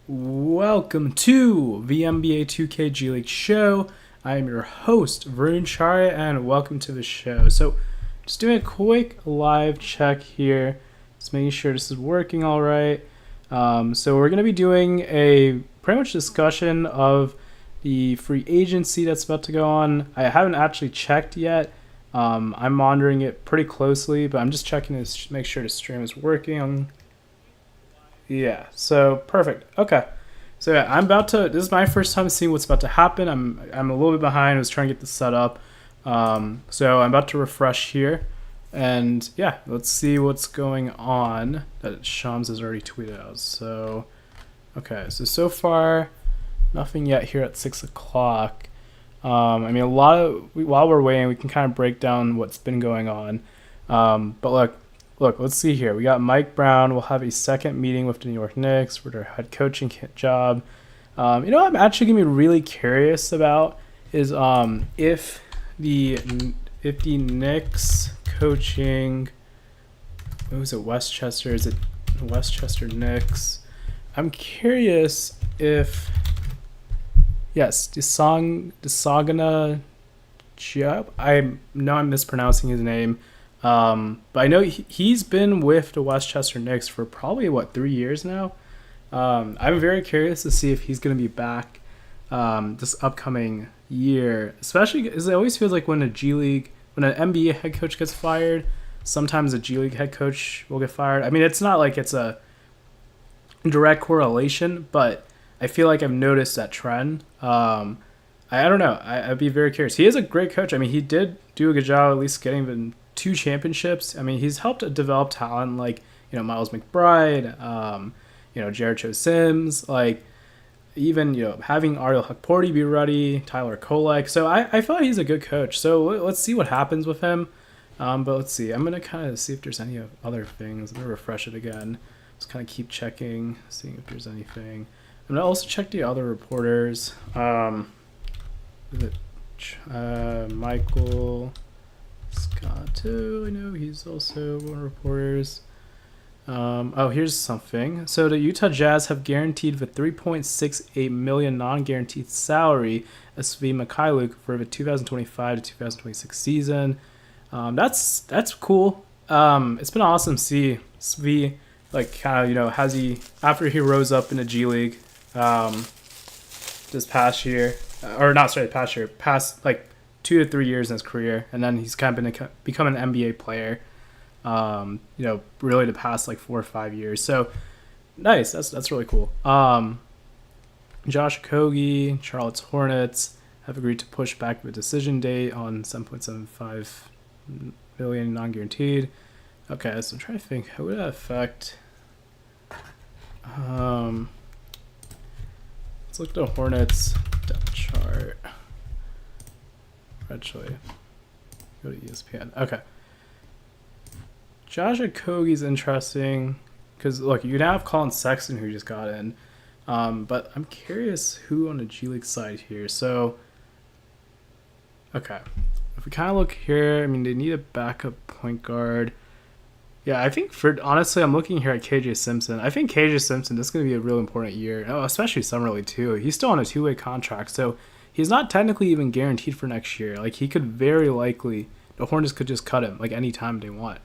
Welcome to the NBA 2K G League show. I am your host, Varun Charya, and welcome to the show. So, just doing a quick live check here, just making sure this is working all right. So, we're going to be doing a pretty much discussion of the free agency that's about to go on. I haven't actually checked yet. I'm monitoring it pretty closely, but I'm just checking to make sure the stream is working. Yeah, so perfect. Okay. So yeah, this is my first time seeing what's about to happen. I'm a little bit behind. I was trying to get this set up. So I'm about to refresh here. And yeah, let's see what's going on that Shams has already tweeted out. So, okay. So far, nothing yet here at 6 o'clock. While we're waiting, we can kind of break down what's been going on. But look, let's see here. We got Mike Brown. We'll have a second meeting with the New York Knicks for their head coaching job. What I'm actually going to be really curious about is if the Knicks coaching, what was it, Westchester? Is it Westchester Knicks? I'm curious if, yes, Desagana Diop. I know I'm mispronouncing his name. But I know he's been with the Westchester Knicks for probably, 3 years now? I'm very curious to see if he's going to be back this upcoming year, especially because it always feels like when an NBA head coach gets fired, sometimes a G League head coach will get fired. I mean, it's not like it's a direct correlation, but I feel like I've noticed that trend. I don't know. I'd be very curious. He is a great coach. I mean, he did do a good job at least getting the 2 championships. I mean, he's helped develop talent like, Miles McBride, Jericho Sims, like even, having Ariel Hukporti be ready, Tyler Kolek. So I feel like he's a good coach. So let's see what happens with him. But let's see. I'm going to kind of see if there's any other things. I'm going to refresh it again. Just kind of keep checking, seeing if there's anything. I'm going to also check the other reporters. Michael Scott too. I know he's also one of the reporters. Here's something. So the Utah Jazz have guaranteed the $3.68 million non-guaranteed salary of Svi Mykhailiuk for the 2025 to 2026 season. That's cool. It's been awesome to see Svi has he after he rose up in the G League this past year, past 2 to 3 years in his career, and then he's kind of become an NBA player. Really the past 4 or 5 years. So nice. That's really cool. Josh Okogie, Charlotte's Hornets have agreed to push back the decision date on $7.75 million non-guaranteed. Okay, so I'm trying to think, how would that affect? Let's look at the Hornets depth chart. Actually, go to ESPN. Okay. Josh Okogie's interesting because, look, you now have Colin Sexton who just got in. But I'm curious who on the G League side here. So, okay. If we kind of look here, I mean, they need a backup point guard. Yeah, I think honestly, I'm looking here at KJ Simpson. I think KJ Simpson, this is going to be a real important year, especially Summer League too. He's still on a 2-way contract, so he's not technically even guaranteed for next year. He could very likely, the Hornets could just cut him any time they want.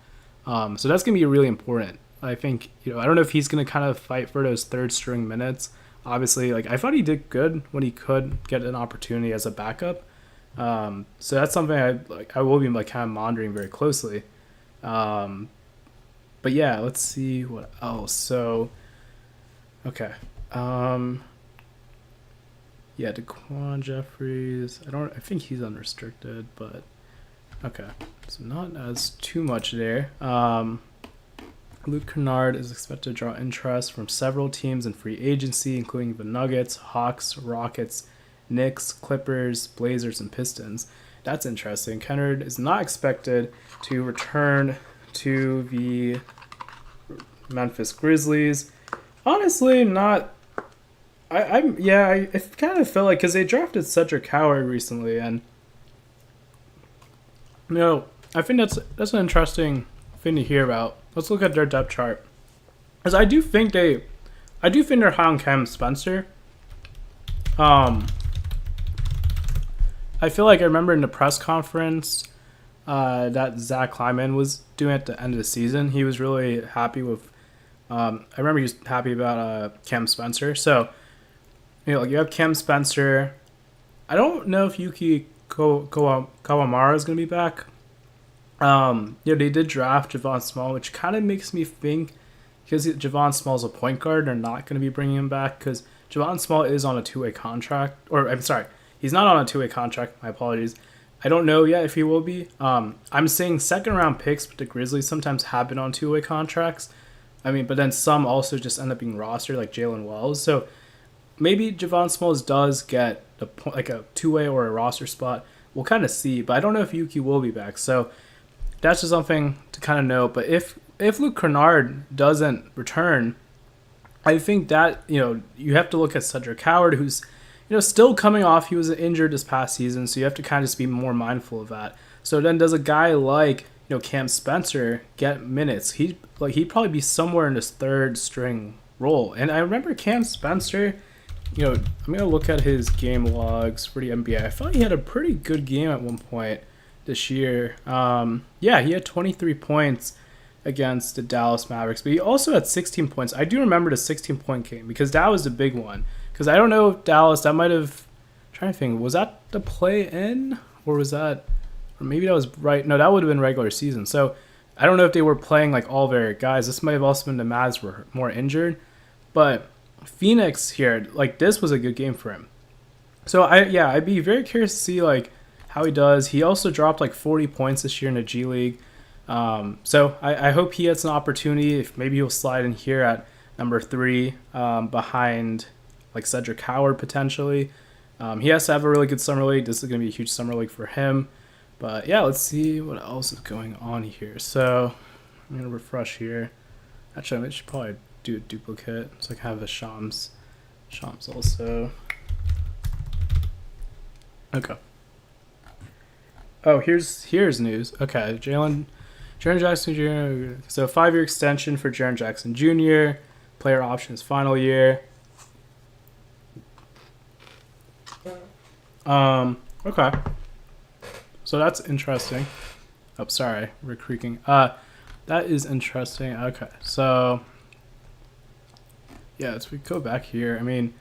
So that's going to be really important. I think, I don't know if he's going to kind of fight for those third string minutes. Obviously, I thought he did good when he could get an opportunity as a backup. So that's something I will be kind of monitoring very closely. But yeah, let's see what else. So, okay. Yeah, Daquan Jeffries. I think he's unrestricted, but okay. So not as too much there. Luke Kennard is expected to draw interest from several teams in free agency, including the Nuggets, Hawks, Rockets, Knicks, Clippers, Blazers, and Pistons. That's interesting. Kennard is not expected to return to the Memphis Grizzlies. Honestly, not. I kind of felt like, because they drafted Cedric Howard recently, and I think that's an interesting thing to hear about. Let's look at their depth chart, because I do think they I do think they're high on Cam Spencer. Um, I feel like I remember in the press conference that Zach Kleiman was doing at the end of the season. He was really happy with. I remember he was happy about Cam Spencer. So like you have Cam Spencer. I don't know if Yuki Kawamura is going to be back. They did draft Javon Small, which kind of makes me think because Javon Small's a point guard, they're not going to be bringing him back because Javon Small is on a two-way contract. Or I'm sorry, he's not on a two-way contract. My apologies. I don't know yet if he will be. I'm seeing second-round picks, but the Grizzlies sometimes have been on two-way contracts. I mean, but then some also just end up being rostered, like Jalen Wells. So maybe Javon Smalls does get like a two-way or a roster spot. We'll kind of see, but I don't know if Yuki will be back. So that's just something to kind of know. But if Luke Kennard doesn't return, I think that you have to look at Cedric Howard, who's still coming off. He was injured this past season, so you have to kind of just be more mindful of that. So then, does a guy like Cam Spencer get minutes? He'd probably be somewhere in this third string role. And I remember Cam Spencer. I'm gonna look at his game logs for the NBA. I thought he had a pretty good game at one point this year. He had 23 points against the Dallas Mavericks, but he also had 16 points. I do remember the 16-point game because that was the big one. Because I don't know if Dallas, that might have, I'm trying to think, was that the play-in or was that, or maybe that was right. No, that would have been regular season. So I don't know if they were playing like all their guys. This might have also been the Mavs were more injured, but Phoenix here, like this was a good game for him. So I'd be very curious to see like how he does. He also dropped like 40 points this year in the G League. So I hope he gets an opportunity. If maybe he'll slide in here at number 3 behind like Cedric Howard potentially. He has to have a really good summer league. This is going to be a huge summer league for him. But yeah, let's see what else is going on here. So I'm going to refresh here. Actually, I should probably do a duplicate so I can have the Shams also. Okay. Oh, here's news. Okay, Jaren Jackson Jr. So 5-year extension for Jaren Jackson Jr. Player options final year. Okay. So that's interesting. Oh, sorry, we're creaking. That is interesting. Okay, so yeah, as we go back here, I mean,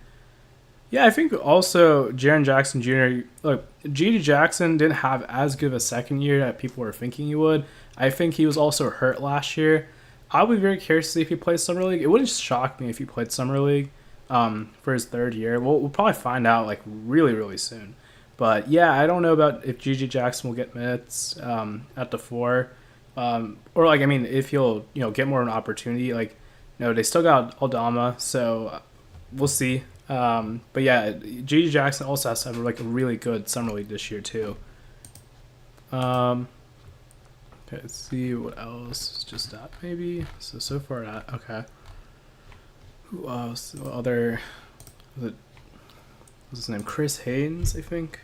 yeah, I think also Jaren Jackson Jr. Look, G.D. Jackson didn't have as good of a second year that people were thinking he would. I think he was also hurt last year. I'll be very curious to see if he plays Summer League. It wouldn't shock me if he played Summer League for his third year. We'll probably find out like really, really soon. But yeah, I don't know about if G.G. Jackson will get minutes at the 4. Or like, I mean, if he'll, get more of an opportunity. Like, they still got Aldama, so we'll see. But yeah, G.G. Jackson also has to have like a really good summer league this year too. Okay, let's see what else. Just that maybe. So far that okay. Who else? Other what's his name? Chris Haynes, I think.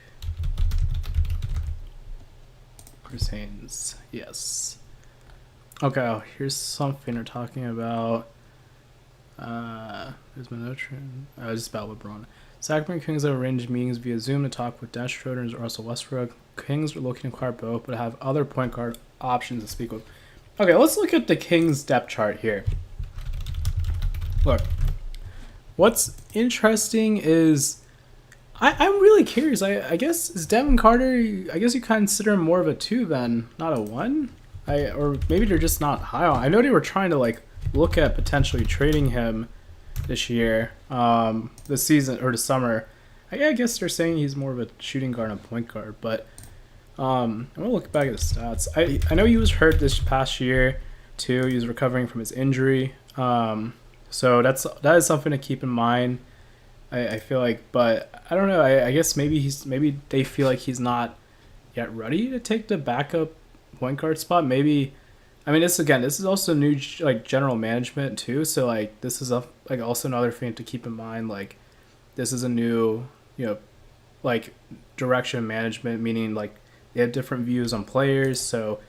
Chris Haynes, yes. Okay, here's something they're talking about. There's my note. Just about LeBron. Sacramento Kings have arranged meetings via Zoom to talk with Dennis Schroeder and Russell Westbrook. Kings are looking to acquire both, but have other point guard options to speak with. Okay, let's look at the Kings depth chart here. Look, what's interesting is I'm really curious. I guess is Devin Carter. I guess you consider him more of a 2 than not a 1. Or maybe they're just not high on. I know they were trying to like look at potentially trading him this year, this season or the summer. I guess they're saying he's more of a shooting guard and a point guard, but I'm gonna look back at the stats. I know he was hurt this past year too. He was recovering from his injury, so that is something to keep in mind. I feel like, but I don't know. I guess maybe they feel like he's not yet ready to take the backup point guard spot. Maybe. I mean, this is also new like general management too. So like this is like also another thing to keep in mind. Like this is a new like direction management, meaning like they have different views on players. So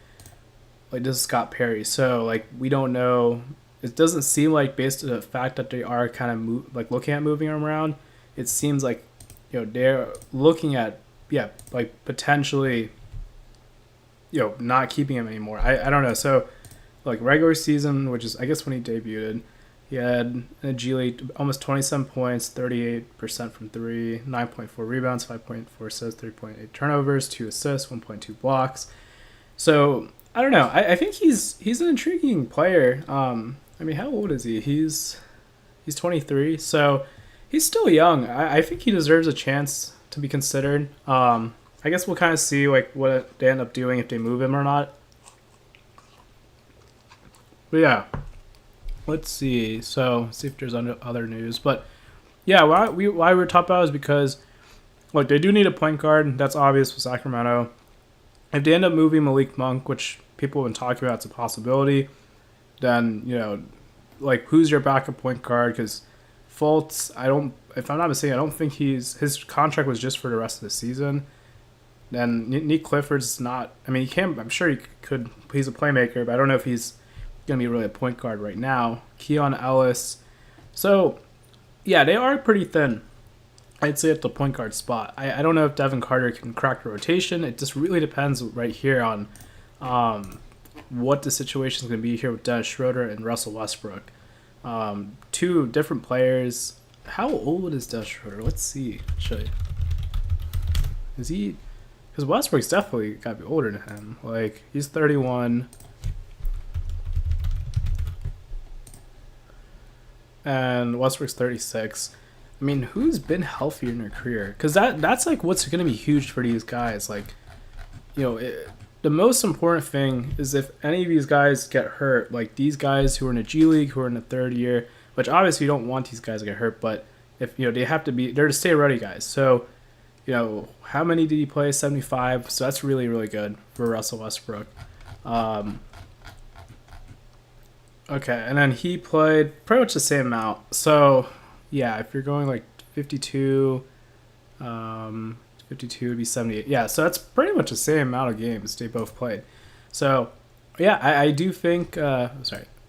like this is Scott Perry. So like we don't know it doesn't seem like, based on the fact that they are kind of like looking at moving him around, it seems like, they're looking at, yeah, like potentially, not keeping him anymore. I don't know. So like regular season, which is I guess when he debuted, he had in the G League almost 27 points, 38% from three, 9.4 rebounds, 5.4 assists, 3.8 turnovers, 2 assists, 1.2 blocks. So I don't know. I think he's an intriguing player. I mean, how old is he? He's 23, so he's still young. I think he deserves a chance to be considered. I guess we'll kind of see like what they end up doing, if they move him or not. But yeah, let's see. So see if there's other news. But yeah, why we're talking about is because look, they do need a point guard. That's obvious with Sacramento. If they end up moving Malik Monk, which people have been talking about, it's a possibility, then like who's your backup point guard? Because Fultz, if I'm not mistaken, I don't think his contract was just for the rest of the season. Then Nick Clifford's not. I mean, he can. I'm sure he could. He's a playmaker, but I don't know if he's going to be really a point guard right now. Keon Ellis. So, yeah, they are pretty thin, I'd say, at the point guard spot. I don't know if Devin Carter can crack the rotation. It just really depends right here on what the situation is going to be here with Dennis Schroeder and Russell Westbrook. Two different players. How old is Dennis Schroeder? Let's see. Is he... Because Westbrook's definitely got to be older than him. Like, he's 31. And Westbrook's 36. I mean, who's been healthier in their career? Because that's like what's going to be huge for these guys. Like, the most important thing is if any of these guys get hurt, like these guys who are in the G League, who are in the third year, which obviously you don't want these guys to get hurt, but if they have to be, they're to stay ready guys. So, how many did he play? 75. So that's really, really good for Russell Westbrook. Okay, and then he played pretty much the same amount. So, yeah, if you're going like 52 would be 78. Yeah, so that's pretty much the same amount of games they both played. So, yeah, I do think, yeah,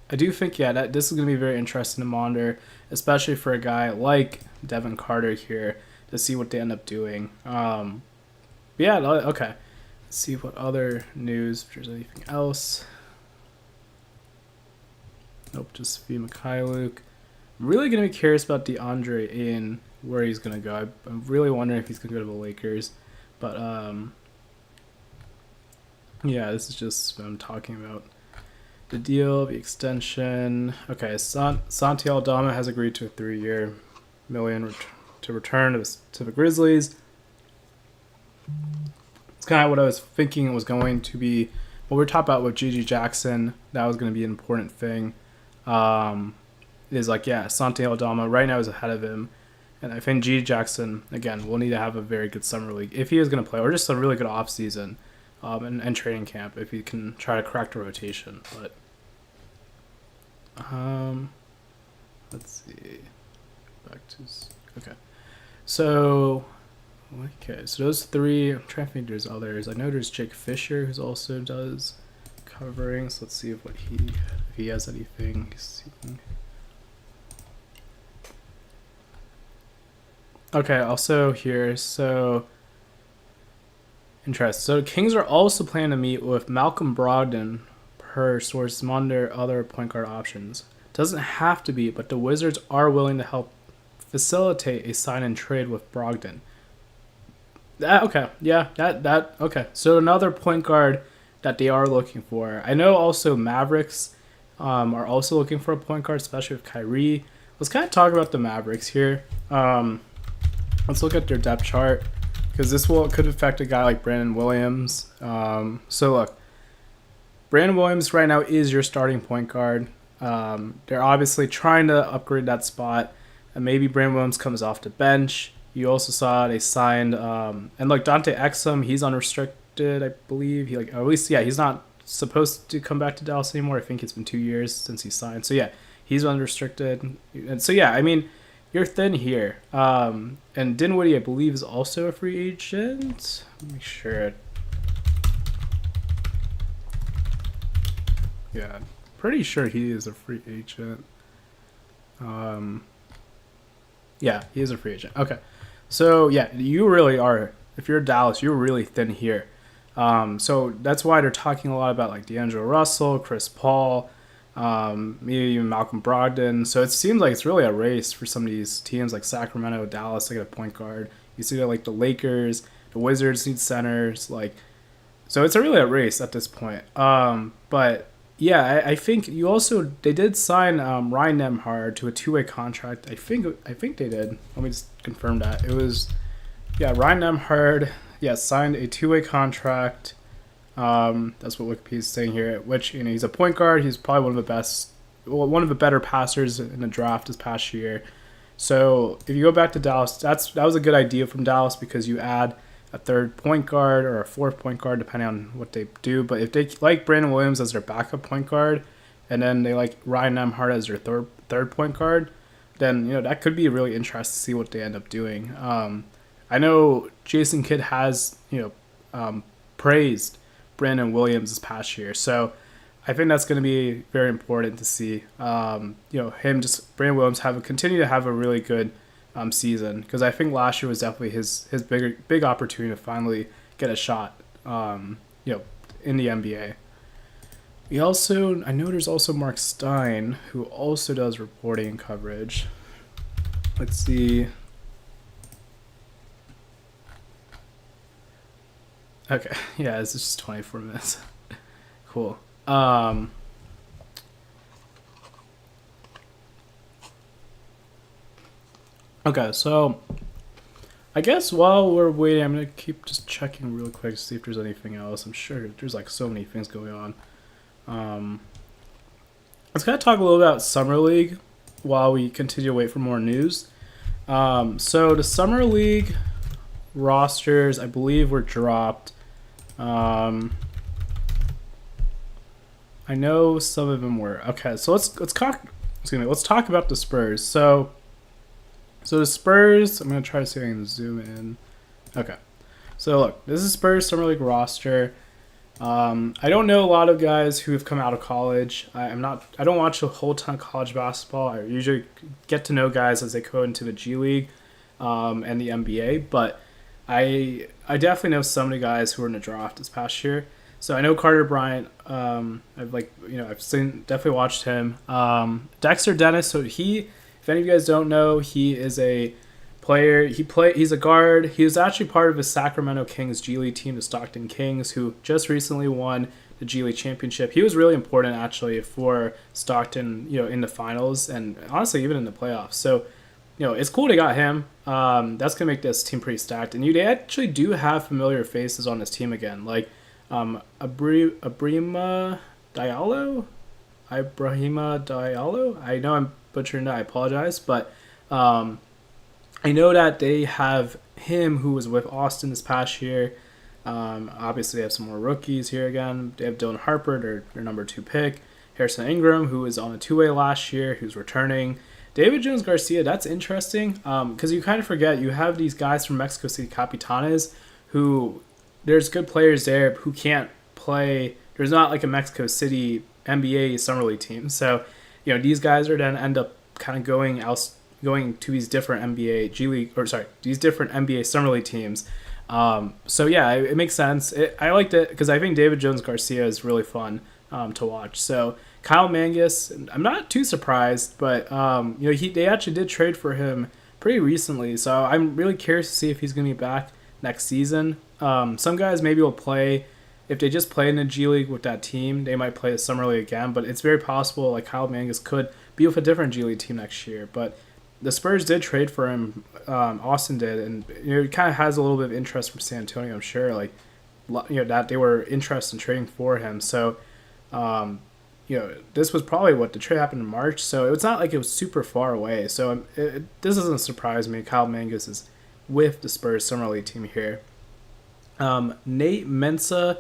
that this is going to be very interesting to monitor, especially for a guy like Devin Carter here, to see what they end up doing. Yeah, okay. Let's see what other news, if there's anything else. Nope, just Svi Mikhailuk. I'm really going to be curious about DeAndre Ayton, where he's going to go. I'm really wondering if he's going to go to the Lakers. But, yeah, this is just what I'm talking about. The deal, the extension. Okay, Santi Aldama has agreed to a 3-year million to return to the Grizzlies. It's kind of what I was thinking was going to be. What we're talking about with Gigi Jackson, that was going to be an important thing. Is like, yeah, Santi Aldama right now is ahead of him. And I think Gigi Jackson, again, will need to have a very good summer league if he is going to play, or just a really good offseason and training camp if he can try to crack the rotation. But let's see. Okay. So those three. I'm trying to think there's others. I know there's Jake Fisher, who also does covering. So let's see if he has anything. Okay, also here, so interest. So the Kings are also planning to meet with Malcolm Brogdon, per source monitor other point guard options. Doesn't have to be, but the Wizards are willing to help facilitate a sign and trade with Brogdon. Okay. So another point guard that they are looking for. I know also Mavericks are also looking for a point guard, especially with Kyrie. Let's kind of talk about the Mavericks here. Let's look at their depth chart, because this could affect a guy like Brandon Williams. So look, Brandon Williams right now is your starting point guard. They're obviously trying to upgrade that spot, and maybe Brandon Williams comes off the bench. You also saw they signed, and like Dante Exum, he's unrestricted, I believe. He's not supposed to come back to Dallas anymore. I think it's been 2 years since he signed. So yeah, he's unrestricted, and so yeah, I mean, you're thin here. And Dinwiddie, I believe, is also a free agent. Let me make sure. Yeah, pretty sure he is a free agent. Yeah, he is a free agent. Okay. So, yeah, you really are, if you're Dallas, you're really thin here. So that's why they're talking a lot about like D'Angelo Russell, Chris Paul, maybe even Malcolm Brogdon. So it seems like it's really a race for some of these teams like Sacramento, Dallas to get a point guard. You see that like the Lakers, the Wizards need centers. Like, so it's really a race at this point. But yeah, I think you also they did sign Ryan Nemhard to a two-way contract. I think they did. Let me just confirm that. It was Ryan Nemhard. Yeah, signed a two-way contract. That's what Wikipedia is saying here. Which he's a point guard. He's probably one of the better passers in the draft this past year. So if you go back to Dallas, that was a good idea from Dallas because you add a third point guard or a fourth point guard depending on what they do. But if they like Brandon Williams as their backup point guard, and then they like Ryan Nemhard as their third point guard, then that could be really interesting to see what they end up doing. I know Jason Kidd has praised Brandon Williams this past year, so I think that's going to be very important to see. Brandon Williams continue to have a really good season because I think last year was definitely his big opportunity to finally get a shot, in the NBA. I know there's also Mark Stein who also does reporting and coverage. Let's see. Okay, yeah, this is just 24 minutes. Cool. Okay, so I guess while we're waiting, I'm gonna keep just checking real quick to see if there's anything else. I'm sure there's like so many things going on. Let's kind of talk a little about Summer League while we continue to wait for more news. So the Summer League rosters, I believe, were dropped. I know some of them were. Okay, so let's talk about the Spurs. So the Spurs, I'm gonna try to see if I can zoom in. Okay, so look, this is Spurs Summer League roster. I don't know a lot of guys who have come out of college. I don't watch a whole ton of college basketball. I usually get to know guys as they go into the G League, and the NBA. But I definitely know so many guys who were in the draft this past year. So I know Carter Bryant. I've definitely watched him. Dexter Dennis. So if any of you guys don't know, he is a player. He's a guard. He was actually part of the Sacramento Kings G League team, the Stockton Kings, who just recently won the G League championship. He was really important actually for Stockton, in the finals and honestly even in the playoffs. So, it's cool they got him. That's gonna make this team pretty stacked. And they actually do have familiar faces on this team again, like Ibrahima Diallo. I know I'm butchering that. I apologize, but I know that they have him who was with Austin this past year. Obviously, they have some more rookies here again. They have Dylan Harper, their number 2 pick. Harrison Ingram, who was on a two-way last year, who's returning. David Jones Garcia, that's interesting because you kind of forget you have these guys from Mexico City Capitanes who there's good players there who can't play. There's not like a Mexico City NBA Summer League team. So, these guys are then end up kind of going to these different these different NBA Summer League teams. So yeah, it makes sense. I liked it because I think David Jones Garcia is really fun to watch. So Kyle Mangus, I'm not too surprised, but they actually did trade for him pretty recently. So I'm really curious to see if he's going to be back next season. Some guys maybe will play. If they just play in the G League with that team, they might play the Summer League again. But it's very possible like Kyle Mangus could be with a different G League team next year. But the Spurs did trade for him. Austin did, and it kind of has a little bit of interest from San Antonio. I'm sure, that they were interested in trading for him. So, this was probably what the trade happened in March. So it's not like it was super far away. So this doesn't surprise me. Kyle Mangus is with the Spurs Summer League team here. Nate Mensah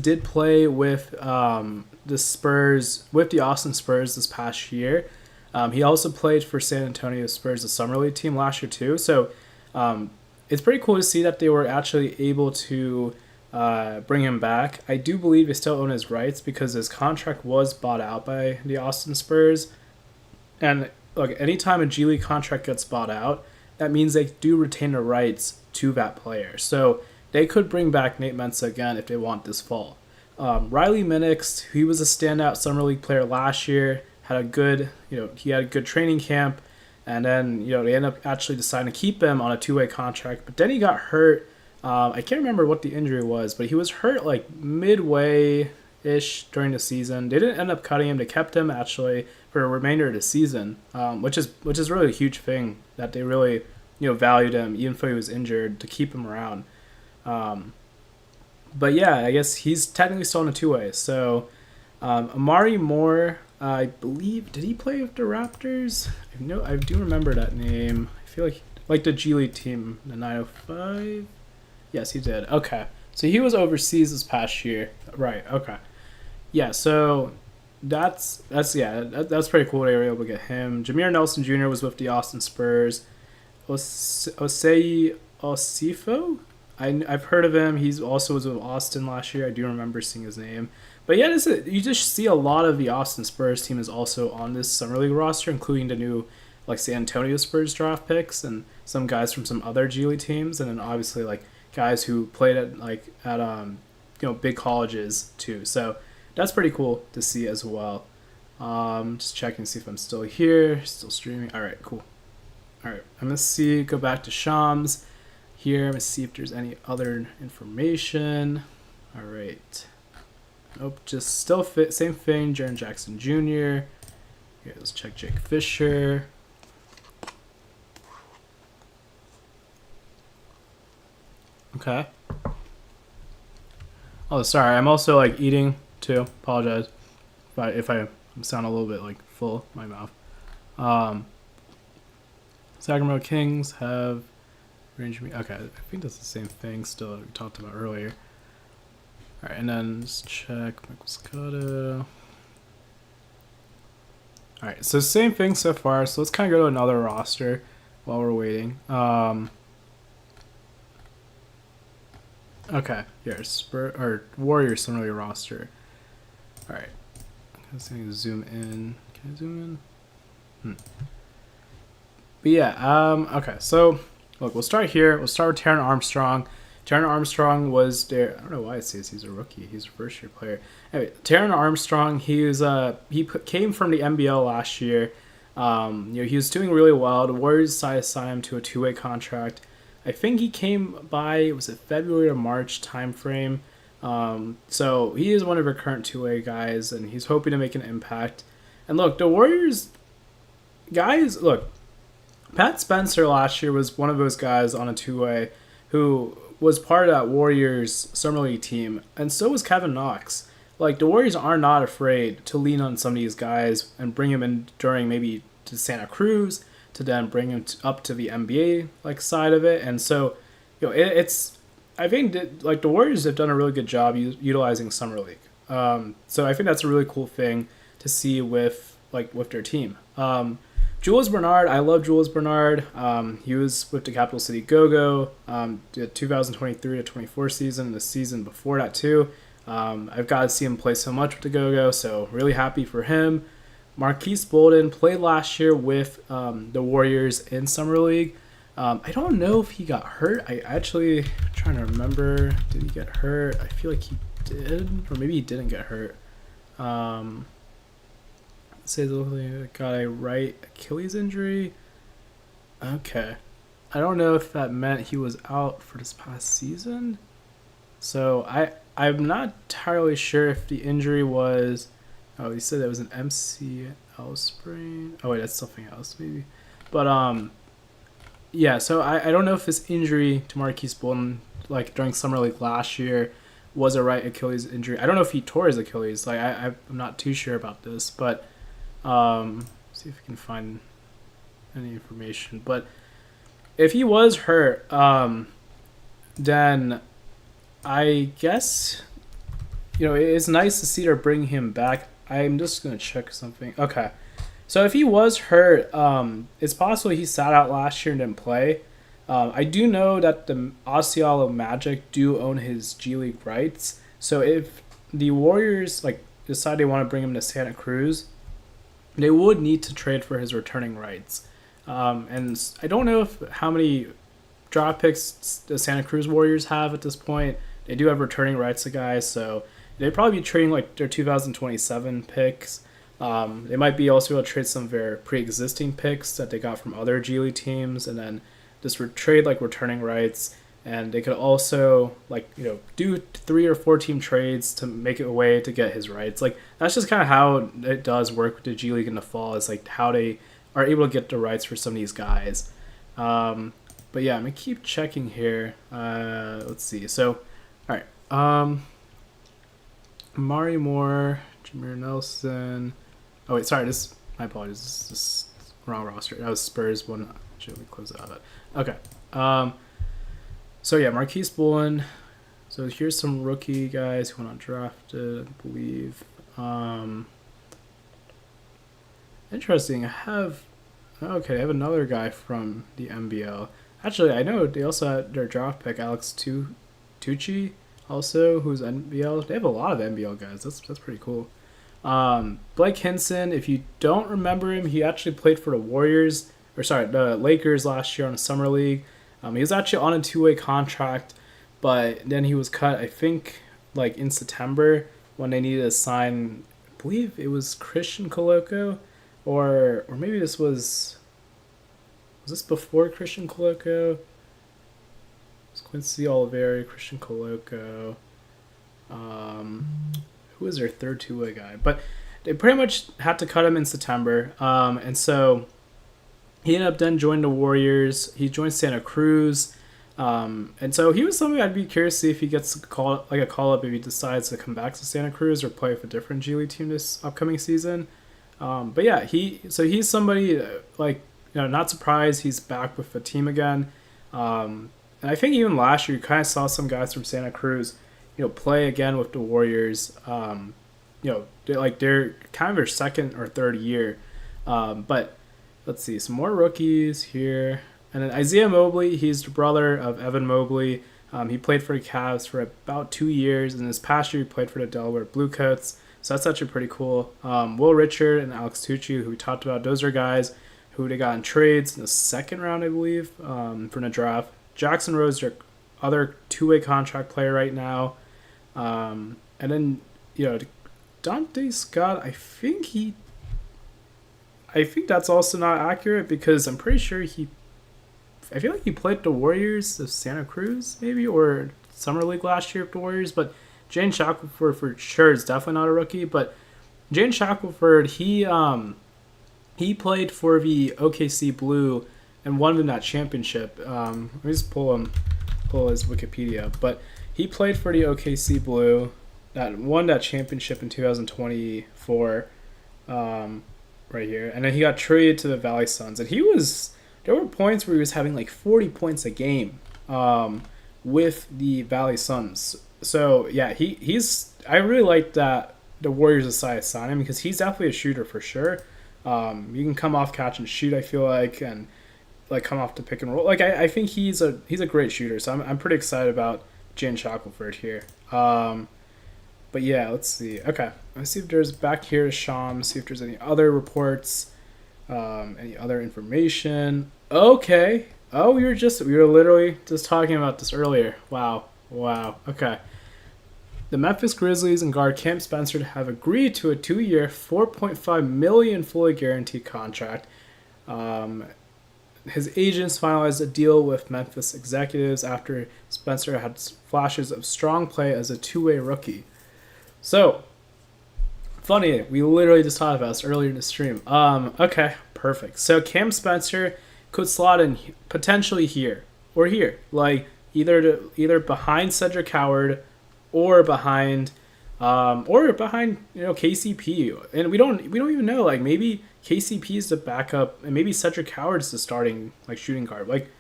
did play with the Spurs, with the Austin Spurs this past year. He also played for San Antonio Spurs, the Summer League team, last year too. So it's pretty cool to see that they were actually able to bring him back. I do believe they still own his rights because his contract was bought out by the Austin Spurs. And look, anytime a G League contract gets bought out, that means they do retain the rights to that player. So they could bring back Nate Mensa again if they want this fall. Riley Minix, he was a standout summer league player last year. Had a good, he had a good training camp, and then they ended up actually deciding to keep him on a two-way contract. But then he got hurt. I can't remember what the injury was, but he was hurt like midway-ish during the season. They didn't end up cutting him. They kept him actually for the remainder of the season, which is really a huge thing that they really valued him even though he was injured to keep him around. But yeah, I guess he's technically still in a two-way. So Amari Moore, I believe, did he play with the Raptors? I do remember that name. I feel like the G League team, the 905. Yes, he did. Okay, so he was overseas this past year, right? Okay, yeah. So that's pretty cool. They were able to get him. Jameer Nelson Jr. was with the Austin Spurs. Osei Osifo, I've heard of him. He's also was with Austin last year. I do remember seeing his name. But yeah, you just see a lot of the Austin Spurs team is also on this summer league roster, including the new San Antonio Spurs draft picks and some guys from some other G League teams, and then obviously guys who played at big colleges too. So that's pretty cool to see as well. Just checking to see if I'm still here, still streaming. All right, cool. All right, I'm gonna go back to Shams here. I'm gonna see if there's any other information. All right. Nope, just still same thing. Jaren Jackson Jr. Here, let's check Jake Fisher. Okay. Oh, sorry. I'm also eating too. Apologize if I sound a little bit full in my mouth. Sacramento Kings have range. Okay, I think that's the same thing still that we talked about earlier. All right, and then let's check Michael Scotto. All right, so same thing so far. So let's kind of go to another roster while we're waiting. Okay, here, Warriors similar roster. All right, let's zoom in. Can I zoom in? But yeah, okay, so look, we'll start here. We'll start with Taron Armstrong. Taron Armstrong was there. I don't know why it says he's a rookie. He's a first-year player. Anyway, Taron Armstrong, he came from the NBL last year. He was doing really well. The Warriors decided to sign him to a two-way contract. I think he came by, was it February or March timeframe? So he is one of our current two-way guys, and he's hoping to make an impact. And look, the Warriors guys, look, Pat Spencer last year was one of those guys on a two-way who was part of that Warriors Summer League team, and so was Kevin Knox. The Warriors are not afraid to lean on some of these guys and bring him in during maybe to Santa Cruz, to then bring him up to the NBA side of it. And so, it's I think that, the Warriors have done a really good job utilizing Summer League. So I think that's a really cool thing to see with their team. Jules Bernard, I love Jules Bernard. He was with the Capital City Go-Go, the 2023 to 24 season, and the season before that too. I've got to see him play so much with the Go-Go, so really happy for him. Marquise Bolden played last year with the Warriors in Summer League. I don't know if he got hurt. I'm trying to remember. Did he get hurt? I feel like he did, or maybe he didn't get hurt. Say the got a right Achilles injury. Okay, I don't know if that meant he was out for this past season. So I'm not entirely sure if the injury was. Oh, he said it was an MCL sprain. Oh wait, that's something else maybe. But yeah. So I don't know if this injury to Marquise Bolden during Summer League last year was a right Achilles injury. I don't know if he tore his Achilles. I'm not too sure about this, but. See if we can find any information. But if he was hurt, then I guess it's nice to see her bring him back. I'm just gonna check something. Okay, so if he was hurt, it's possible he sat out last year and didn't play. I do know that the Osceola Magic do own his G League rights. So if the Warriors like decide they want to bring him to Santa Cruz, they would need to trade for his returning rights. And I don't know if how many draft picks the Santa Cruz Warriors have at this point. They do have returning rights to guys, so they'd probably be trading like their 2027 picks. They might be also able to trade some of their pre-existing picks that they got from other G League teams, and then just trade like returning rights. And they could also like do 3 or 4 team trades to make it a way to get his rights. Like that's just kind of how it does work with the G League in the fall. Is like how they are able to get the rights for some of these guys. But yeah, I'm gonna keep checking here. Let's see. So, all right. Mari Moore, Jameer Nelson. Oh wait, sorry. My apologies. This is wrong roster. That was Spurs one. Should we close out? Okay. So yeah, Marquise Bullen. So here's some rookie guys who went undrafted, I believe. Interesting. I have another guy from the NBL. Actually, I know they also had their draft pick, Alex Tucci, also, who's NBL. They have a lot of NBL guys. That's pretty cool. Blake Hinson, if you don't remember him, he actually played for the the Lakers last year on a summer league. He was actually on a 2-way contract, but then he was cut, I think, like in September when they needed to sign, I believe it was Christian Coloco, or maybe this was this before Christian Coloco? It was Quincy Oliveri, Christian Coloco. Who was their third 2-way guy? But they pretty much had to cut him in September, and so he ended up then joining the Warriors. He joined Santa Cruz. And so he was somebody I'd be curious to see if he gets a call up if he decides to come back to Santa Cruz or play for a different G League team this upcoming season. But yeah, he's somebody not surprised he's back with the team again. And I think even last year you kind of saw some guys from Santa Cruz, play again with the Warriors. They're kind of their second or third year. But let's see, some more rookies here. And then Isaiah Mobley, he's the brother of Evan Mobley. He played for the Cavs for about 2 years, and this past year he played for the Delaware Bluecoats. So that's actually pretty cool. Will Richard and Alex Tucci, who we talked about, those are guys who they got in trades in the second round, I believe, from the draft. Jackson Rose, their other 2-way contract player right now. And then, Dante Scott, I think that's also not accurate because I'm pretty sure I feel like he played the Warriors of Santa Cruz, maybe, or Summer League last year with the Warriors. But Jane Shackelford for sure is definitely not a rookie. But Jane Shackelford, he played for the OKC Blue and won in that championship. Let me just pull his Wikipedia. But he played for the OKC Blue that won that championship in 2024. Right here, and then he got traded to the Valley Suns, and there were points where he was having like 40 points a game with the Valley Suns. So yeah, I really like that the Warriors decided to sign him because he's definitely a shooter for sure. You can come off catch and shoot, I feel like, and like come off the pick and roll. Like I think he's a great shooter, so I'm pretty excited about Jane Shackelford here. But yeah, let's see. Okay, let's see if there's back here to Sham, see if there's any other reports, any other information. Okay. Oh, we were literally just talking about this earlier. Wow. Okay. The Memphis Grizzlies and guard Cam Spencer have agreed to a 2-year, $4.5 million fully guaranteed contract. His agents finalized a deal with Memphis executives after Spencer had flashes of strong play as a 2-way rookie. So, funny, we literally just talked about this earlier in the stream. Okay, perfect. So Cam Spencer could slot in potentially here or here, like either behind Cedric Howard or behind KCP. And we don't even know. Like maybe KCP is the backup, and maybe Cedric Howard is the starting like shooting guard. Like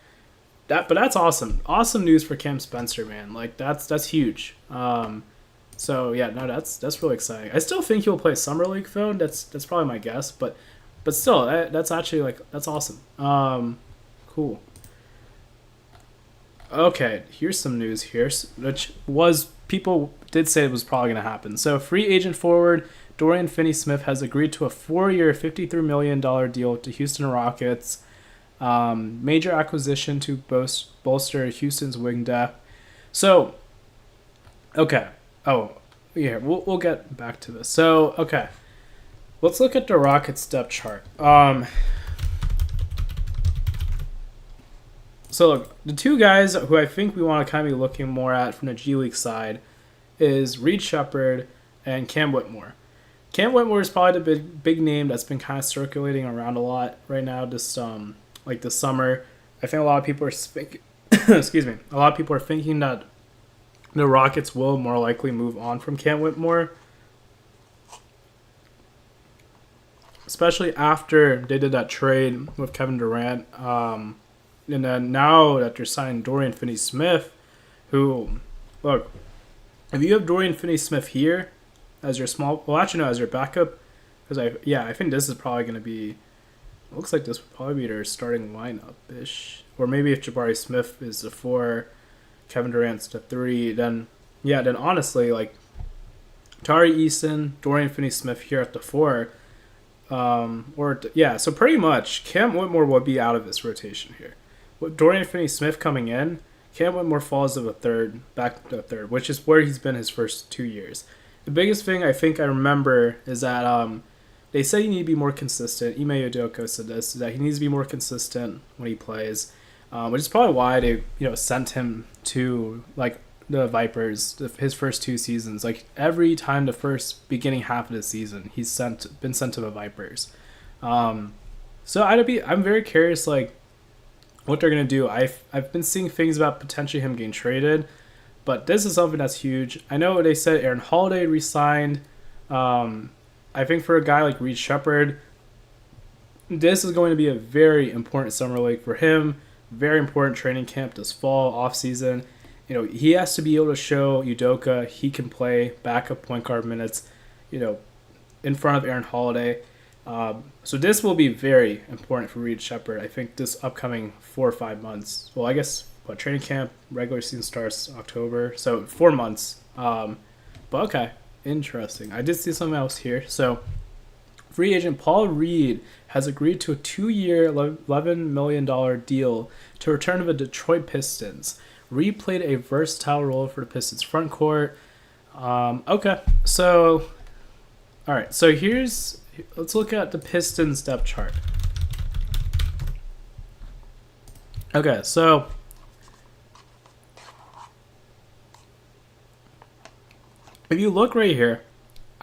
that, but that's awesome. Awesome news for Cam Spencer, man. Like that's huge. So yeah, no, that's really exciting. I still think he'll play Summer League though. That's probably my guess, but still, that's actually that's awesome. Cool. okay, here's some news here, which was people did say it was probably going to happen. So, free agent forward Dorian Finney-Smith has agreed to a 4-year, $53 million deal with the Houston Rockets. Major acquisition to bolster Houston's wing depth. So, okay. Oh, yeah, we'll get back to this. So, okay. Let's look at the Rockets depth chart. So look, the two guys who I think we want to kind of be looking more at from the G League side is Reed Sheppard and Cam Whitmore. Cam Whitmore is probably the big name that's been kind of circulating around a lot right now. This like this summer, I think a lot of people are thinking, excuse me, a lot of people are thinking that the Rockets will more likely move on from Cam Whitmore, especially after they did that trade with Kevin Durant. And then now that they're signing Dorian Finney-Smith, who, look, if you have Dorian Finney-Smith here as your as your backup, because I think this is probably going to be, it looks like this would probably be their starting lineup-ish. Or maybe if Jabari Smith is the 4, Kevin Durant's the 3, then honestly, like, Tari Eason, Dorian Finney-Smith here at the 4, so pretty much Cam Whitmore would be out of this rotation here. With Dorian Finney-Smith coming in, Cam Whitmore falls to back to a third, which is where he's been his first 2 years. The biggest thing I think I remember is that they say you need to be more consistent. Ime Udoka said this, that he needs to be more consistent when he plays, which is probably why they sent him to like the Vipers his first 2 seasons. Like every time the first beginning half of the season, he's been sent to the Vipers. So I'm very curious like what they're gonna do. I've been seeing things about potentially him getting traded, but this is something that's huge. I know they said Aaron Holiday re-signed. I think for a guy like Reed Sheppard, this is going to be a very important summer league for him. Very important training camp this fall, off season. He has to be able to show Udoka he can play backup point guard minutes, in front of Aaron Holiday. So this will be very important for Reed Sheppard. I think this upcoming 4 or 5 months. Well, I guess training camp, regular season starts October, so 4 months. But okay, interesting. I did see something else here. So free agent Paul Reed has agreed to a 2-year, $11 million deal to return to the Detroit Pistons. Reed played a versatile role for the Pistons front court. Okay, so all right. So let's look at the Pistons depth chart. Okay, so if you look right here,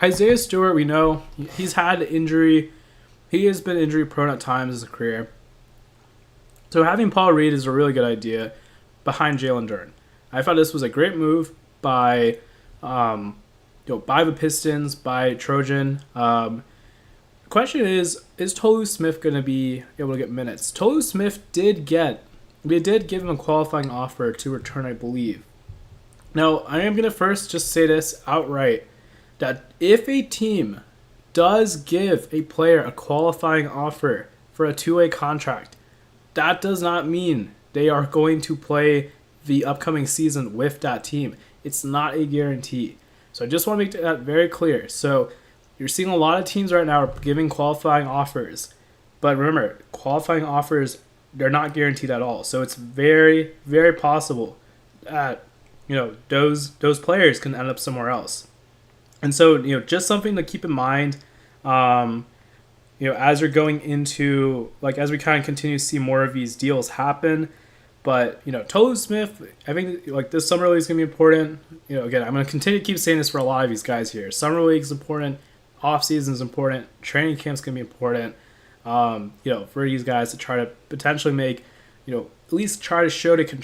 Isaiah Stewart, we know he's had injury. He has been injury prone at times in his career. So having Paul Reed is a really good idea behind Jalen Duren. I thought this was a great move by the Pistons, by Trojan. Question is Tolu Smith going to be able to get minutes? Tolu Smith did give him a qualifying offer to return, I believe. Now, I am going to first just say this outright, that if a team does give a player a qualifying offer for a 2-way contract, that does not mean they are going to play the upcoming season with that team. It's not a guarantee. So I just want to make that very clear. So you're seeing a lot of teams right now are giving qualifying offers. But remember, qualifying offers, they're not guaranteed at all. So it's very, very possible that those players can end up somewhere else. And so, just something to keep in mind, as we're going into, as we kind of continue to see more of these deals happen. But, Tolu Smith, I think, this summer league is going to be important. Again, I'm going to continue to keep saying this for a lot of these guys here. Summer league is important. Off season is important. Training camp's going to be important, for these guys to try to potentially make, at least try to show they can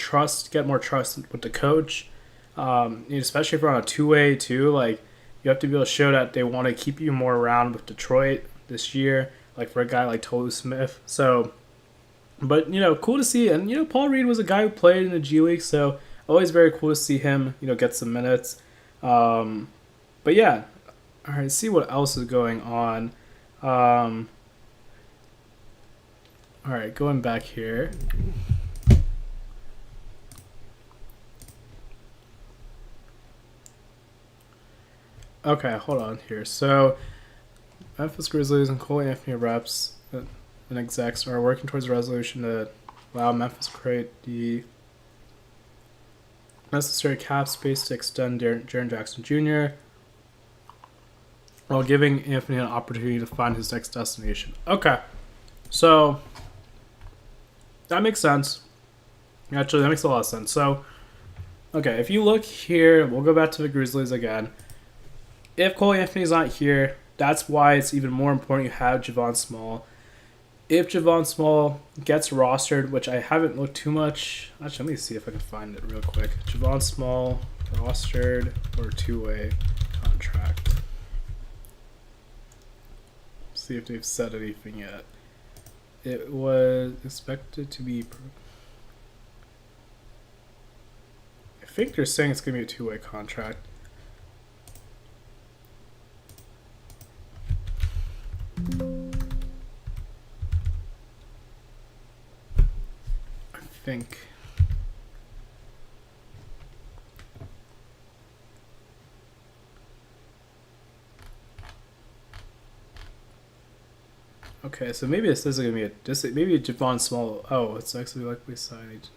get more trust with the coach. Especially if we're on a 2-way too, you have to be able to show that they want to keep you more around with Detroit this year, for a guy like Tolu Smith. So, but, cool to see. And, Paul Reed was a guy who played in the G League, so always very cool to see him, get some minutes. But yeah, all right, see what else is going on. All right, going back here. Okay, hold on here. So Memphis Grizzlies and Cole Anthony reps and execs are working towards a resolution to allow Memphis to create the necessary cap space to extend Jaren Jackson Jr. while giving Anthony an opportunity to find his next destination. Okay, so that makes sense. Actually, that makes a lot of sense. So, okay, if you look here, we'll go back to the Grizzlies again. If Cole Anthony's not here, that's why it's even more important you have Javon Small. If Javon Small gets rostered, which I haven't looked too much. Actually, let me see if I can find it real quick. Javon Small rostered or two-way contract. See if they've said anything yet. It was expected to be. I think they're saying it's going to be a two-way contract. I think. Okay, so maybe this isn't gonna be maybe Javon Small. Oh, it's actually likely signed.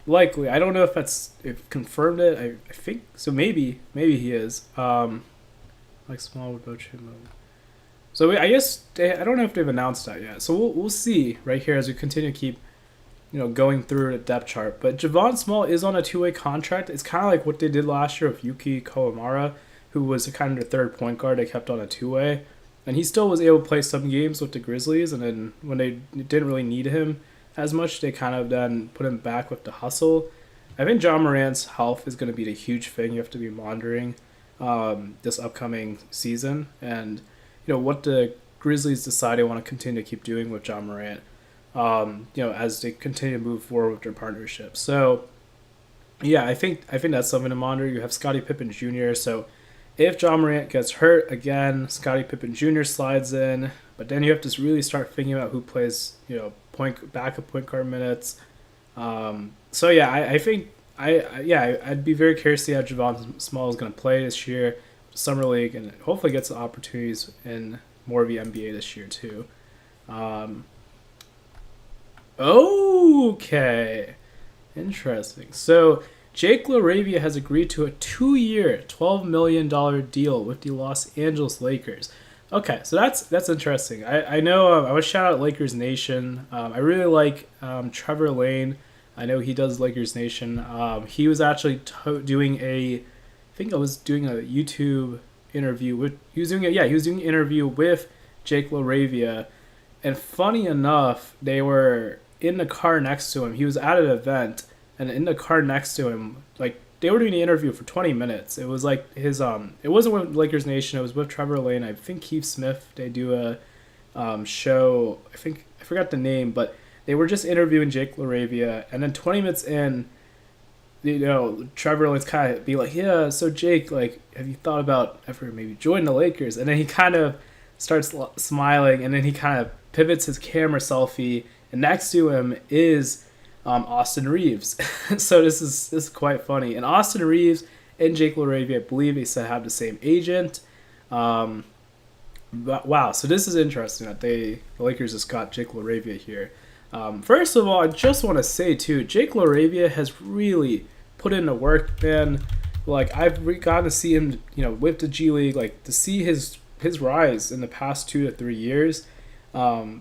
Likely, I don't know if that's if confirmed it. I think so. Maybe he is. Like Small would go him. So I guess I don't know if they've announced that yet. So we'll see right here as we continue to keep going through the depth chart. But Javon Small is on a two-way contract. It's kind of like what they did last year with Yuki Kawamara, who was kind of the third point guard they kept on a two-way. And he still was able to play some games with the Grizzlies. And then when they didn't really need him as much, they kind of then put him back with the hustle. I think Ja Morant's health is going to be the huge thing you have to be monitoring this upcoming season. And, what the Grizzlies decide they want to continue to keep doing with Ja Morant. As they continue to move forward with their partnership. So, yeah, I think that's something to monitor. You have Scottie Pippen Jr. So, if Ja Morant gets hurt again, Scottie Pippen Jr. slides in. But then you have to really start thinking about who plays, backup point guard minutes. So yeah, I think I'd be very curious to see how Javon Small is going to play this year, summer league, and hopefully gets the opportunities in more of the NBA this year too. Okay. Interesting. So Jake LaRavia has agreed to a 2-year, $12 million deal with the Los Angeles Lakers. Okay, so that's interesting. I know I would shout out Lakers Nation. I really like Trevor Lane. I know he does Lakers Nation. He was actually doing I think I was doing a YouTube interview with. He was doing an interview with Jake LaRavia, and funny enough, they were in the car next to him. He was at an event, and in the car next to him, like they were doing the interview for 20 minutes. It was like his it wasn't with Lakers Nation. It was with Trevor Lane. I think Keith Smith. They do a show. I forgot the name, but they were just interviewing Jake LaRavia, and then 20 minutes in, Trevor Lane's kind of be like, yeah, so Jake, like, have you thought about ever maybe joining the Lakers? And then he kind of starts smiling, and then he kind of pivots his camera selfie, and next to him is Austin Reeves. So this is quite funny. And Austin Reeves and Jake LaRavia, I believe they said have the same agent. But, wow, so this is interesting that the Lakers just got Jake LaRavia here. First of all, I just want to say too, Jake LaRavia has really put in the work, man. Like I've gotten to see him, with the G League, like to see his rise in the past 2 to 3 years. He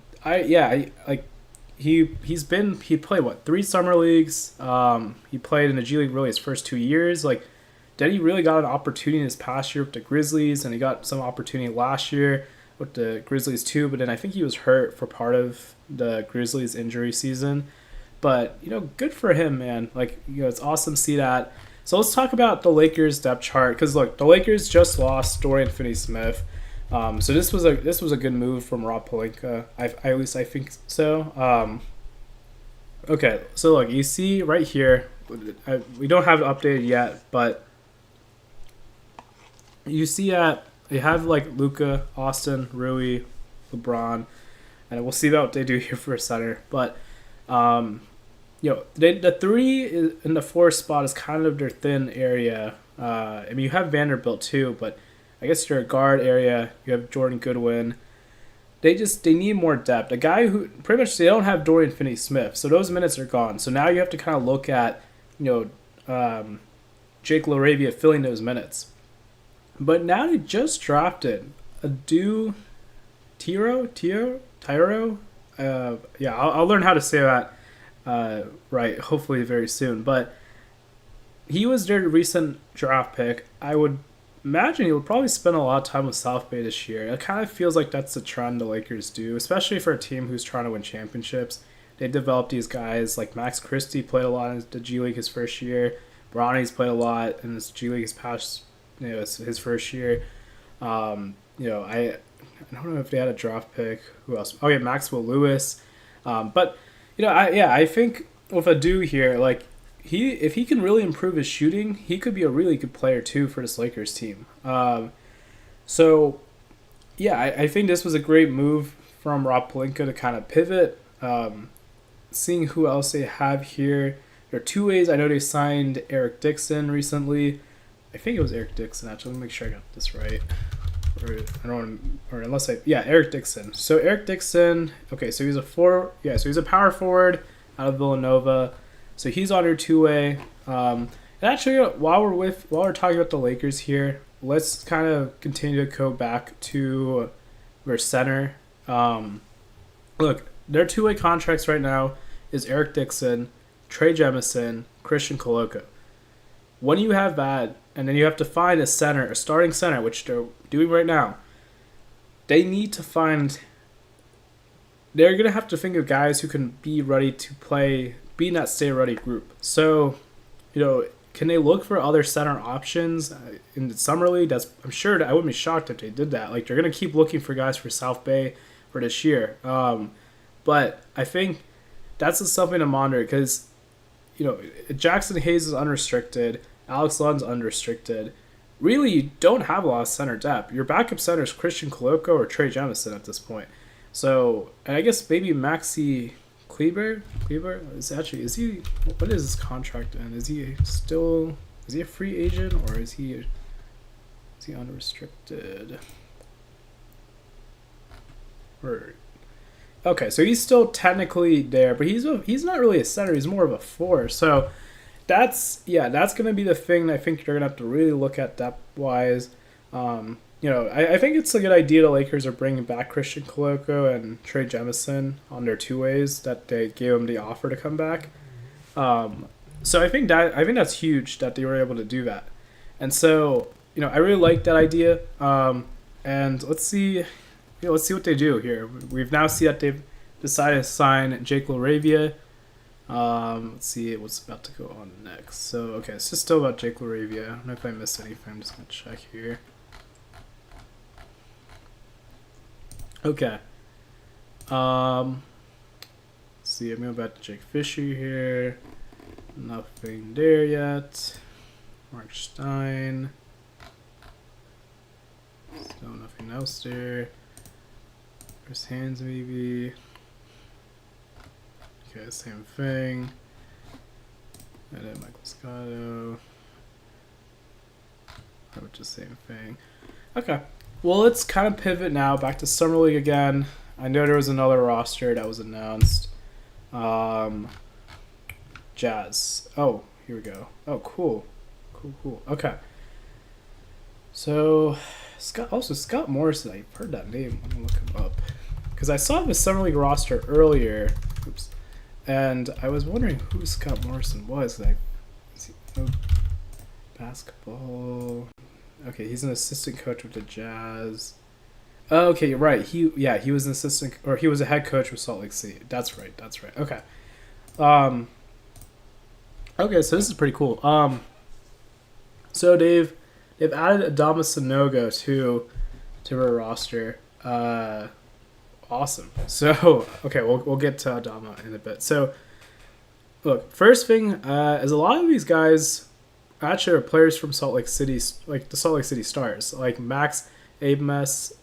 played 3 summer leagues. He played in the G League really his first 2 years. Like, then he really got an opportunity this past year with the Grizzlies, and he got some opportunity last year with the Grizzlies too. But then I think he was hurt for part of the Grizzlies injury season. But good for him, man. Like, it's awesome to see that. So let's talk about the Lakers depth chart, because look, the Lakers just lost Dorian Finney-Smith. So this was a good move from Rob Pelinka. At least I think so. Okay, so look, you see right here, we don't have it updated yet, but you see they have like Luka, Austin, Rui, LeBron, and we'll see what they do here for a center. But the 3 and the 4 spot is kind of their thin area. You have Vanderbilt too, but I guess your guard area, you have Jordan Goodwin. They need more depth. A guy who pretty much they don't have Dorian Finney-Smith, so those minutes are gone. So now you have to kind of look at Jake LaRavia filling those minutes. But now they just drafted Adu Tyro. Yeah, I'll learn how to say that right. Hopefully very soon. But he was their recent draft pick. I would imagine he would probably spend a lot of time with South Bay this year. It kind of feels like that's the trend the Lakers do, especially for a team who's trying to win championships. They develop these guys like Max Christie played a lot in the G League his first year. Bronny's played a lot in this G League his past, his first year. I don't know if they had a draft pick. Who else? Oh yeah, Maxwell Lewis. But I think with Adu here, like if he can really improve his shooting, he could be a really good player too for this Lakers team. I think this was a great move from Rob Pelinka to kind of pivot. Seeing who else they have here. There are two ways. I know they signed Eric Dixon recently. I think it was Eric Dixon actually. Let me make sure I got this right. Eric Dixon. So Eric Dixon, okay, so he's he's a power forward out of Villanova. So he's on your two-way. And actually, while we're talking about the Lakers here, let's kind of continue to go back to their center. Look, their two-way contracts right now is Eric Dixon, Trey Jemison, Christian Koloko. When you have that, and then you have to find a starting center, which they're doing right now, they're going to have to think of guys who can be ready to play, be in that stay-ready group. So, can they look for other center options in the summer league? I'm sure I wouldn't be shocked if they did that. Like, they're going to keep looking for guys for South Bay for this year. But I think that's something to monitor because, Jackson Hayes is unrestricted. Alex Lund's unrestricted. Really, you don't have a lot of center depth. Your backup center is Christian Koloko or Trey Jemison at this point. So, and I guess maybe Maxi Kleber is he? What is his contract in? Is he a free agent or is he unrestricted? Okay, so he's still technically there, but he's not really a center. He's more of a four. So that's going to be the thing that I think you're going to have to really look at depth-wise. I think it's a good idea the Lakers are bringing back Christian Koloko and Trey Jemison on their two ways that they gave them the offer to come back. So I think that's huge that they were able to do that. And so, I really like that idea. And let's see what they do here. We've now seen that they've decided to sign Jake LaRavia. Let's see what's about to go on next. So, okay, it's just still about Jake LaRavia. I don't know if I missed anything. I'm just going to check here. Okay. Let's see, I'm going back to Jake Fisher here. Nothing there yet. Mark Stein. Still nothing else there. Chris Hands maybe. Okay, same thing. And then Michael Scotto. Which is the same thing. Okay. Well, let's kind of pivot now back to Summer League again. I know there was another roster that was announced. Jazz. Oh, here we go. Oh, cool. Cool. Okay. So, Scott Morrison. I've heard that name. I'm going to look him up. Because I saw the Summer League roster earlier. Oops. And I was wondering who Scott Morrison was. Basketball. Okay, he's an assistant coach with the Jazz. Oh, okay, you're right. He was an assistant, or he was a head coach with Salt Lake City. That's right. Okay. Okay, so this is pretty cool. So they've added Adama Sanogo to their roster. Awesome. So, okay, we'll get to Adama in a bit. So, look, first thing is a lot of these guys actually are players from Salt Lake City, like the Salt Lake City Stars, like Max Abmas.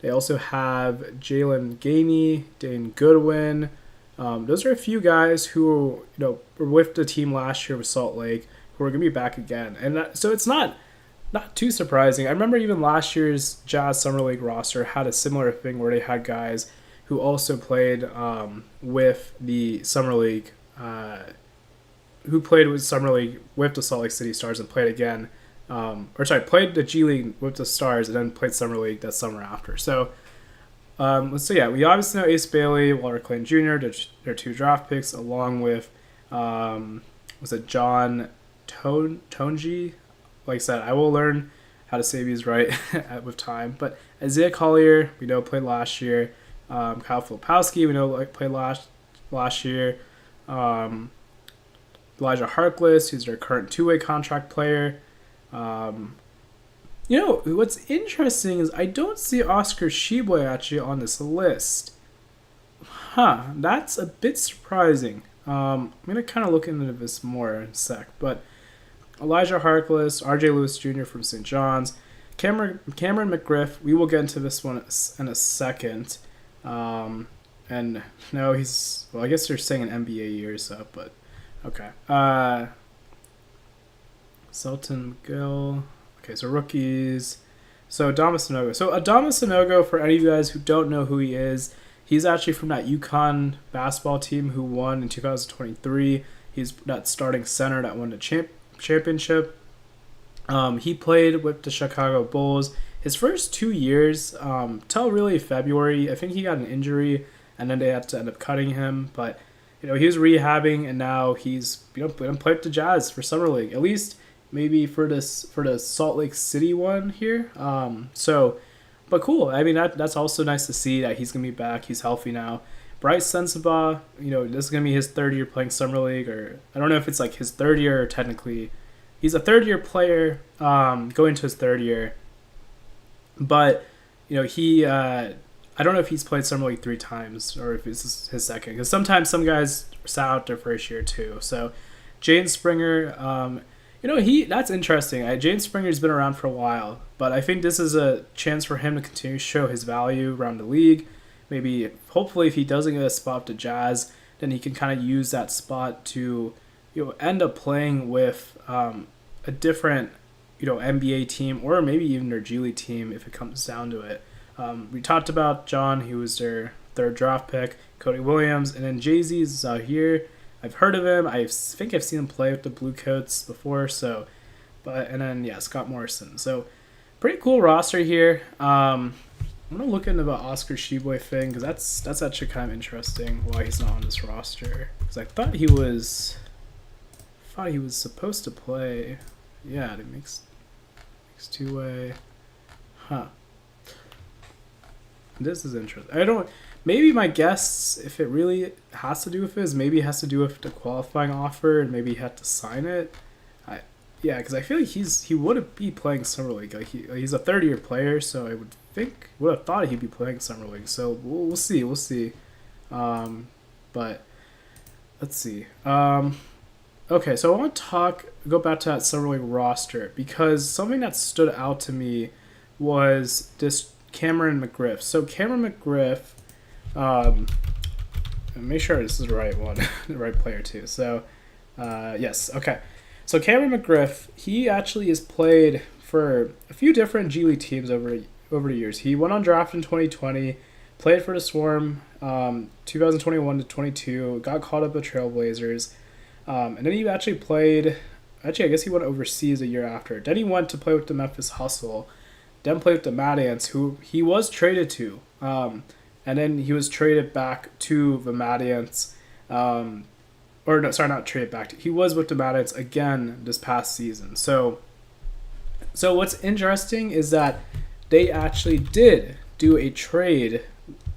They also have Jalen Gainey, Dane Goodwin. Those are a few guys who were with the team last year with Salt Lake who are going to be back again. And so it's not not too surprising. I remember even last year's Jazz Summer League roster had a similar thing where they had guys who also played with the Summer League, who played with Summer League with the Salt Lake City Stars and played again, played the G League with the Stars and then played Summer League that summer after. So, we obviously know Ace Bailey, Walter Clayton Jr., their 2 draft picks, along with, was it John Tonji? Like I said, I will learn how to say these right with time. But Isaiah Collier, we know played last year. Kyle Filipowski, we know played last year. Elijah Harkless, who's their current 2-way contract player. What's interesting is I don't see Oscar Tshiebwe actually on this list. That's a bit surprising. I'm going to kind of look into this more in a sec. But Elijah Harkless, RJ Lewis Jr. from St. John's, Cameron McGriff, we will get into this one in a second. And no, I guess they're saying an NBA years up, but okay. Selton McGill. Okay, so rookies. So Adama Sanogo. So Adama Sanogo, for any of you guys who don't know who he is, he's actually from that UConn basketball team who won in 2023. He's that starting center that won the championship. He played with the Chicago Bulls. His first 2 years, till really February, I think he got an injury, and then they had to end up cutting him. But he was rehabbing, and now he's played with the Jazz for Summer League, at least maybe for the Salt Lake City one here. But cool. I mean, that's also nice to see that he's gonna be back. He's healthy now. Bryce Sensabaugh, this is gonna be his 3rd year playing Summer League, or I don't know if it's like his 3rd year or technically. He's a 3rd year player, going to his 3rd year. But, he, I don't know if he's played Summer League 3 times or if it's his 2nd. Because sometimes some guys sat out their 1st year too. So, Jane Springer, that's interesting. Jane Springer's been around for a while. But I think this is a chance for him to continue to show his value around the league. Maybe, hopefully, if he doesn't get a spot with the Jazz, then he can kind of use that spot to, end up playing with a different, NBA team, or maybe even their G League team if it comes down to it. We talked about John, who was their 3rd draft pick, Cody Williams, and then Jay-Z is out here. I've heard of him. I think I've seen him play with the Blue Coats before. So, and then Scott Morrison. So, pretty cool roster here. I'm gonna look into the Oscar Tshiebwe thing because that's actually kind of interesting why he's not on this roster. Because I thought he was supposed to play. Yeah, it makes 2-way. This is interesting. Maybe my guess, if it really has to do with this, maybe it has to do with the qualifying offer and maybe he had to sign it. Because I feel like he wouldn't be playing Summer League. Like he's a 3rd year player, so I would have thought he'd be playing Summer League. So we'll see. But let's see. Okay, so I want to go back to that Summer League roster because something that stood out to me was this Cameron McGriff. So Cameron McGriff, make sure this is the right one, the right player too. So, yes, okay. So Cameron McGriff, he actually has played for a few different G League teams over the years. He went on draft in 2020, played for the Swarm, 2021 to 22, got caught up with Trailblazers. And then he actually played, I guess he went overseas a year after. Then he went to play with the Memphis Hustle, then played with the Mad Ants, who he was traded to. And then he was traded back to the Mad Ants. Not traded back to. He was with the Mad Ants again this past season. So what's interesting is that they actually did do a trade,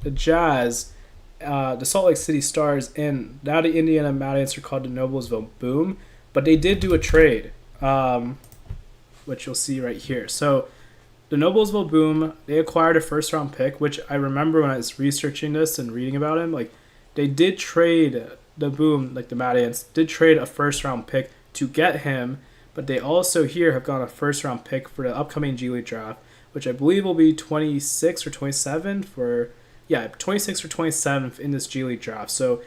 the Jazz, the Salt Lake City Stars, and now the Indiana Mad Ants are called the Noblesville Boom, but they did do a trade, which you'll see right here. So the Noblesville Boom, they acquired a 1st round pick, which I remember when I was researching this and reading about him, like they did trade the Boom, like the Mad Ants, did trade a 1st round pick to get him, but they also here have got a 1st round pick for the upcoming G League draft, which I believe will be 26 or 27 for... 26th or 27th in this G League draft. So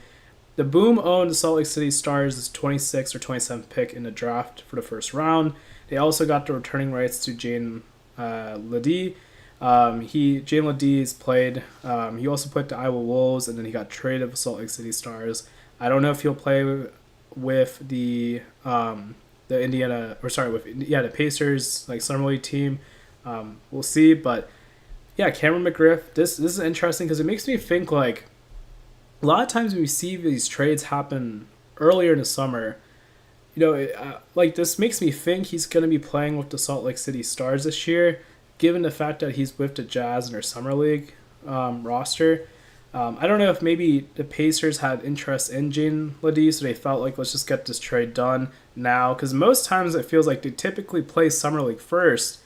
The Boom owned Salt Lake City Stars' 26th or 27th pick in the draft for the first round. They also got the returning rights to Jane Ledee. Jane Ledee's played. He also played the Iowa Wolves, and then he got traded with Salt Lake City Stars. I don't know if he'll play with the Indiana, or sorry, with the Pacers like summer league team. We'll see, but yeah, Cameron McGriff. This is interesting because it makes me think like a lot of times when we see these trades happen earlier in the summer, like this makes me think he's going to be playing with the Salt Lake City Stars this year, given the fact that he's with the Jazz in their summer league roster. I don't know if maybe the Pacers had interest in Jane Ledee, so they felt like let's just get this trade done now. Because most times it feels like they typically play summer league first,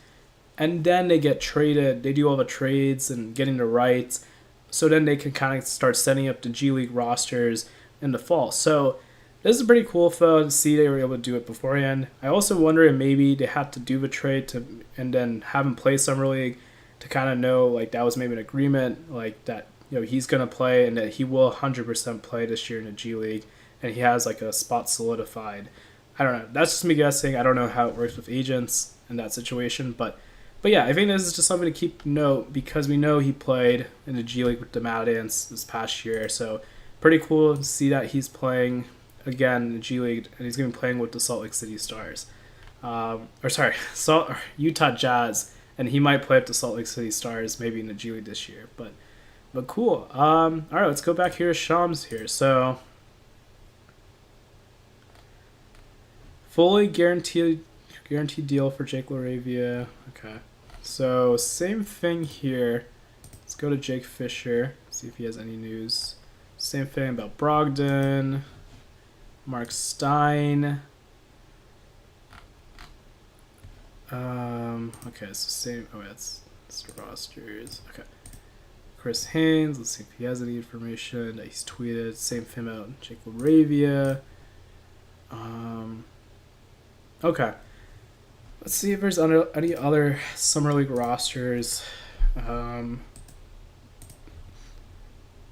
and then they get traded. They do all the trades and getting the rights, so then they can kind of start setting up the G League rosters in the fall. So this is pretty cool though to see they were able to do it beforehand. I also wonder if maybe they had to do the trade and then have him play summer league to kind of know like that was maybe an agreement like that. He's going to play and that he will 100% play this year in the G League, and he has like a spot solidified. I don't know. That's just me guessing. I don't know how it works with agents in that situation, but yeah, I think this is just something to keep note because we know he played in the G League with the Mad Ants this past year, so pretty cool to see that he's playing again in the G League, and he's going to be playing with the Salt Lake City Stars. Utah Jazz, and he might play with the Salt Lake City Stars maybe in the G League this year, but cool. All right, let's go back here to Shams here. So, fully guaranteed deal for Jake LaRavia. Okay. So, same thing here. Let's go to Jake Fisher, see if he has any news. Same thing about Brogdon, Mark Stein. Okay, so same. Oh, that's rosters. Okay. Chris Haynes, let's see if he has any information that he's tweeted. Same thing about Jake LaRavia. Okay. Let's see if there's any other Summer League rosters. I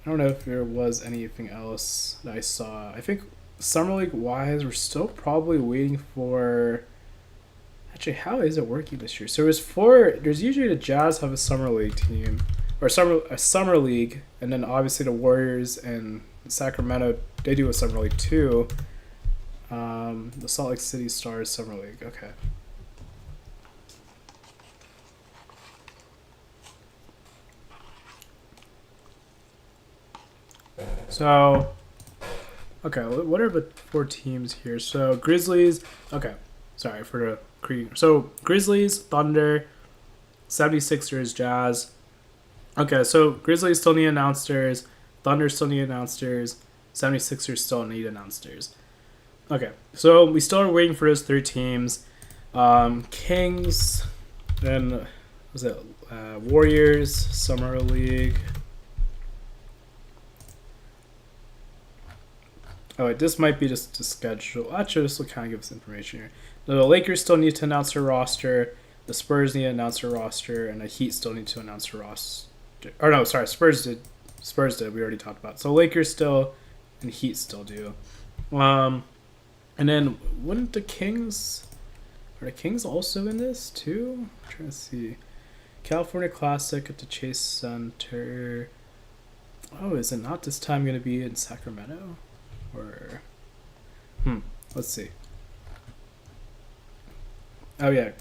don't know if there was anything else that I saw. I think Summer League wise, we're still probably waiting for... Actually, how is it working this year? So there's usually the Jazz have a Summer League team. Or a summer league, and then obviously the Warriors and Sacramento, they do a summer league too. The Salt Lake City Stars summer league. Okay. So, okay, what are the 4 teams here? So Grizzlies. Okay, sorry for the Creek. So Grizzlies, Thunder, 76ers, Jazz. Okay, so Grizzlies still need announcers, Thunder still need announcers, 76ers still need announcers. Okay, so we still are waiting for those 3 teams. Kings, then was it Warriors, Summer League. Oh wait, this might be just the schedule. Actually, this will kind of give us information here. The Lakers still need to announce their roster, the Spurs need to announce their roster, and the Heat still need to announce their roster. Or no, sorry, Spurs did. We already talked about. So Lakers still, and Heat still do. And then wouldn't the Kings? Are the Kings also in this too? I'm trying to see. California Classic at the Chase Center. Oh, is it not this time going to be in Sacramento? Or let's see. Oh yeah,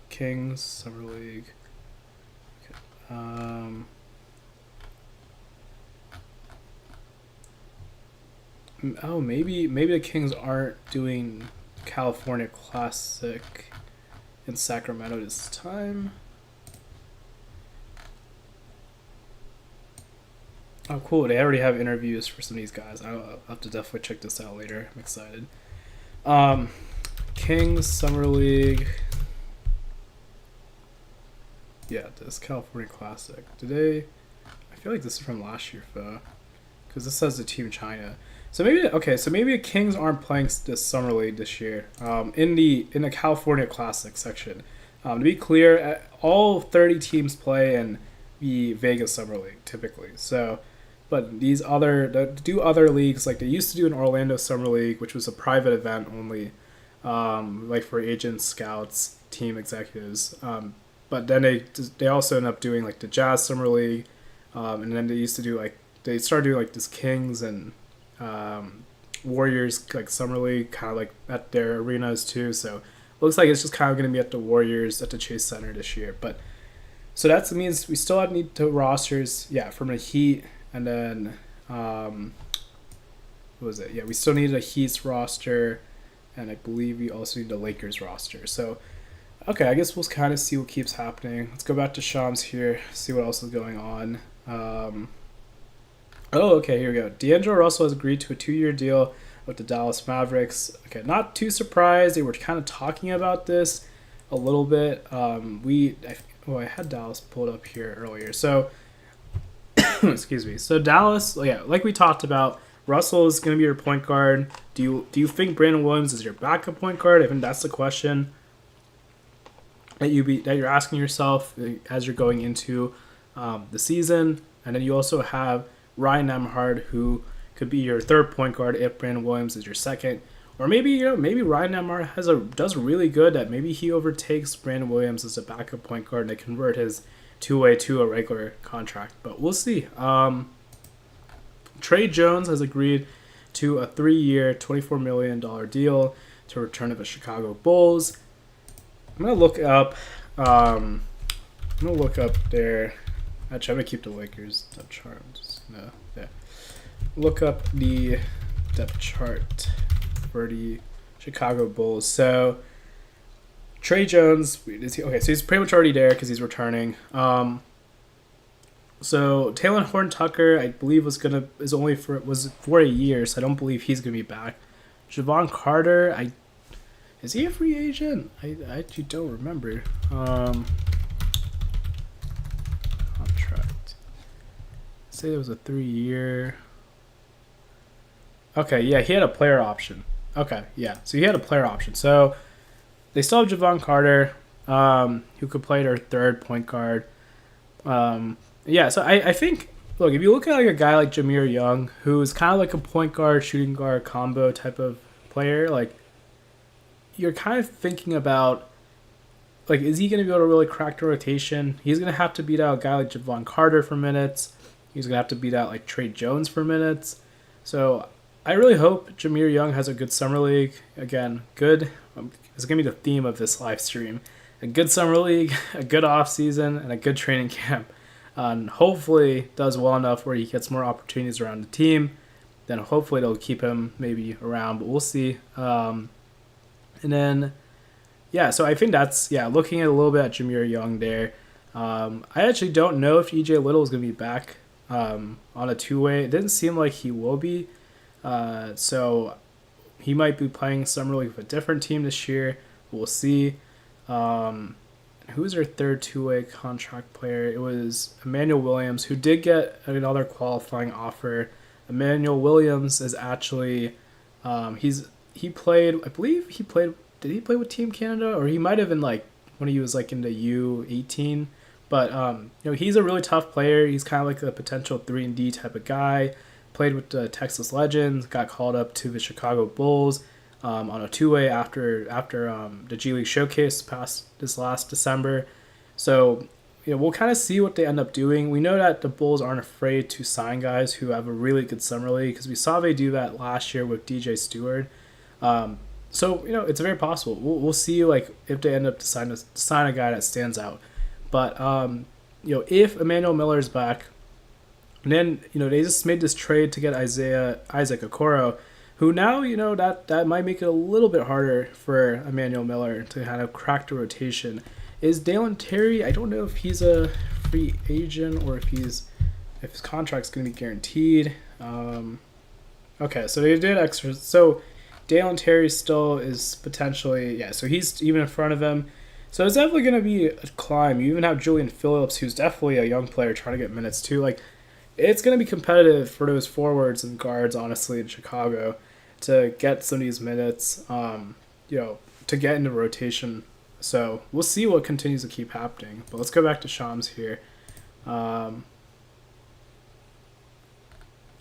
Kings Summer League. Okay. Oh, maybe the Kings aren't doing California Classic in Sacramento this time. Oh, cool. They already have interviews for some of these guys. I'll have to definitely check this out later. I'm excited. Kings Summer League. Yeah, this California Classic. I feel like this is from last year, though. Because this says the Team China. So maybe the Kings aren't playing this Summer League this year. In the California Classic section. To be clear, all 30 teams play in the Vegas Summer League typically. So but these other do other leagues like they used to do an Orlando Summer League, which was a private event only, like for agents, scouts, team executives. But then they also end up doing like the Jazz Summer League, and then they used to do like they started doing like this Kings and Warriors like Summer League, kind of like at their arenas too. So looks like it's just kind of going to be at the Warriors at the Chase Center this year. But so that means we still need to rosters, yeah, from the Heat, and then what was it? Yeah, we still need a Heat's roster, and I believe we also need the Lakers roster. So okay, I guess we'll kind of see what keeps happening. Let's go back to Shams here, see what else is going on. Oh, okay, here we go. D'Angelo Russell has agreed to a 2-year deal with the Dallas Mavericks. Okay, not too surprised. They were kind of talking about this a little bit. I had Dallas pulled up here earlier. So, excuse me. So Dallas, yeah, like we talked about, Russell is going to be your point guard. Do you think Brandon Williams is your backup point guard? I think that's the question that you're asking yourself as you're going into the season. And then you also have Ryan Nembhard, who could be your third point guard if Brandon Williams is your second. Or maybe Ryan Nembhard does really good that maybe he overtakes Brandon Williams as a backup point guard and they convert his two-way to a regular contract. But we'll see. Trey Jones has agreed to a 3-year, $24 million deal to return to the Chicago Bulls. I'm gonna look up their. Actually, I'm gonna keep the Lakers depth chart. Look up the depth chart for the Chicago Bulls. So Trey Jones, okay? So he's pretty much already there because he's returning. So Taylor Horton-Tucker, I believe was for a year, so I don't believe he's gonna be back. Javon Carter, is he a free agent? I actually don't remember. Contract. Say it was a 3-year. Okay, yeah, he had a player option. Okay, yeah, so he had a player option. So they still have Javon Carter, who could play their third point guard. Yeah, so I think, look, if you look at like a guy like Jameer Young, who is kind of like a point guard, shooting guard combo type of player, like you're kind of thinking about, like, is he going to be able to really crack the rotation? He's going to have to beat out a guy like Javon Carter for minutes. He's going to have to beat out like Trey Jones for minutes. So I really hope Jameer Young has a good summer league. Again, good. It's going to be the theme of this live stream. A good summer league, a good off season, and a good training camp. And hopefully does well enough where he gets more opportunities around the team. Then hopefully they'll keep him maybe around, but we'll see. And then, yeah, so I think that's, looking at a little bit at Jameer Young there. I actually don't know if EJ Little is going to be back on a two-way. It didn't seem like he will be. So he might be playing summer league with a different team this year. We'll see. Who's our third two-way contract player? It was Emmanuel Williams, who did get another qualifying offer. Emmanuel Williams is actually, he played, I believe he played, did he play with Team Canada? Or he might have been like, when he was like in the U18. But, he's a really tough player. He's kind of like a potential 3-and-D type of guy. Played with the Texas Legends, got called up to the Chicago Bulls on a two-way after the G League Showcase past this last December. So, we'll kind of see what they end up doing. We know that the Bulls aren't afraid to sign guys who have a really good summer league because we saw they do that last year with DJ Stewart. So, it's very possible. We'll see like if they end up to sign a guy that stands out. But, if Emmanuel Miller is back, and then, they just made this trade to get Isaac Okoro, who now, that might make it a little bit harder for Emmanuel Miller to kind of crack the rotation. Is Dalen Terry, I don't know if he's a free agent or if his contract's going to be guaranteed. Okay, so they did extra. So Dalen Terry still is potentially, so he's even in front of him. So it's definitely going to be a climb. You even have Julian Phillips, who's definitely a young player trying to get minutes too. Like, it's going to be competitive for those forwards and guards, honestly, in Chicago to get some of these minutes, to get into rotation. So we'll see what continues to keep happening. But let's go back to Shams here.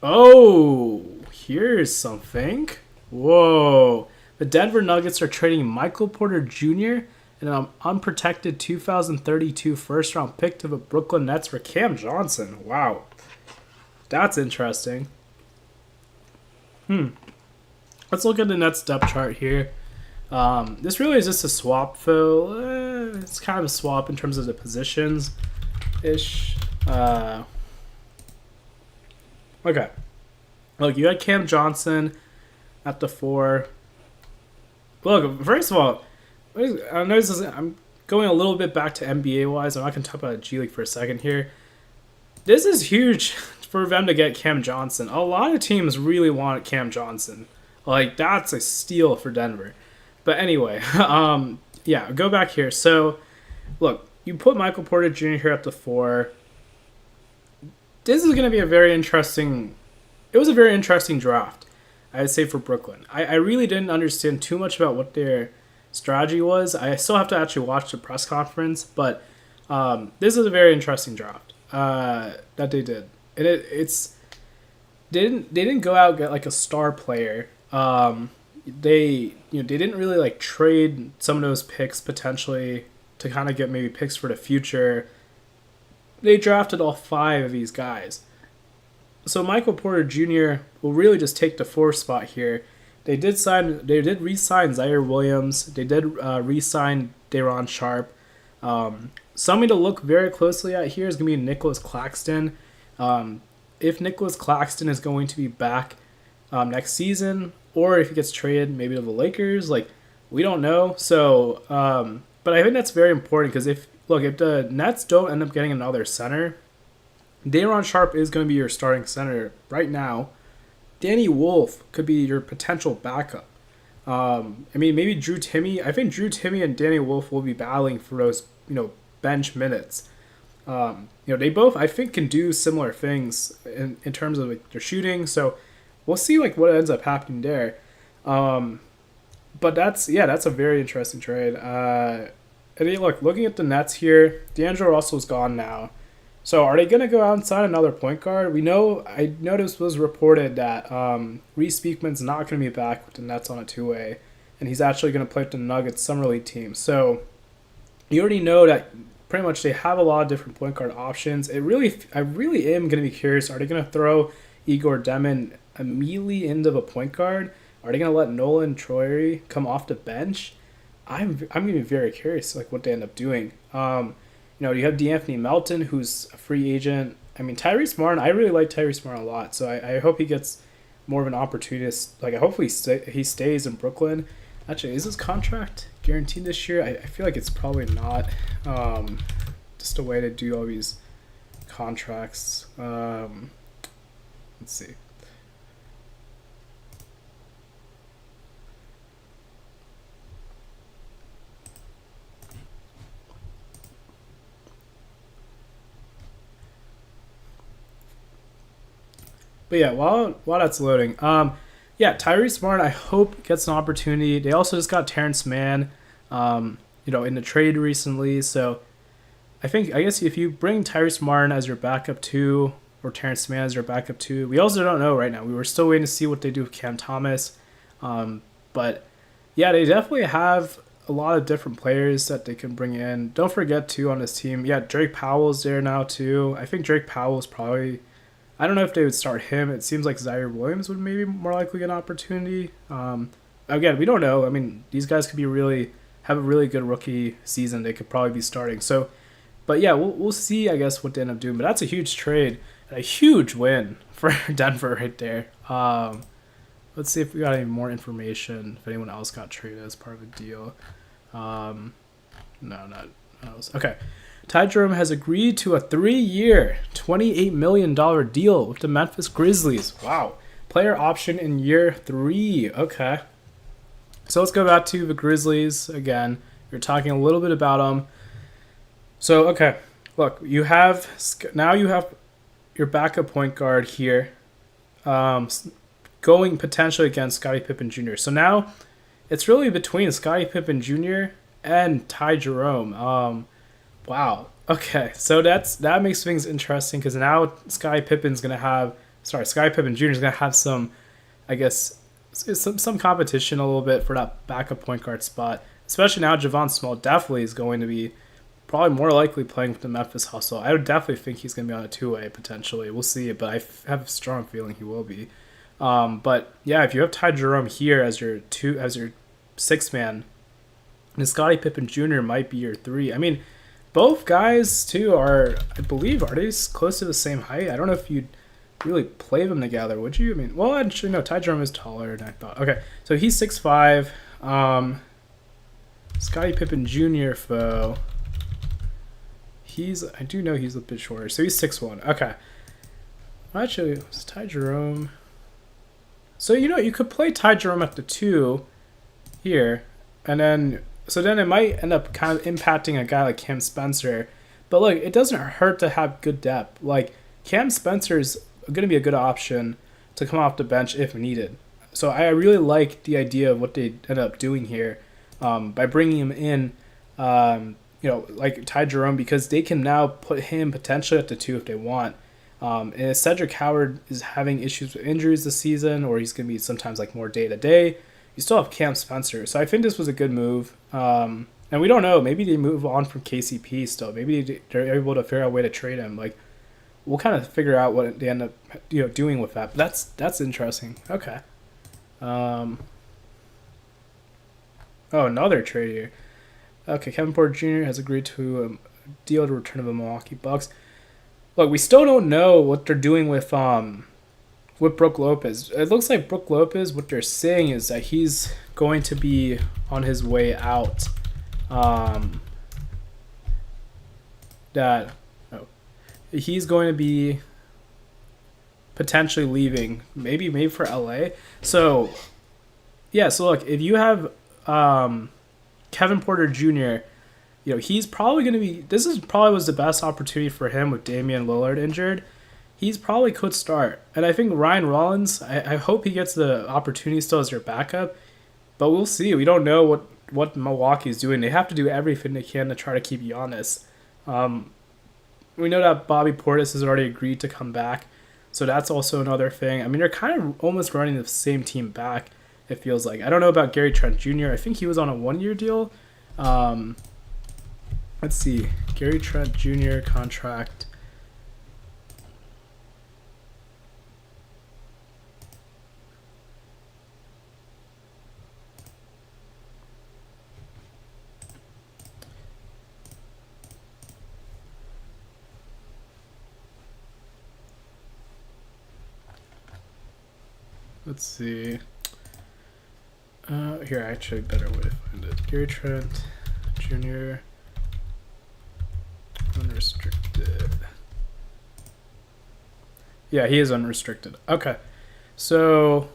Oh, here's something. Whoa. The Denver Nuggets are trading Michael Porter Jr. and an unprotected 2032 first round pick to the Brooklyn Nets for Cam Johnson. Wow. That's interesting. Let's look at the Nets depth chart here. This really is just a swap, Phil. It's kind of a swap in terms of the positions ish. Okay. Look, you had Cam Johnson at the 4. Look, first of all, I know I'm going a little bit back to NBA wise. I'm not going to talk about G League for a second here. This is huge for them to get Cam Johnson. A lot of teams really want Cam Johnson. Like, that's a steal for Denver. But anyway, yeah, go back here. So, look, you put Michael Porter Jr. here at the 4. This is going to be a very interesting... It was a very interesting draft, I'd say, for Brooklyn. I really didn't understand too much about what their strategy was. I still have to actually watch the press conference, but this is a very interesting draft that they did. And they didn't go out and get like a star player. They didn't really like trade some of those picks potentially to kind of get maybe picks for the future. They drafted all 5 of these guys. So Michael Porter Jr. will really just take the 4th spot here. They did re-sign Zaire Williams. They did re-sign Day'Ron Sharpe. Something to look very closely at here is going to be Nicholas Claxton. If Nicholas Claxton is going to be back next season, or if he gets traded maybe to the Lakers, like, we don't know. So, but I think that's very important because if the Nets don't end up getting another center, Day'Ron Sharpe is going to be your starting center right now. Danny Wolf could be your potential backup. Maybe Drew Timme. I think Drew Timme and Danny Wolf will be battling for those, bench minutes. They both, I think, can do similar things in terms of like their shooting. So we'll see like what ends up happening there. But that's a very interesting trade. Looking at the Nets here, D'Angelo Russell's gone now. So are they going to go out and sign another point guard? I noticed was reported that Reese Beekman's not going to be back with the Nets on a 2-way, and he's actually going to play with the Nuggets Summer League team. So you already know that pretty much they have a lot of different point guard options. I really am going to be curious. Are they going to throw Igor Demon immediately into a point guard? Are they going to let Nolan Troyer come off the bench? I'm going to be very curious like what they end up doing. You have D'Anthony Melton, who's a free agent. I mean, Tyrese Martin, I really like Tyrese Martin a lot, so I hope he gets more of an opportunist. Like, hopefully he stays in Brooklyn. Actually, is his contract guaranteed this year? I feel like it's probably not. Just a way to do all these contracts. Let's see. But yeah, while that's loading, Tyrese Martin, I hope gets an opportunity. They also just got Terrence Mann, in the trade recently. So I guess if you bring Tyrese Martin as your backup 2 or Terrence Mann as your backup 2, we also don't know right now. We were still waiting to see what they do with Cam Thomas. But yeah, they definitely have a lot of different players that they can bring in. Don't forget too on this team. Yeah, Drake Powell's there now too. I think Drake Powell's probably... I don't know if they would start him. It seems like Zaire Williams would maybe more likely get an opportunity. Again, we don't know. I mean, these guys could have a really good rookie season. They could probably be starting. So, but yeah, we'll see, I guess, what they end up doing. But that's a huge trade, and a huge win for Denver right there. Let's see if we got any more information. If anyone else got traded as part of a deal. No, not else. Okay. Ty Jerome has agreed to a 3-year, $28 million deal with the Memphis Grizzlies. Wow. Player option in year 3. Okay. So let's go back to the Grizzlies again. You're talking a little bit about them. So, okay. Look, you have your backup point guard here going potentially against Scottie Pippen Jr. So now it's really between Scottie Pippen Jr. and Ty Jerome. Wow. Okay. So that makes things interesting because now Scottie Pippen's going to have Scottie Pippen Jr. is going to have some, I guess, some competition a little bit for that backup point guard spot. Especially now, Javon Small definitely is going to be probably more likely playing with the Memphis Hustle. I would definitely think he's going to be on a two-way potentially. We'll see, but I have a strong feeling he will be. But yeah, if you have Ty Jerome here as your sixth man, and Scottie Pippen Jr. might be your three. I mean, both guys too are, I believe, are they close to the same height? I don't know if you'd really play them together, would you? I mean, well, actually no. Ty Jerome is taller than I thought. Okay, so he's 6'5". Scottie Pippen Jr. Foe. I do know he's a bit shorter, so he's 6'1". Okay. Actually, it's Ty Jerome. So, you could play Ty Jerome at the 2 here, and then it might end up kind of impacting a guy like Cam Spencer. But look, it doesn't hurt to have good depth. Like, Cam Spencer's going to be a good option to come off the bench if needed. So I really like the idea of what they ended up doing here by bringing him in, like Ty Jerome, because they can now put him potentially at the 2 if they want. And if Cedric Howard is having issues with injuries this season, or he's going to be sometimes like more day to day, you still have Cam Spencer. So I think this was a good move. And we don't know. Maybe they move on from KCP still. Maybe they're able to figure out a way to trade him. Like, we'll kind of figure out what they end up doing with that. But that's interesting. Okay. Oh, another trade here. Okay, Kevin Porter Jr. has agreed to a deal to return to the Milwaukee Bucks. Look, we still don't know what they're doing with Brook Lopez. It looks like Brook Lopez, what they're saying is that he's going to be on his way out. He's going to be potentially leaving, maybe for LA. So, yeah. So look, if you have Kevin Porter Jr., he's probably going to be. This is probably was the best opportunity for him with Damian Lillard injured. He's probably could start, and I think Ryan Rollins. I hope he gets the opportunity still as your backup, but we'll see. We don't know what Milwaukee's doing. They have to do everything they can to try to keep Giannis. We know that Bobby Portis has already agreed to come back, so that's also another thing. I mean, they're kind of almost running the same team back, it feels like. I don't know about Gary Trent Jr. I think he was on a 1-year deal. Let's see. Gary Trent Jr. contract. Let's see. Here, actually, better way to find it. Gary Trent Jr. Unrestricted. Yeah, he is unrestricted. Okay. So,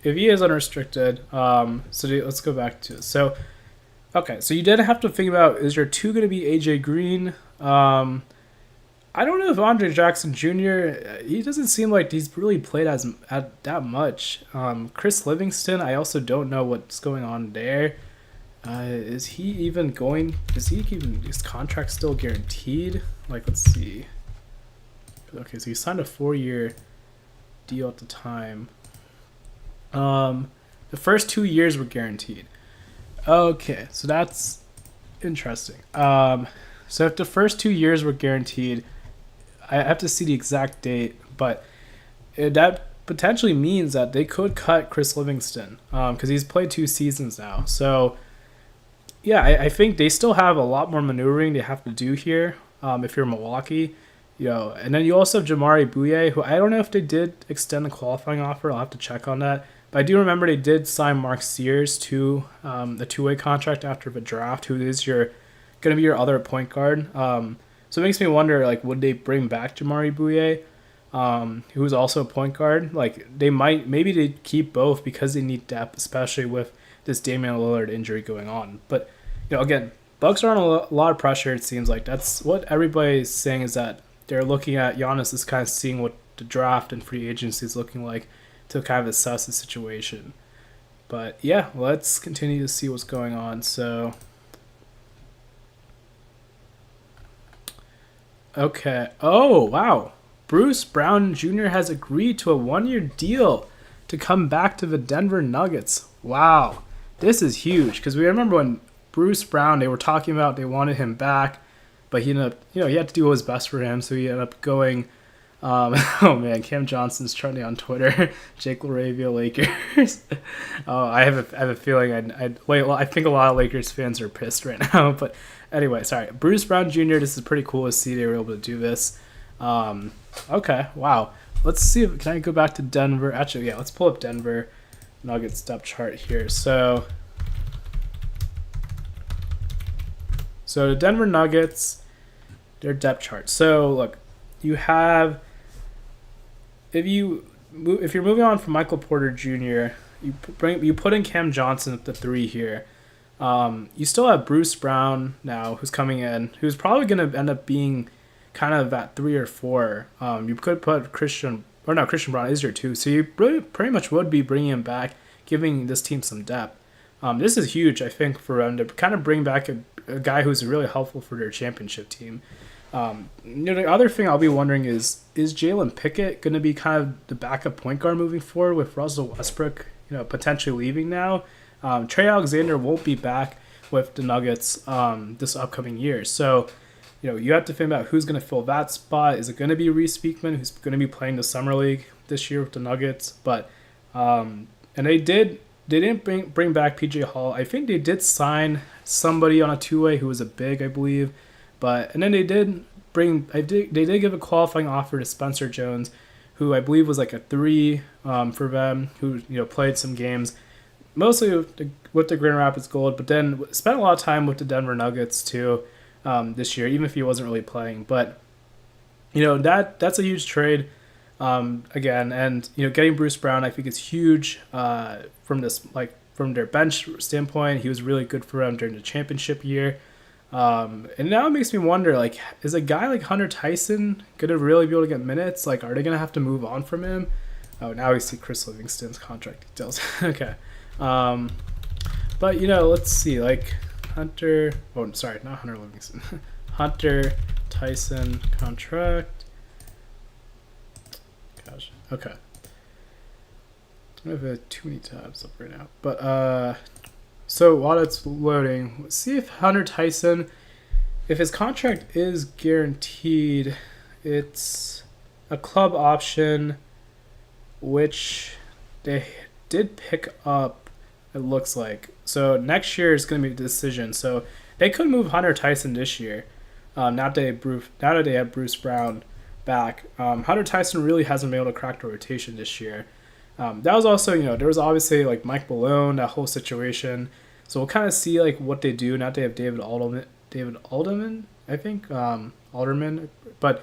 if he is unrestricted, let's go back to it. So, okay, so you did have to think about, is your 2 going to be AJ Green? I don't know if Andre Jackson Jr., he doesn't seem like he's really played at that much. Chris Livingston, I also don't know what's going on there. Is his contract still guaranteed? Like, let's see. Okay, so he signed a 4-year deal at the time. The first 2 years were guaranteed. Okay, so that's interesting. So if the first 2 years were guaranteed, I have to see the exact date, but that potentially means that they could cut Chris Livingston because he's played 2 seasons now. So, yeah, I think they still have a lot more maneuvering they have to do here if you're Milwaukee. And then you also have Jamari Bouye, who I don't know if they did extend the qualifying offer. I'll have to check on that. But I do remember they did sign Mark Sears to the 2-way contract after the draft, who is going to be your other point guard. So it makes me wonder, like, would they bring back Jamari Bouye, who's also a point guard? Like, maybe they keep both because they need depth, especially with this Damian Lillard injury going on. But, again, Bucks are on a lot of pressure, it seems like. That's what everybody's saying, is that they're looking at Giannis as kind of seeing what the draft and free agency is looking like to kind of assess the situation. But, yeah, let's continue to see what's going on. So, okay. Oh, wow. Bruce Brown Jr. has agreed to a 1-year deal to come back to the Denver Nuggets. Wow, this is huge because we remember when Bruce Brown, they were talking about they wanted him back, but he ended up, he had to do what was best for him, so he ended up going. Oh man, Cam Johnson's trending on Twitter. Jake LaRavia, Lakers. Oh, I have a feeling I think a lot of Lakers fans are pissed right now. But anyway, sorry, Bruce Brown Jr. This is pretty cool to see they were able to do this. Okay, wow. Let's see. Can I go back to Denver? Actually, yeah. Let's pull up Denver Nuggets depth chart here. So the Denver Nuggets, their depth chart. So look, you have. If you're moving on from Michael Porter Jr., you put in Cam Johnson at the 3 here. You still have Bruce Brown now, who's coming in, who's probably going to end up being kind of at 3 or 4. You could put Christian Brown is your 2, so you pretty much would be bringing him back, giving this team some depth. This is huge, I think, for them to kind of bring back a guy who's really helpful for their championship team. The other thing I'll be wondering is Jalen Pickett going to be kind of the backup point guard moving forward with Russell Westbrook, potentially leaving now? Trey Alexander won't be back with the Nuggets this upcoming year. So, you have to think about who's going to fill that spot. Is it going to be Reese Beekman, who's going to be playing the Summer League this year with the Nuggets? But and they didn't bring back PJ Hall. I think they did sign somebody on a 2-way who was a big, I believe. And then they did give a qualifying offer to Spencer Jones, who I believe was like a 3 for them, who played some games, mostly with the Grand Rapids Gold, but then spent a lot of time with the Denver Nuggets too this year, even if he wasn't really playing. But that's a huge trade again, and getting Bruce Brown I think is huge from their bench standpoint. He was really good for them during the championship year. And now it makes me wonder, is a guy like Hunter Tyson going to really be able to get minutes? Are they going to have to move on from him? Oh, now we see Chris Livingston's contract details. Okay. But, let's see, Hunter, sorry, not Hunter Livingston. Hunter Tyson contract. Gosh, okay. I have too many tabs up right now. But, so while it's loading, let's see if Hunter Tyson, if his contract is guaranteed, it's a club option, which they did pick up, it looks like. So next year is going to be the decision. So they could move Hunter Tyson this year. Now that they have Bruce Brown back. Hunter Tyson really hasn't been able to crack the rotation this year. That was also, there was obviously Mike Malone, that whole situation. So we'll kind of see what they do. Now they have David Alderman, I think, Alderman. But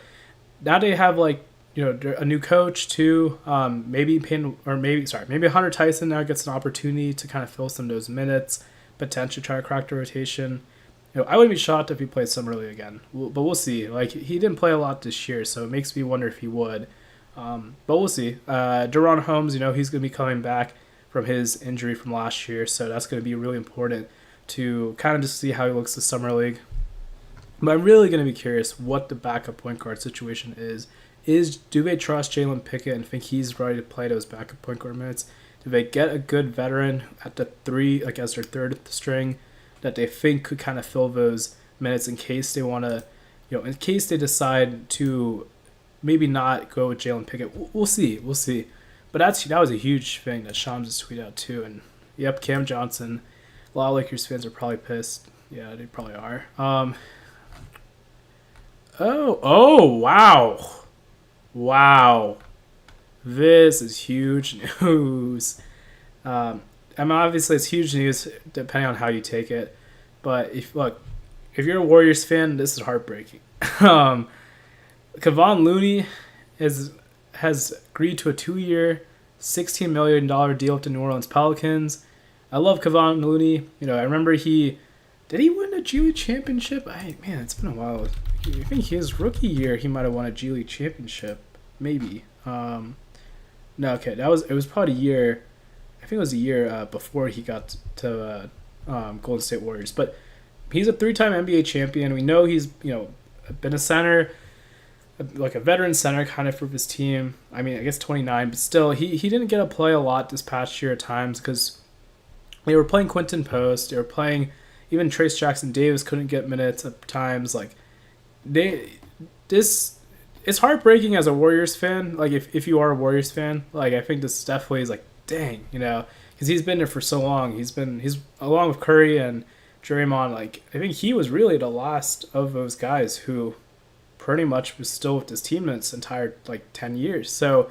now they have a new coach too. Maybe Hunter Tyson now gets an opportunity to kind of fill some of those minutes, potentially try to crack the rotation. I wouldn't be shocked if he plays Summer League again, but we'll see. He didn't play a lot this year, so it makes me wonder if he would. But we'll see. Deron Holmes, he's going to be coming back from his injury from last year, so that's going to be really important to kind of just see how he looks the Summer League. But I'm really going to be curious what the backup point guard situation is. Do they trust Jalen Pickett and think he's ready to play those backup point guard minutes? Do they get a good veteran at the 3, as their third string, that they think could kind of fill those minutes in case they want to, in case they decide to maybe not go with Jalen Pickett? We'll see. But that was a huge thing that Shams just tweeted out too. And yep, Cam Johnson. A lot of Lakers fans are probably pissed. Yeah, they probably are. Wow. This is huge news. Obviously it's huge news depending on how you take it. But if you're a Warriors fan, this is heartbreaking. Kevon Looney has agreed to a 2-year, $16 million deal with the New Orleans Pelicans. I love Kevon Looney. I remember did he win a G League championship? It's been a while. I think his rookie year he might have won a G League championship, maybe. No, okay, it was probably a year. I think it was a year before he got to Golden State Warriors. But he's a 3-time NBA champion. We know he's been a center. like a veteran center kind of for his team. I mean, I guess 29, but still, he didn't get to play a lot this past year at times because they were playing Quinton Post. They were playing even Trace Jackson Davis couldn't get minutes at times. Like they this it's heartbreaking as a Warriors fan. Like if you are a Warriors fan, like I think this definitely is like dang, because he's been there for so long. He's along with Curry and Draymond. Like I think he was really the last of those guys who pretty much was still with this team in its entire like 10 years. So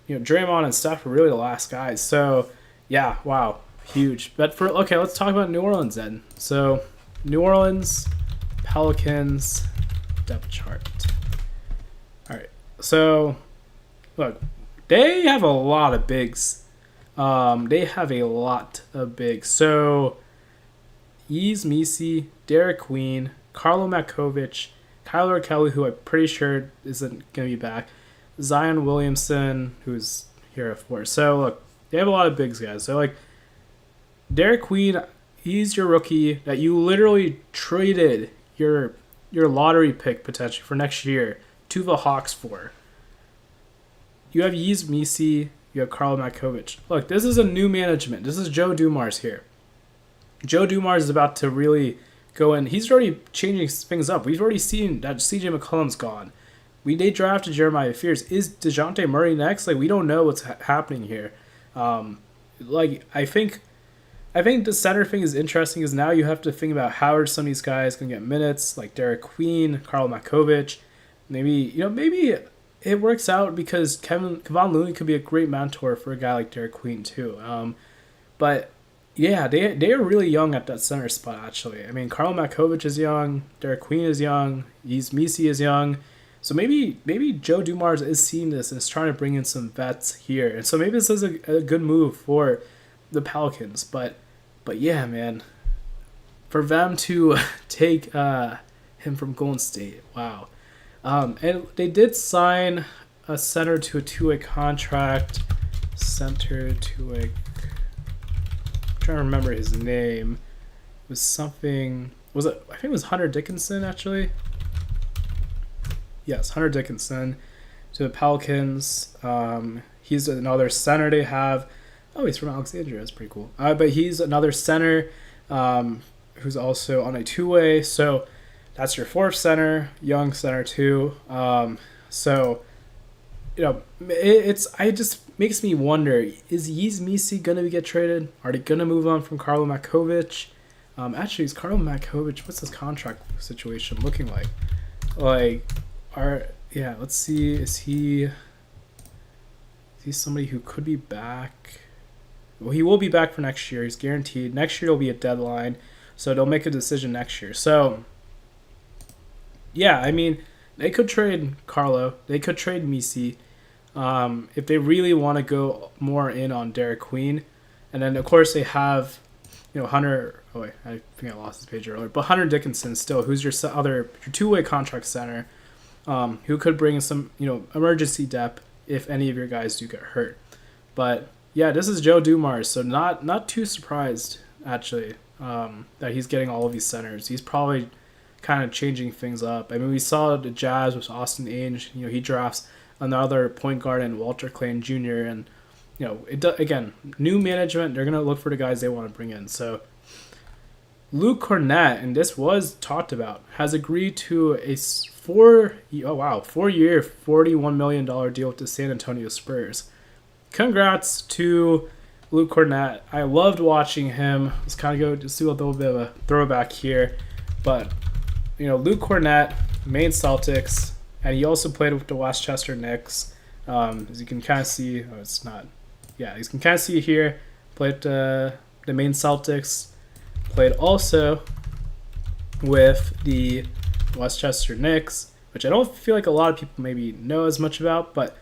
Draymond and Steph were really the last guys. So yeah, wow, huge. But let's talk about New Orleans then. So New Orleans Pelicans depth chart. All right. So look, they have a lot of bigs. So Yves Missi, Derek Queen, Carlo Matkovic, Kyler Kelly, who I'm pretty sure isn't going to be back, Zion Williamson, who's here for. So look, they have a lot of bigs guys. So like Derek Queen, he's your rookie that you literally traded your lottery pick potentially for next year to the Hawks for. You have Yves Missi, you have Carlo Matkovic. Look, this is a new management. This is Joe Dumars here. Joe Dumars is about to really go in. He's already changing things up. We've already seen that CJ McCollum's gone. They drafted Jeremiah Fears. Is DeJounte Murray next? Like we don't know what's happening here. I think the center thing is interesting because now you have to think about how are some of these guys going to get minutes, like Derek Queen, Carl Matkovic. Maybe it works out because Kevon Looney could be a great mentor for a guy like Derek Queen too. But yeah, they are really young at that center spot actually. I mean, Carl Matkovic is young, Derek Queen is young, Yves Missi is young. So maybe Joe Dumars is seeing this and is trying to bring in some vets here. And so maybe this is a good move for the Pelicans. But yeah, man, for them to take him from Golden State, wow. And they did sign a center to a two-way contract. Center two-way. I'm trying to remember his name. It was something. I think it was Hunter Dickinson actually. Yes, Hunter Dickinson to the Pelicans. He's another center they have. Oh, he's from Alexandria. That's pretty cool. But he's another center who's also on a two-way. So that's your fourth center, young center too. It just makes me wonder: is Yves Missi gonna get traded? Are they gonna move on from Carlo Matkovic? Actually, is Carlo Matkovic? What's his contract situation looking like? Let's see. Is he somebody who could be back? Well, he will be back for next year. He's guaranteed. Next year will be a deadline, so they'll make a decision next year. So, yeah, I mean, they could trade Carlo. They could trade Missi if they really want to go more in on Derek Queen. And then, of course, they have, Hunter. Oh, wait, I think I lost his page earlier. But Hunter Dickinson still, who's your two-way contract center, who could bring in some, emergency depth if any of your guys do get hurt. But yeah, this is Joe Dumars, so not too surprised actually that he's getting all of these centers. He's probably kind of changing things up. I mean, we saw the Jazz with Austin Ainge. He drafts another point guard in Walter Clayton Jr. And again, new management. They're gonna look for the guys they want to bring in. So Luke Cornett, and this was talked about, has agreed to a 4-year, $41 million deal with the San Antonio Spurs. Congrats to Luke Cornett. I loved watching him. Let's kind of just do a little bit of a throwback here. But, Luke Cornett, Maine Celtics, and he also played with the Westchester Knicks. As you can kind of see, you can kind of see here, played the Maine Celtics, played also with the Westchester Knicks, which I don't feel like a lot of people maybe know as much about, but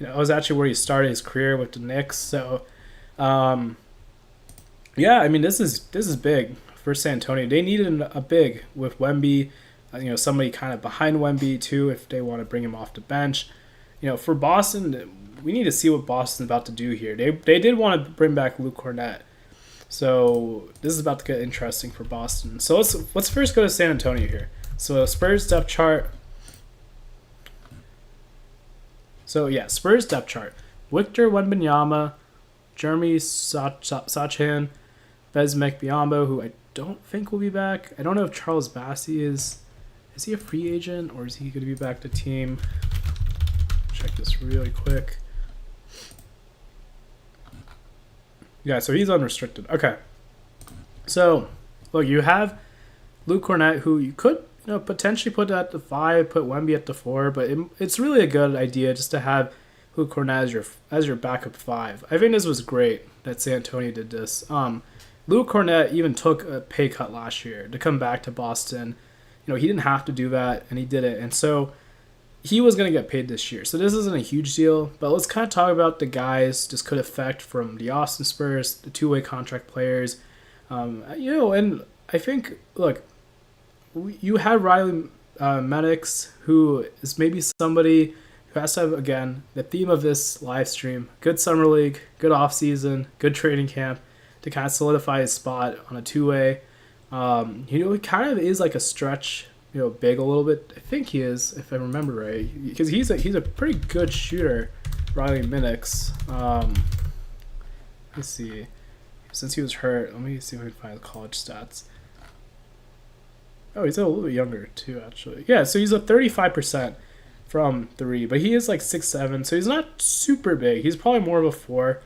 it was actually where he started his career with the Knicks. So, I mean, this is big for San Antonio. They needed a big with Wemby, somebody kind of behind Wemby too if they want to bring him off the bench. For Boston, we need to see what Boston's about to do here. They did want to bring back Luke Cornett. So this is about to get interesting for Boston. So let's first go to San Antonio here. So Spurs depth chart. So yeah, Spurs depth chart: Victor Wembanyama, Jeremy Sachin, Vesmek Biombo, who I don't think will be back. I don't know if Charles Bassey is. Is he a free agent or is he going to be back to team? Check this really quick. Yeah, so he's unrestricted. Okay. So, look, you have Luke Cornett, who you could potentially put at the 5, put Wemby at the 4, but it's really a good idea just to have Luke Cornett as your backup 5. I think this was great that San Antonio did this. Luke Cornett even took a pay cut last year to come back to Boston. He didn't have to do that, and he did it. And so he was going to get paid this year. So this isn't a huge deal, but let's kind of talk about the guys this could affect from the Austin Spurs, the two-way contract players. And I think, look, you have Riley Maddox, who is maybe somebody who has to have, again, the theme of this live stream: good summer league, good offseason, good training camp to kind of solidify his spot on a two-way. He kind of is like a stretch, big a little bit. I think he is, if I remember right, because he's a pretty good shooter, Riley Maddox. Let's see. Since he was hurt, let me see if I can find the college stats. Oh, he's a little bit younger too, actually. Yeah, so he's a 35% from 3, but he is like 6'7", so he's not super big. He's probably more of a 4.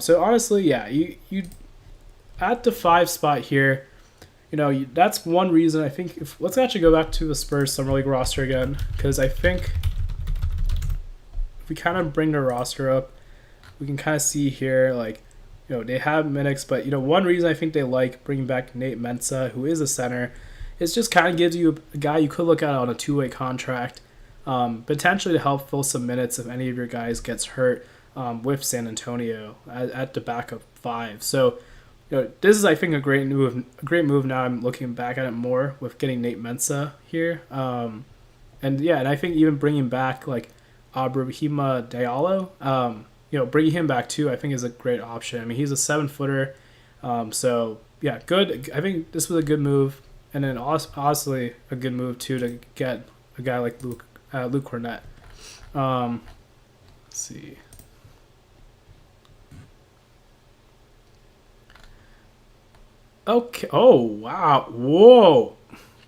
So honestly, yeah, you at the 5 spot here, that's one reason I think. Let's actually go back to the Spurs Summer League roster again, because I think if we kind of bring the roster up, we can kind of see here, like, they have Minix, but, one reason I think they like bringing back Nate Mensa, who is a center, is just kind of gives you a guy you could look at on a two-way contract, potentially to help fill some minutes if any of your guys gets hurt with San Antonio at the backup 5. So, this is, I think, a great move. Now I'm looking back at it more with getting Nate Mensa here. And I think even bringing back, like, Abrahima Diallo, bringing him back too, I think is a great option. I mean, he's a 7-footer. So, yeah, good. I think this was a good move. And then honestly, a good move too to get a guy like Luke Cornett. Let's see. Okay. Oh, wow. Whoa.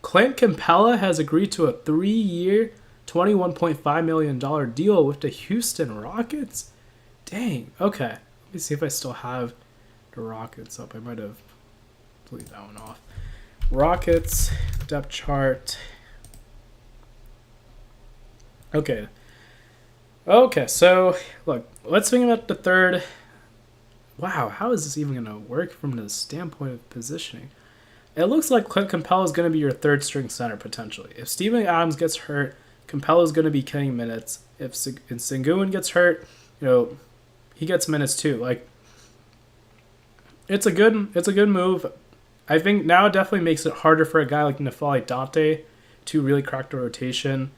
Clint Capella has agreed to a 3-year, $21.5 million deal with the Houston Rockets. Dang. Okay. Let me see if I still have the Rockets up. I might have deleted that one off. Rockets depth chart. Okay. So look, let's think about the third. Wow, how is this even going to work from the standpoint of positioning? It looks like Clint Capella is going to be your third string center potentially. If Steven Adams gets hurt, Capella is going to be getting minutes. If Sengun gets hurt, he gets minutes too. Like, it's a good move. I think now it definitely makes it harder for a guy like N'Faly Dante to really crack the rotation.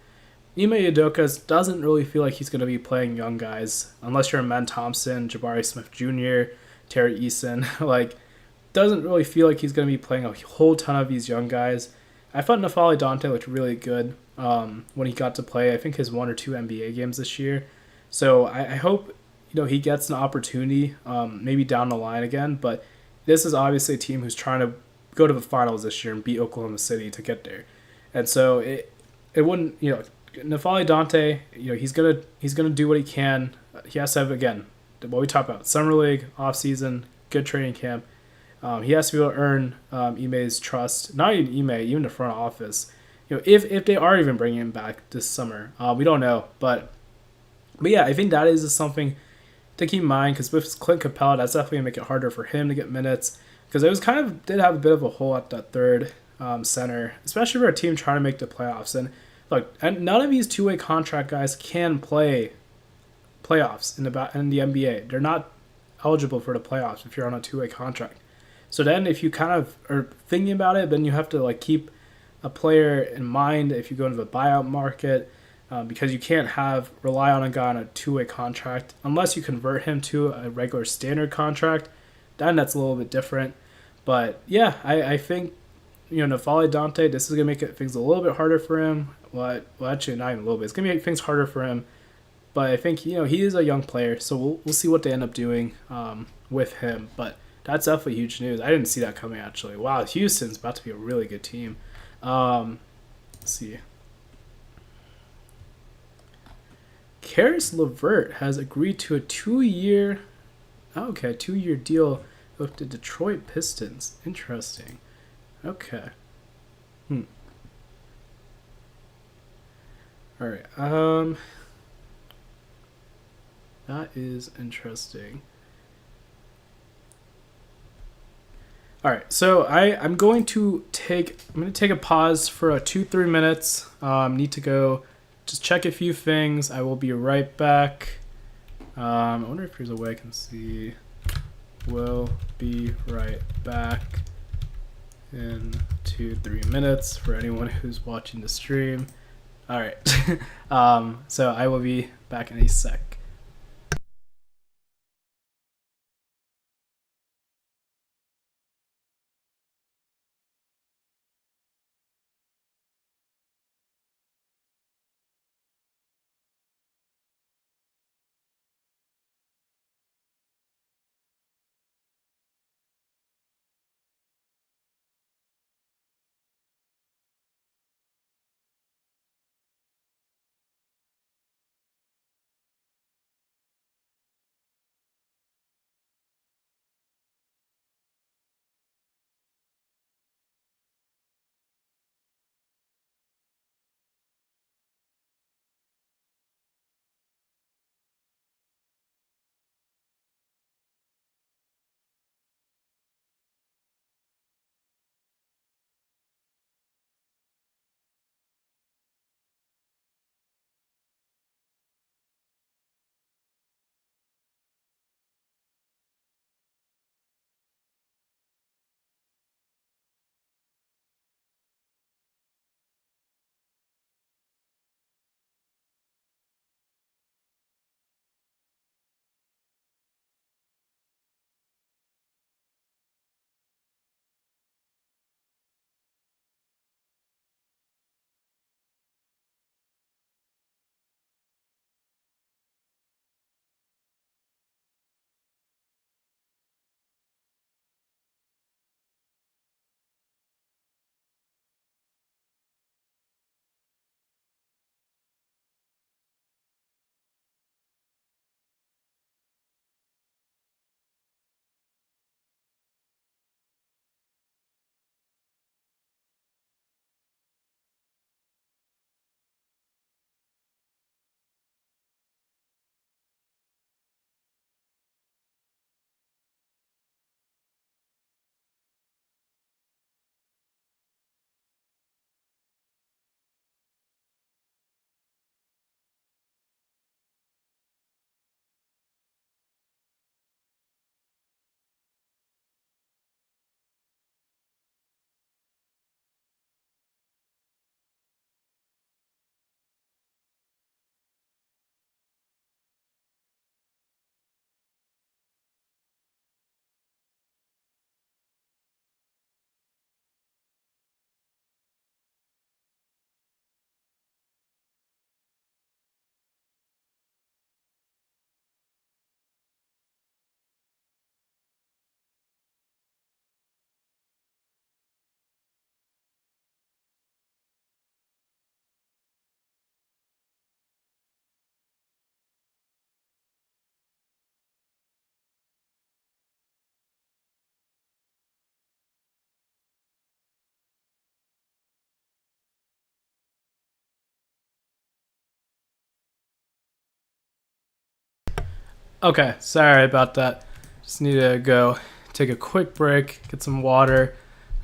Ime Udoka doesn't really feel like he's going to be playing young guys, unless you're Amen Thompson, Jabari Smith Jr., Terry Eason. Like, doesn't really feel like he's going to be playing a whole ton of these young guys. I thought N'Faly Dante looked really good when he got to play, I think, his 1 or 2 NBA games this year. So I hope he gets an opportunity maybe down the line again, but this is obviously a team who's trying to go to the finals this year and beat Oklahoma City to get there. And so it wouldn't, N'Faly Dante, he's gonna do what he can. He has to have, again, what we talked about: summer league, off season, good training camp. He has to be able to earn Ime's trust. Not even Ime, even the front office. If they are even bringing him back this summer, we don't know. But yeah, I think that is something to keep in mind, because with Clint Capella, that's definitely gonna make it harder for him to get minutes, because it was did have a bit of a hole at that third center, especially for a team trying to make the playoffs. And look, and none of these two-way contract guys can play playoffs in the NBA. They're not eligible for the playoffs if you're on a two-way contract. So then if you kind of are thinking about it, then you have to keep a player in mind if you go into the buyout market, because you can't rely on a guy on a two-way contract unless you convert him to a regular standard contract. Then that's a little bit different. But yeah, I think N'Faly Dante, this is gonna make things a little bit harder for him. Well, actually, not even a little bit. It's gonna make things harder for him. But I think he is a young player, so we'll see what they end up doing with him. But that's definitely huge news. I didn't see that coming actually. Wow, Houston's about to be a really good team. Let's see. Karis LeVert has agreed to a 2-year deal with the Detroit Pistons. Interesting. Okay. All right. That is interesting. All right, so I'm going to take a pause for 2-3 minutes. Need to go just check a few things. I will be right back. I wonder if there's a way I can see. Will be right back in 2-3 minutes for anyone who's watching the stream. All right, so I will be back in a sec. Okay, sorry about that. Just need to go take a quick break, get some water.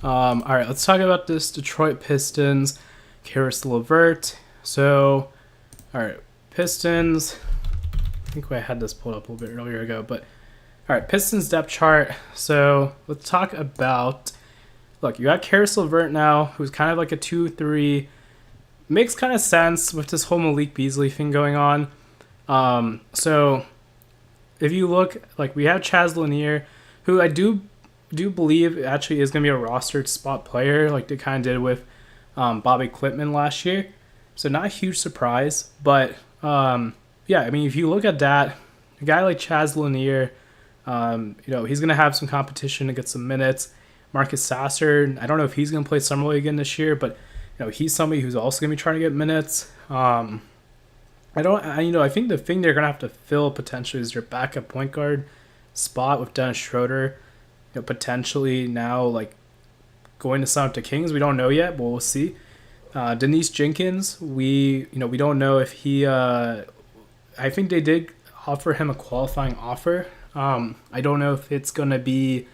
All right, let's talk about this Detroit Pistons, Karis LeVert. So, all right, Pistons. I think I had this pulled up a little bit earlier ago, but all right, Pistons depth chart. So let's talk about. Look, you got Karis LeVert now, who's kind of like a 2-3. Makes kind of sense with this whole Malik Beasley thing going on. So if you look, like we have Chaz Lanier, who I do believe actually is going to be a rostered spot player, like they kind of did with Bobby Klitman last year. So not a huge surprise, but yeah, I mean, if you look at that, a guy like Chaz Lanier, he's going to have some competition to get some minutes. Marcus Sasser, I don't know if he's going to play Summer League again this year, but he's somebody who's also going to be trying to get minutes. I think the thing they're going to have to fill potentially is their backup point guard spot with Dennis Schroeder. Potentially now like going to sign up to Kings. We don't know yet, but we'll see. Denise Jenkins, we don't know if he. I think they did offer him a qualifying offer. I don't know if it's gonna be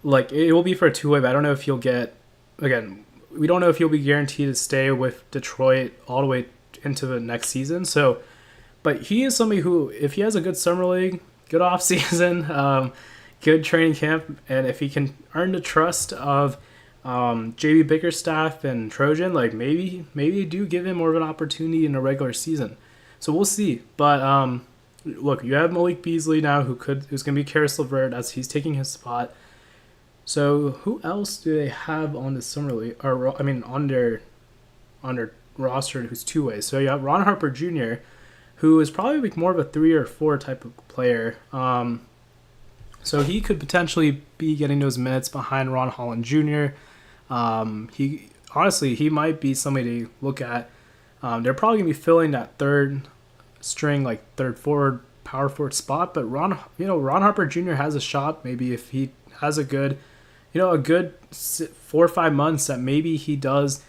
like it will be for a two-way, but I don't know if he'll get. Again, we don't know if he'll be guaranteed to stay with Detroit all the way into the next season. So, but he is somebody who, if he has a good summer league, good off season, good training camp, and if he can earn the trust of JB Bickerstaff and Trojan, like maybe do give him more of an opportunity in the regular season. So we'll see. But look, you have Malik Beasley now who's going to be Karis LeVert as he's taking his spot. So who else do they have on the summer league, or I mean on their roster who's two ways? So you have Ron Harper Jr., who is probably like more of a 3 or 4 type of player. So he could potentially be getting those minutes behind Ron Holland Jr. He might be somebody to look at. They're probably gonna be filling that third string, like third forward, power forward spot. But Ron Harper Jr. has a shot. Maybe if he has a good 4 or 5 months, that maybe he does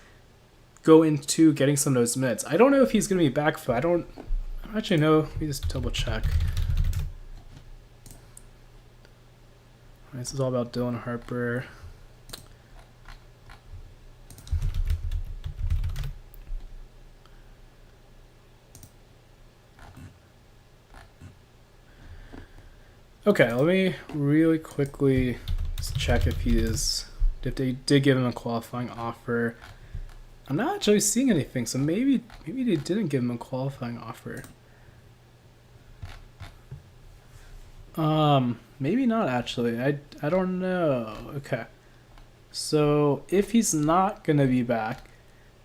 go into getting some of those minutes. I don't know if he's gonna be back for. I don't actually know. Let me just double check. This is all about Dylan Harper. Okay, let me really quickly just check if they did give him a qualifying offer. I'm not actually seeing anything, so maybe they didn't give him a qualifying offer. Maybe not actually. I don't know. Okay. So if he's not gonna be back,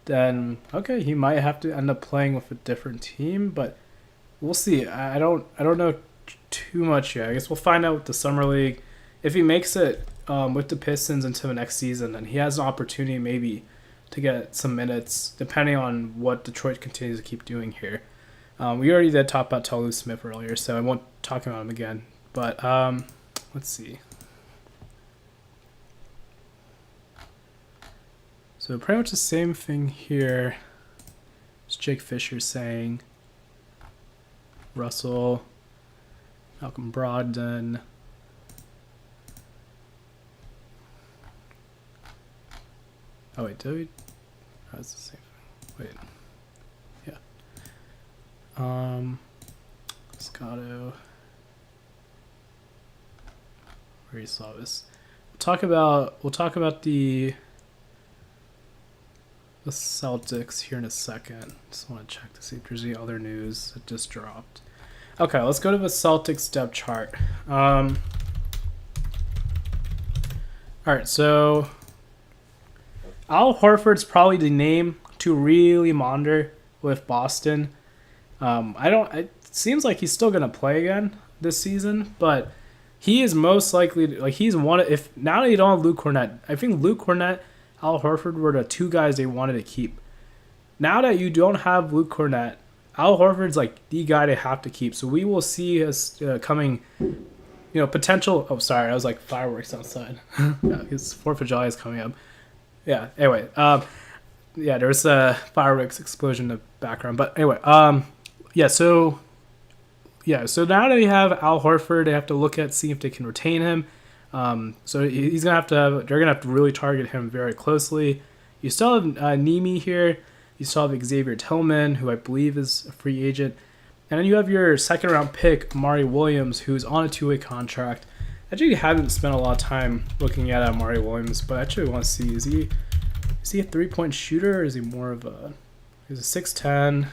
then okay, he might have to end up playing with a different team, but we'll see. I don't know too much yet. I guess we'll find out with the summer league. If he makes it with the Pistons into the next season, then he has an opportunity maybe to get some minutes, depending on what Detroit continues to keep doing here. We already did talk about Tolu Smith earlier, so I won't talk about him again. But let's see. So pretty much the same thing here. It's Jake Fisher saying Russell, Malcolm Brogdon. Oh wait, did we? Oh, it's the same thing. Wait. Yeah. Scotto. Where you saw this. We'll talk about the Celtics here in a second. Just want to check to see if there's any other news that just dropped. Okay, let's go to the Celtics depth chart. All right, so Al Horford's probably the name to really monitor with Boston. It seems like he's still gonna play again this season, but he is most likely he's one. If now that you don't have Luke Cornett, I think Luke Cornett, Al Horford were the two guys they wanted to keep. Now that you don't have Luke Cornett, Al Horford's like the guy they have to keep. So we will see us coming, potential. Oh, sorry, I was like fireworks outside. Yeah, his 4th of July is coming up. Yeah. Anyway, there's a fireworks explosion in the background. But anyway, So now that you have Al Horford, they have to look at see if they can retain him. So he's gonna have to. They're gonna have to really target him very closely. You still have Nemi here. You still have Xavier Tillman, who I believe is a free agent, and then you have your 2nd-round pick, Amari Williams, who's on a 2-way contract. I actually haven't spent a lot of time looking at Amari Williams, but I actually want to see is he a 3-point shooter or is he more of a? He's a 6'10".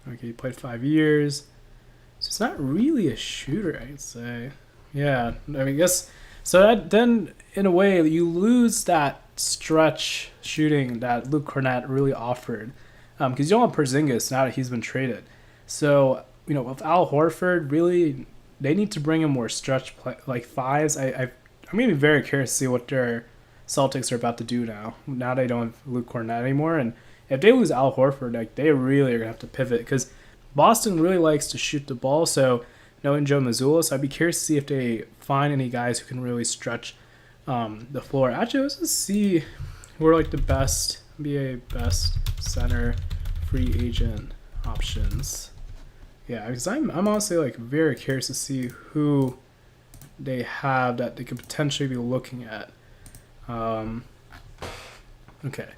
Okay, he played 5 years. So it's not really a shooter, I'd say. Yeah, I mean, I guess. So that then, in a way, you lose that stretch shooting that Luke Cornett really offered. because you don't want Porzingis now that he's been traded. So with Al Horford, really they need to bring in more stretch play, like fives. I'm gonna be very curious to see what their Celtics are about to do now. Now they don't have Luke Cornett anymore, and if they lose Al Horford, like they really are gonna have to pivot because Boston really likes to shoot the ball. So knowing Joe Mazzulla, so I'd be curious to see if they find any guys who can really stretch the floor. Actually, let's just see who are like the best NBA best center free agent options. Yeah, because I'm honestly like very curious to see who they have that they could potentially be looking at. Okay.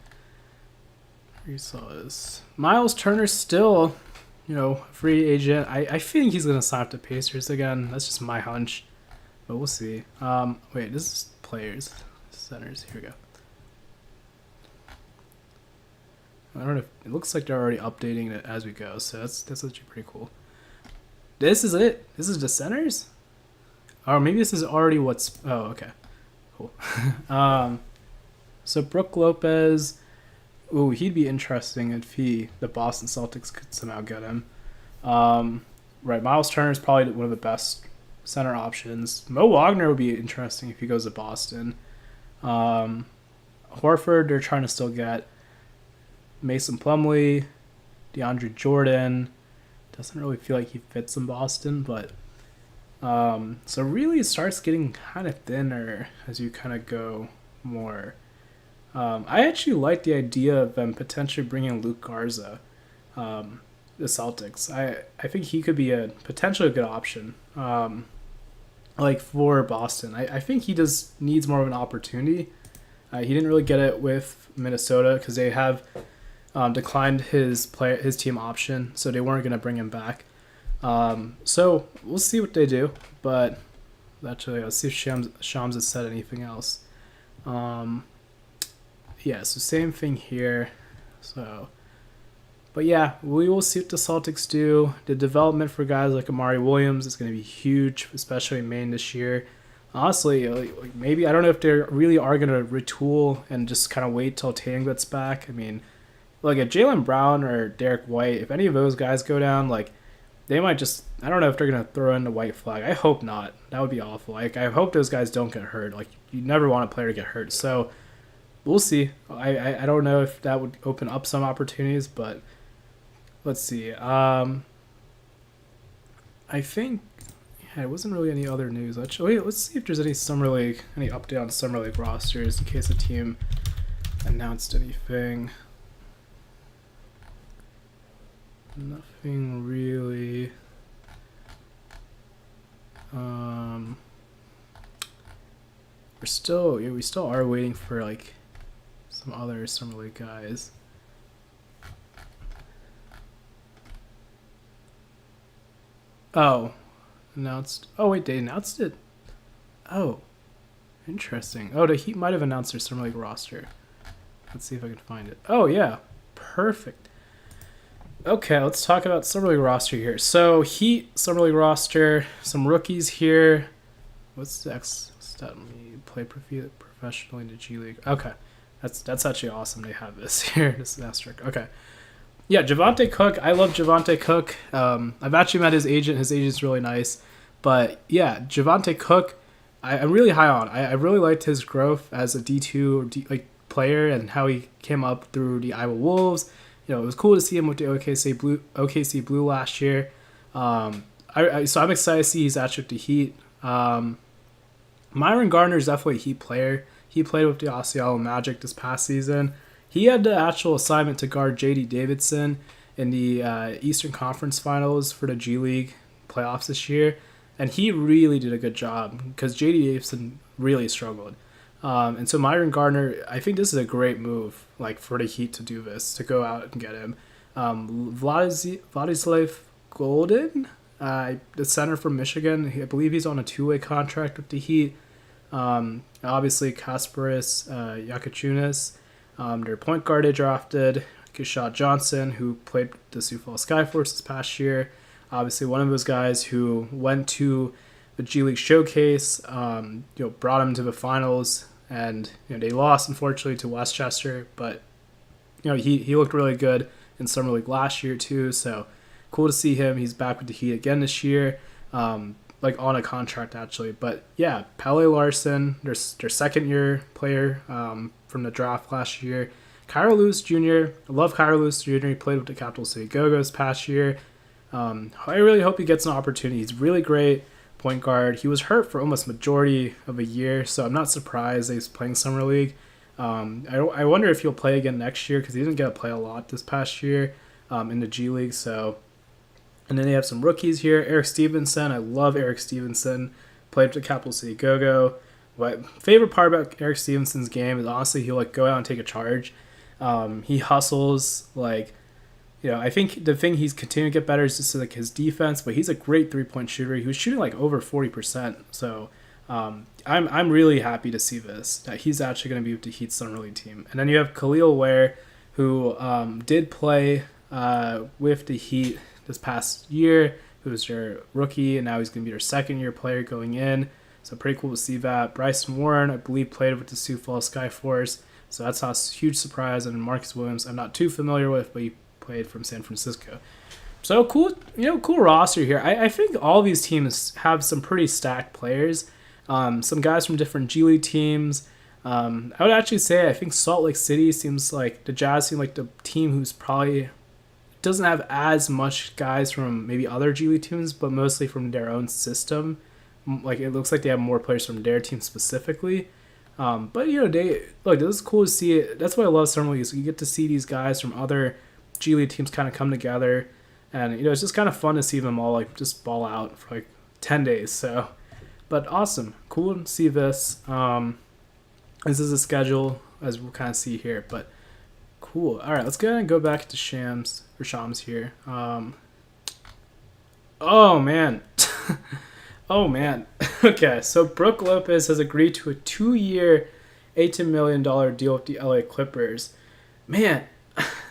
You saw this. Miles Turner still, free agent. I think he's gonna sign up to Pacers again. That's just my hunch, but we'll see. Wait, this is players, centers. Here we go. I don't know. It looks like they're already updating it as we go, so that's actually pretty cool. This is it. This is the centers, or maybe this is already what's. Oh, okay, cool. So Brook Lopez. Ooh, he'd be interesting if the Boston Celtics could somehow get him. Right, Miles Turner is probably one of the best center options. Mo Wagner would be interesting if he goes to Boston. Horford, they're trying to still get. Mason Plumlee, DeAndre Jordan. Doesn't really feel like he fits in Boston, but so really it starts getting kind of thinner as you kind of go more. I actually like the idea of them potentially bringing Luke Garza, the Celtics. I think he could be a potentially good option, like for Boston. I think he just needs more of an opportunity. He didn't really get it with Minnesota because they have declined his team option, so they weren't going to bring him back. So we'll see what they do, but actually let's see if Shams has said anything else. Yeah, so same thing here. So, but yeah, we will see what the Celtics do. The development for guys like Amari Williams is going to be huge, especially in Maine this year. Honestly, like maybe I don't know if they really are going to retool and just kind of wait till Tatum gets back. I mean, like if Jaylen Brown or Derek White, if any of those guys go down, like they might just, I don't know if they're going to throw in the white flag. I hope not. That would be awful. Like I hope those guys don't get hurt. Like you never want a player to get hurt. So we'll see. I don't know if that would open up some opportunities, but let's see. I think there wasn't really any other news. Actually, let's see if there's any Summer League, any update on Summer League rosters in case a team announced anything. Nothing really. We still are waiting for like some other Summer League guys. Oh, announced. Oh wait, they announced it. Oh, interesting. Oh, the Heat might have announced their Summer League roster. Let's see if I can find it. Oh yeah, perfect. Okay, let's talk about Summer League roster here. So Heat Summer League roster, some rookies here. What's the X stat? Play professionally in the G League. Okay, that's actually awesome. They have this here. This is asterisk. Okay. Yeah, Javonte Cook. I love Javonte Cook. I've actually met his agent. His agent's really nice. But yeah, Javonte Cook, I'm really high on. I really liked his growth as a D2 player and how he came up through the Iowa Wolves. It was cool to see him with the OKC Blue last year. So I'm excited to see he's actually with the Heat. Myron Gardner is definitely a Heat player. He played with the Osceola Magic this past season. He had the actual assignment to guard J.D. Davidson in the Eastern Conference Finals for the G League playoffs this year, and he really did a good job because J.D. Davidson really struggled. And so Myron Gardner, I think this is a great move, like for the Heat to do this, to go out and get him. Vladislav Golden, the center from Michigan, I believe he's on a two-way contract with the Heat. Obviously, Kasparis Yakachunas. Their point guard they drafted, Keshad Johnson, who played the Sioux Falls Skyforce this past year. Obviously, one of those guys who went to the G League Showcase, brought them to the finals, and they lost unfortunately to Westchester, but he looked really good in Summer League last year too. So cool to see him. He's back with the Heat again this year, like on a contract actually. But yeah, Pelle Larsson, their second year player from the draft last year. Kira Lewis Jr. I love Kira Lewis Jr. He played with the Capital City Go-Go's past year. I really hope he gets an opportunity. He's really great point guard. He was hurt for almost majority of a year, so I'm not surprised that he's playing Summer League. I wonder if he'll play again next year because he didn't get to play a lot this past year in the G League. So, and then they have some rookies here. Eric Stevenson. I love Eric Stevenson. Played for the Capital City Go-Go. My favorite part about Eric Stevenson's game is honestly he'll like go out and take a charge. He hustles like. I think the thing he's continuing to get better is just like his defense, but he's a great 3-point shooter. He was shooting like over 40%. So I'm really happy to see this, that he's actually going to be with the Heat Summer League team. And then you have Khalil Ware, who did play with the Heat this past year, who was their rookie, and now he's going to be their second-year player going in. So pretty cool to see that. Bryson Warren, I believe, played with the Sioux Falls Skyforce, so that's not a huge surprise. And Marcus Williams, I'm not too familiar with, but he played from San Francisco. So cool, cool roster here. I think all these teams have some pretty stacked players. Some guys from different G League teams. I would actually say I think Salt Lake City seems like the Jazz seem like the team who's probably doesn't have as much guys from maybe other G League teams, but mostly from their own system. Like it looks like they have more players from their team specifically. But this is cool to see it. That's why I love Summer League. Is you get to see these guys from other G League teams kind of come together, and it's just kind of fun to see them all like just ball out for like 10 days. So, but awesome, cool to see this. This is a schedule as we'll kind of see here, but cool. All right, let's go ahead and go back to Shams here. Oh man, oh man. Okay, so Brook Lopez has agreed to a 2-year, $18 million deal with the LA Clippers. Man.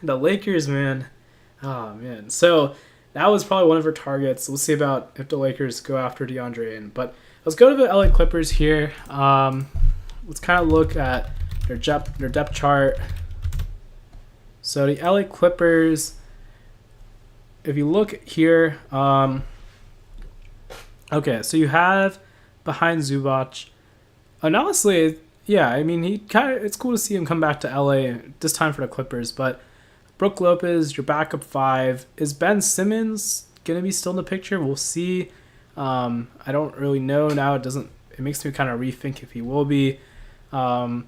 The Lakers, man. Oh, man. So that was probably one of her targets. We'll see about if the Lakers go after DeAndre Ayton. But let's go to the LA Clippers here. Let's kind of look at their depth chart. So the LA Clippers, if you look here, okay, so you have behind Zubac. And honestly, yeah, I mean, it's cool to see him come back to LA this time for the Clippers, but Brook Lopez, your backup 5. Is Ben Simmons going to be still in the picture? We'll see. I don't really know now. It makes me kind of rethink if he will be. But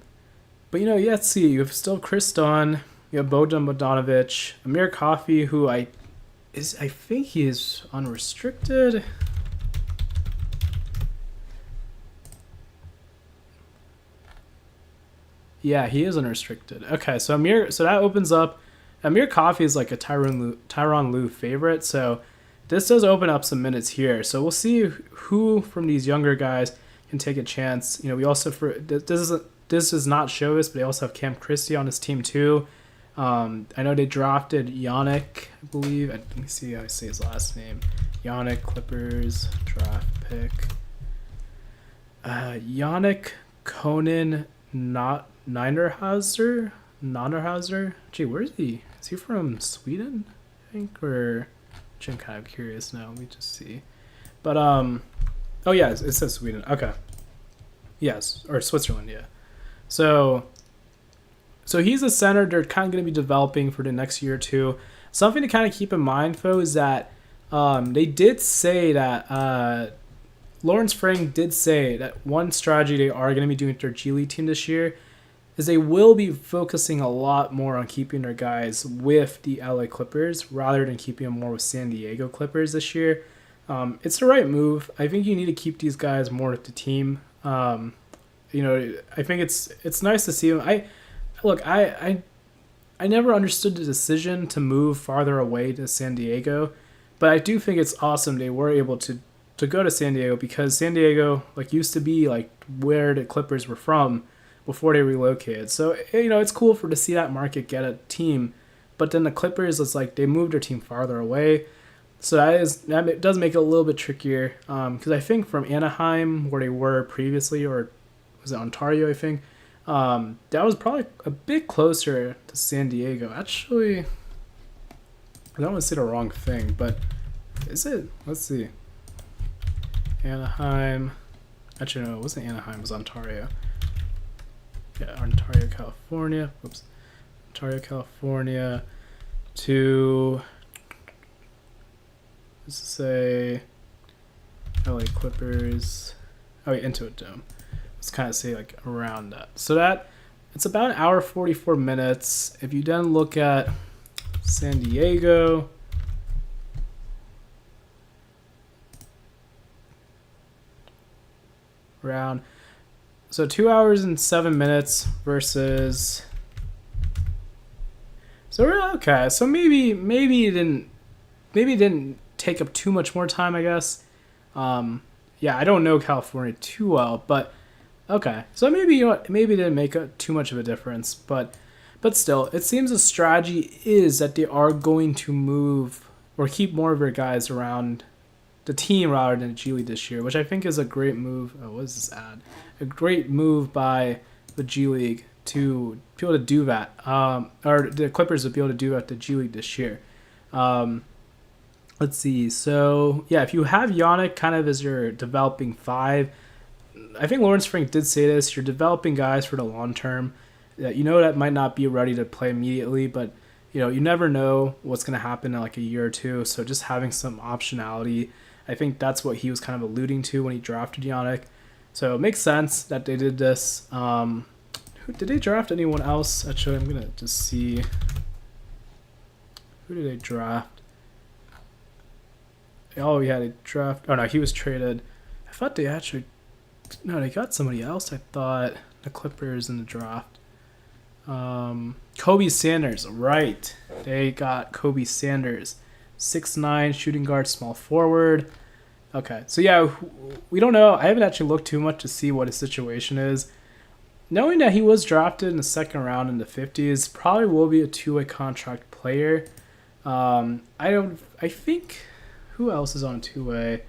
let's see. You have still Chris Dunn. You have Bojan Bogdanovic, Amir Coffey, who I think he is unrestricted. Yeah, he is unrestricted. Okay, so that opens up. Amir Coffey is like a Tyronn Lue favorite, so this does open up some minutes here. So we'll see who from these younger guys can take a chance. We also this does not show us, but they also have Cam Christie on his team too. I know they drafted Yannick, I believe. Let me see how I say his last name. Yannick, Clippers draft pick. Yannick Conan Nannerhauser. Gee, where is he? Is he from Sweden? I think, or I'm kind of curious now. Let me just see. But oh yeah, it says Sweden. Okay. Yes, or Switzerland. Yeah. So he's a center they're kind of going to be developing for the next year or two. Something to kind of keep in mind, though, is that they did say that Lawrence Frank did say that one strategy they are going to be doing with their G League team this year is they will be focusing a lot more on keeping their guys with the LA Clippers rather than keeping them more with San Diego Clippers this year. It's the right move. I think you need to keep these guys more with the team. I think it's nice to see them. I never understood the decision to move farther away to San Diego, but I do think it's awesome they were able to go to San Diego because San Diego used to be where the Clippers were from before they relocated. So it's cool to see that market get a team, but then the Clippers, it's they moved their team farther away. So that does make it a little bit trickier because I think from Anaheim, where they were previously, or was it Ontario, I think, that was probably a bit closer to San Diego. Actually, I don't want to say the wrong thing, but is it? Let's see. Anaheim. Actually, no, it wasn't Anaheim. It was Ontario. Yeah, Ontario, California. Whoops. Ontario, California to, let's say, LA Clippers. Oh, wait, Intuit Dome. Let's kind of say like around that. So that it's about an hour 44 minutes. If you then look at San Diego, around, so 2 hours and 7 minutes versus, so really, okay, so maybe it didn't take up too much more time, I guess. Yeah, I don't know California too well, but okay, so maybe maybe it didn't make too much of a difference, but still, it seems the strategy is that they are going to move or keep more of their guys around the team rather than G League this year, which I think is a great move. Oh, what is this ad? A great move by the G League to be able to do that, or the Clippers to be able to do that the G League this year. Let's see. So yeah, if you have Yannick kind of as your developing five, I think Lawrence Frank did say this. You're developing guys for the long term. You know that might not be ready to play immediately, but you never know what's going to happen in like a year or two. So just having some optionality, I think that's what he was kind of alluding to when he drafted Yannick. So it makes sense that they did this. Did they draft anyone else? Actually, I'm gonna just see. Who did they draft? Oh yeah, they draft. Oh no, he was traded. I thought they actually. No, they got somebody else. I thought the Clippers in the draft. Kobe Sanders, right? They got Kobe Sanders, 6'9", shooting guard, small forward. Okay, so yeah, we don't know. I haven't actually looked too much to see what his situation is. Knowing that he was drafted in the second round in the 50s, probably will be a two-way contract player. I think, who else is on two-way?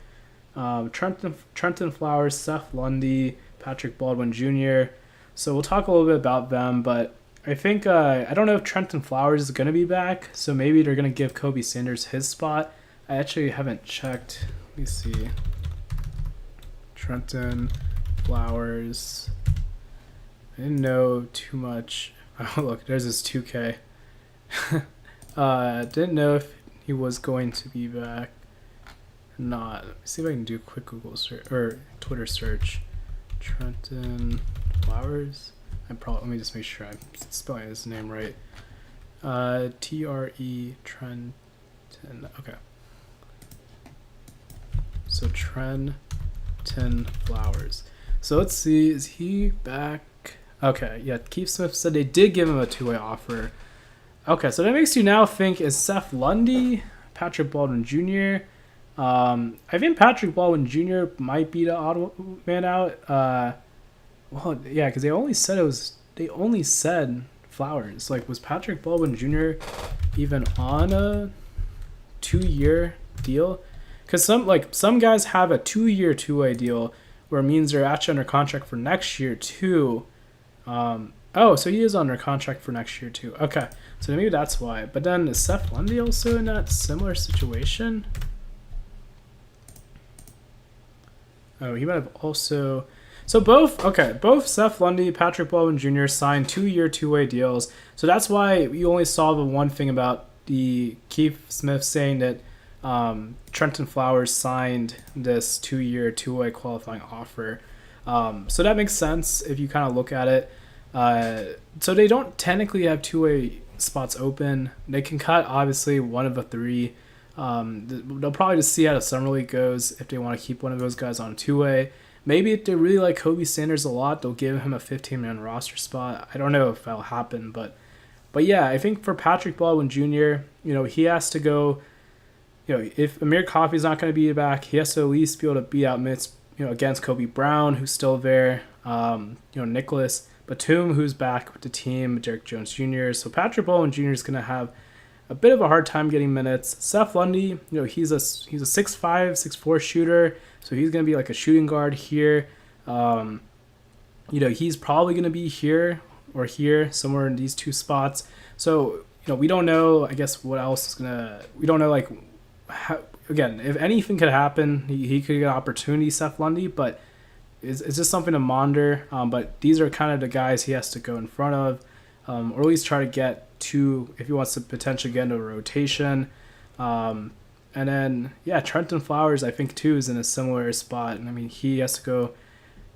Trenton Flowers, Seth Lundy, Patrick Baldwin Jr. So we'll talk a little bit about them, but I think, I don't know if Trenton Flowers is going to be back, so maybe they're going to give Kobe Sanders his spot. I actually haven't checked. Let me see. Trenton Flowers. I didn't know too much. Oh, look, there's his 2K. Didn't know if he was going to be back or not. Let me see if I can do a quick Google search or Twitter search. Trenton Flowers. Let me just make sure I'm spelling his name right. Tre Trenton. Okay. So Trenton Flowers. So let's see. Is he back? Okay, yeah, Keith Smith said they did give him a two-way offer. Okay, so that makes you now think, is Seth Lundy, Patrick Baldwin Jr.? I think Patrick Baldwin Jr. might be the odd man out. Well, yeah, because they only said Flowers. Like, was Patrick Baldwin Jr. even on a 2-year deal? Because some guys have a 2-year two-way deal where it means they're actually under contract for next year too. Oh, so he is under contract for next year too. Okay, so maybe that's why. But then is Seth Lundy also in that similar situation? Oh, he might have also. So both Seth Lundy, Patrick Baldwin Jr. signed 2-year two-way deals. So that's why you only saw the one thing about the Keith Smith saying that Trenton Flowers signed this 2-year two-way qualifying offer. So that makes sense if you kind of look at it. So they don't technically have two-way spots open. They can cut obviously one of the three. They'll probably just see how the summer league goes if they want to keep one of those guys on two-way. Maybe if they really like Kobe Sanders a lot, they'll give him a 15-man roster spot. I don't know if that'll happen, but yeah, I think for Patrick Baldwin Jr., he has to go. If Amir Coffey's not going to be back, he has to at least be able to beat out minutes, against Kobe Brown, who's still there. Nicholas Batum, who's back with the team, Derek Jones Jr. So Patrick Baldwin Jr. is going to have a bit of a hard time getting minutes. Seth Lundy, he's a 6'5", 6'4" shooter, so he's going to be like a shooting guard here. He's probably going to be here or here, somewhere in these two spots. So, we don't know. I guess what else is gonna. We don't know like how, again, if anything could happen, he could get an opportunity, Seth Lundy, but it's just something to monitor. But these are kind of the guys he has to go in front of, or at least try to get to if he wants to potentially get into a rotation. And then Trenton Flowers I think too is in a similar spot, and I mean he has to go.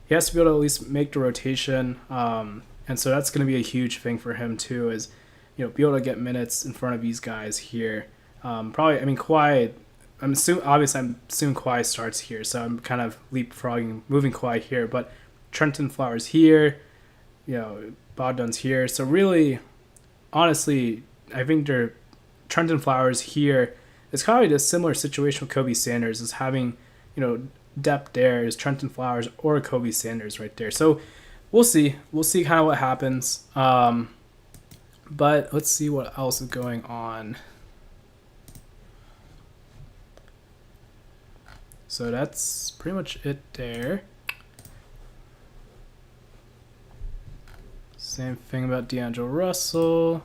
He has to be able to at least make the rotation, and so that's going to be a huge thing for him too. Is be able to get minutes in front of these guys here. Probably, I mean Kawhi. I'm assuming Kawhi starts here, so I'm kind of leapfrogging, moving Kawhi here. But Trenton Flowers here, Bogdan's here. So really, honestly, I think Trenton Flowers here is probably a similar situation with Kobe Sanders, is having, depth there is Trenton Flowers or Kobe Sanders right there. So we'll see. We'll see kind of what happens. But let's see what else is going on. So that's pretty much it there. Same thing about D'Angelo Russell.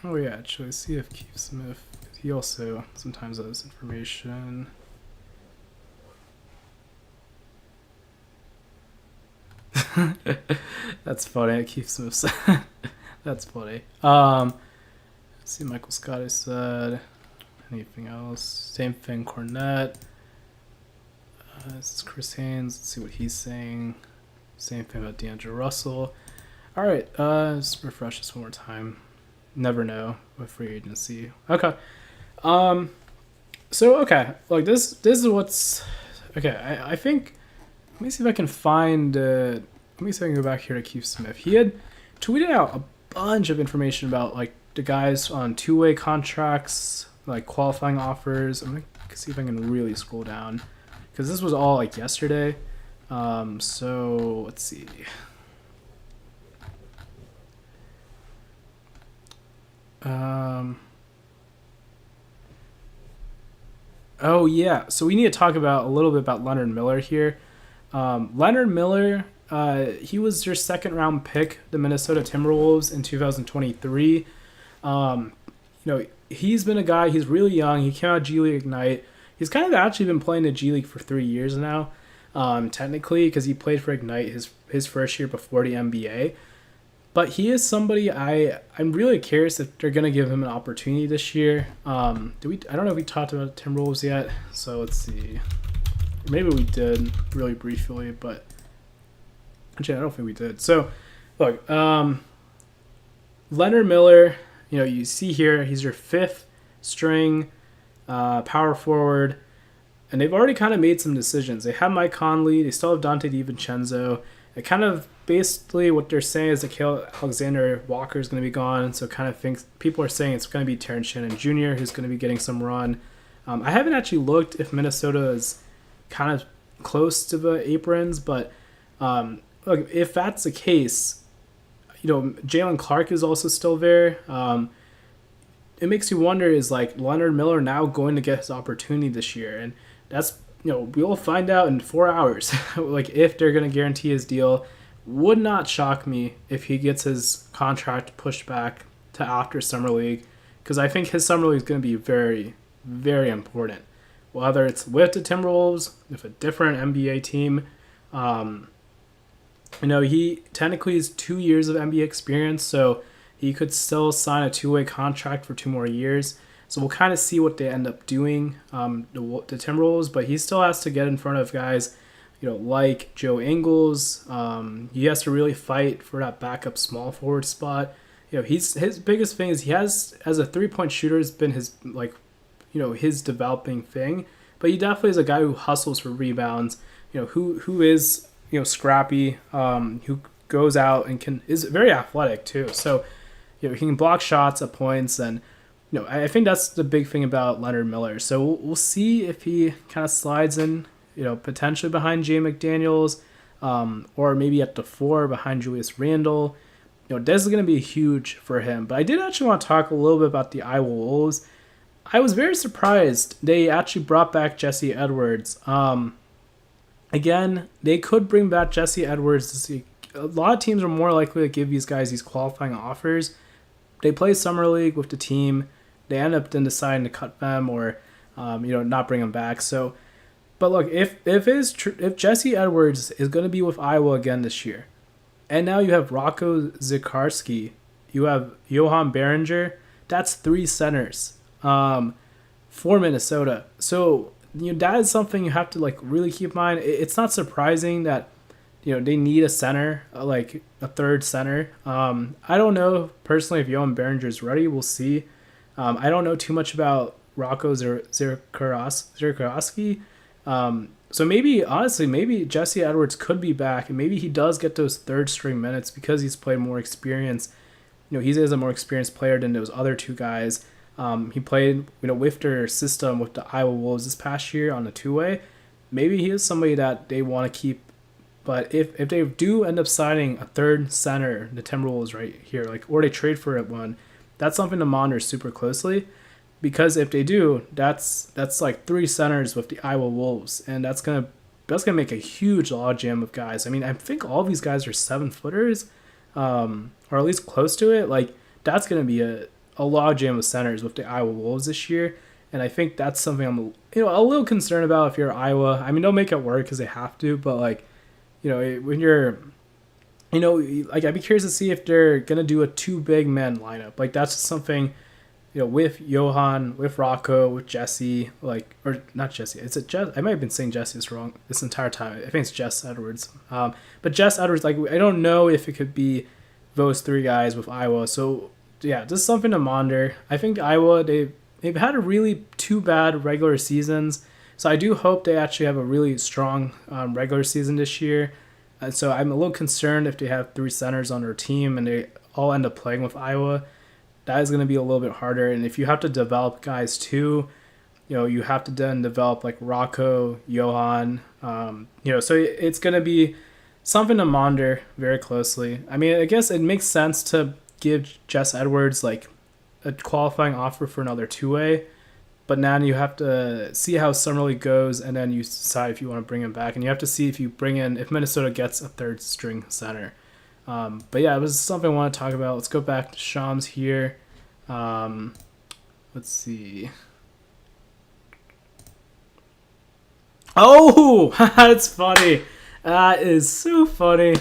Oh yeah, actually, see if Keith Smith, he also sometimes has information. That's funny. Keith Smith. That's funny. Let's see, Michael Scott. I said anything else? Same thing. Cornette. This is Chris Haynes. Let's see what he's saying. Same thing about D'Angelo Russell. All right. Just refresh this one more time. Never know with free agency. Okay. So okay, like this is what's okay. I think. Let me see if I can find. Let me see if I can go back here to Keith Smith. He had tweeted out a bunch of information about like the guys on two-way contracts, like qualifying offers. I'm gonna see if I can really scroll down because this was all like yesterday. So let's see. Oh yeah, so we need to talk about a little bit about Leonard Miller here. Leonard Miller, he was your second round pick, the Minnesota Timberwolves in 2023. He's been a guy, he's really young. He came out of G League Ignite. He's kind of actually been playing the G League for 3 years now, technically, because he played for Ignite his first year before the NBA. But he is somebody I'm really curious if they're gonna give him an opportunity this year. I don't know if we talked about Timberwolves yet, so let's see. Maybe we did really briefly, but actually I don't think we did. So look, Leonard Miller, you see here he's your fifth string power forward, and they've already kind of made some decisions. They have Mike Conley, they still have Dante DiVincenzo. It kind of basically what they're saying is that Alexander Walker is going to be gone, so kind of thinks people are saying it's going to be Terrence Shannon Jr. who's going to be getting some run. I haven't actually looked if Minnesota is kind of close to the aprons, but look, if that's the case, Jalen Clark is also still there. It makes you wonder, is like Leonard Miller now going to get his opportunity this year? And that's, we'll find out in 4 hours, like if they're going to guarantee his deal. Would not shock me if he gets his contract pushed back to after Summer League, because I think his Summer League is going to be very, very important. Whether it's with the Timberwolves, with a different NBA team. He technically has 2 years of NBA experience, so he could still sign a two-way contract for 2 more years. So we'll kind of see what they end up doing, the Timberwolves, but he still has to get in front of guys, like Joe Ingles. He has to really fight for that backup small forward spot. His biggest thing is he has, as a 3-point shooter, has been his his developing thing, but he definitely is a guy who hustles for rebounds. Who is scrappy, who goes out and is very athletic too. So he can block shots at points, and I think that's the big thing about Leonard Miller. So we'll see if he kind of slides in, potentially behind Jay McDaniels, or maybe at the 4 behind Julius Randle. This is going to be huge for him. But I did actually want to talk a little bit about the Iowa Wolves. I was very surprised they actually brought back Jesse Edwards. Again, they could bring back Jesse Edwards to see. A lot of teams are more likely to give these guys these qualifying offers. They play summer league with the team. They end up then deciding to cut them or, not bring them back. So, but look, if Jesse Edwards is going to be with Iowa again this year, and now you have Rocco Zikarski, you have Johan Berenger, that's 3 centers for Minnesota. So that is something you have to like really keep in mind. It's not surprising that they need a center, like a third center. I don't know personally if Johan Berenger is ready. We'll see. I don't know too much about Rocco Zerkarowski. So maybe Jesse Edwards could be back, and maybe he does get those third string minutes because he's played more experience. He is a more experienced player than those other 2 guys. He played with their system with the Iowa Wolves this past year on the 2-way. Maybe he is somebody that they want to keep. But if they do end up signing a third center, the Timberwolves right here, or they trade for it one, that's something to monitor super closely, because if they do, that's like 3 centers with the Iowa Wolves, and that's gonna make a huge logjam of guys. I mean, I think all these guys are 7-footers, or at least close to it. Like that's gonna be a logjam of centers with the Iowa Wolves this year, and I think that's something I'm a little concerned about if you're Iowa. I mean, they'll make it work because they have to, but like. When you're, I'd be curious to see if they're going to do a 2 big men lineup. Like, that's just something, with Johan, with Rocco, with Jesse, or not Jesse. It's a Jess. I might have been saying Jesse is wrong this entire time. I think it's Jess Edwards. But Jess Edwards, I don't know if it could be those 3 guys with Iowa. So, yeah, this is something to monitor. I think Iowa, they've had a really 2 bad regular seasons. So I do hope they actually have a really strong regular season this year. So I'm a little concerned if they have 3 centers on their team and they all end up playing with Iowa. That is going to be a little bit harder. And if you have to develop guys too, you have to then develop like Rocco, Johan. So it's going to be something to monitor very closely. I mean, I guess it makes sense to give Jess Edwards like a qualifying offer for another 2-way. But now you have to see how Summer League goes, and then you decide if you want to bring him back. And you have to see if Minnesota gets a third string center. But yeah, it was something I want to talk about. Let's go back to Shams here. Let's see. Oh, that's funny. That is so funny.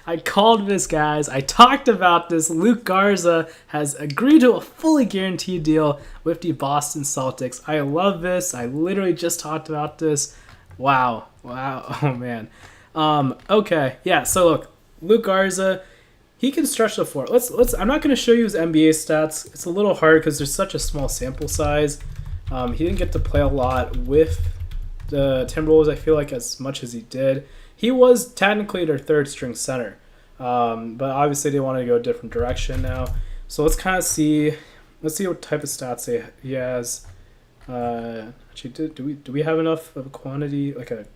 I called this, guys. I talked about this. Luke Garza has agreed to a fully guaranteed deal with the Boston Celtics. I love this. I literally just talked about this. Wow. Oh, man. Okay. Yeah, so look. Luke Garza, he can stretch the floor. I'm not going to show you his NBA stats. It's a little hard because there's such a small sample size. He didn't get to play a lot with the Timberwolves, I feel like, as much as he did. He was technically their third string center, but obviously they wanted to go a different direction now. So let's kind of see. Let's see what type of stats he has. Actually, do we have enough of a quantity, like a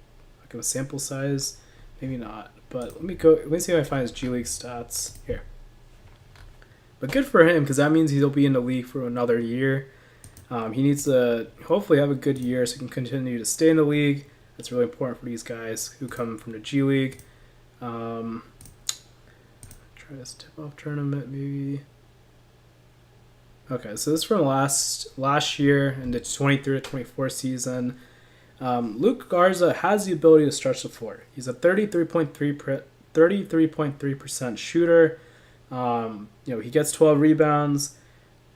sample size? Maybe not. But let me see if I find his G League stats here. But good for him, because that means he'll be in the league for another year. He needs to hopefully have a good year so he can continue to stay in the league. That's really important for these guys who come from the G League. Try this tip-off tournament, maybe. Okay, so this is from last year in the 23-24 season. Luke Garza has the ability to stretch the floor. He's a 33.3% shooter. He gets 12 rebounds.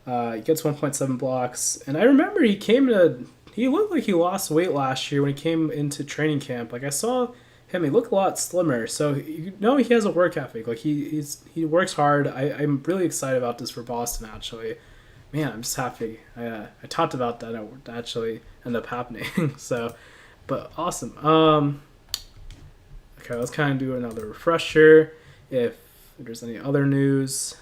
He gets 1.7 blocks. And I remember he looked like he lost weight last year when he came into training camp. Like I saw him, he looked a lot slimmer. So he has a work ethic. Like he works hard. I'm really excited about this for Boston, actually. Man, I'm just happy. I talked about that. It actually ended up happening. So, but awesome. Okay, let's kind of do another refresher. If there's any other news.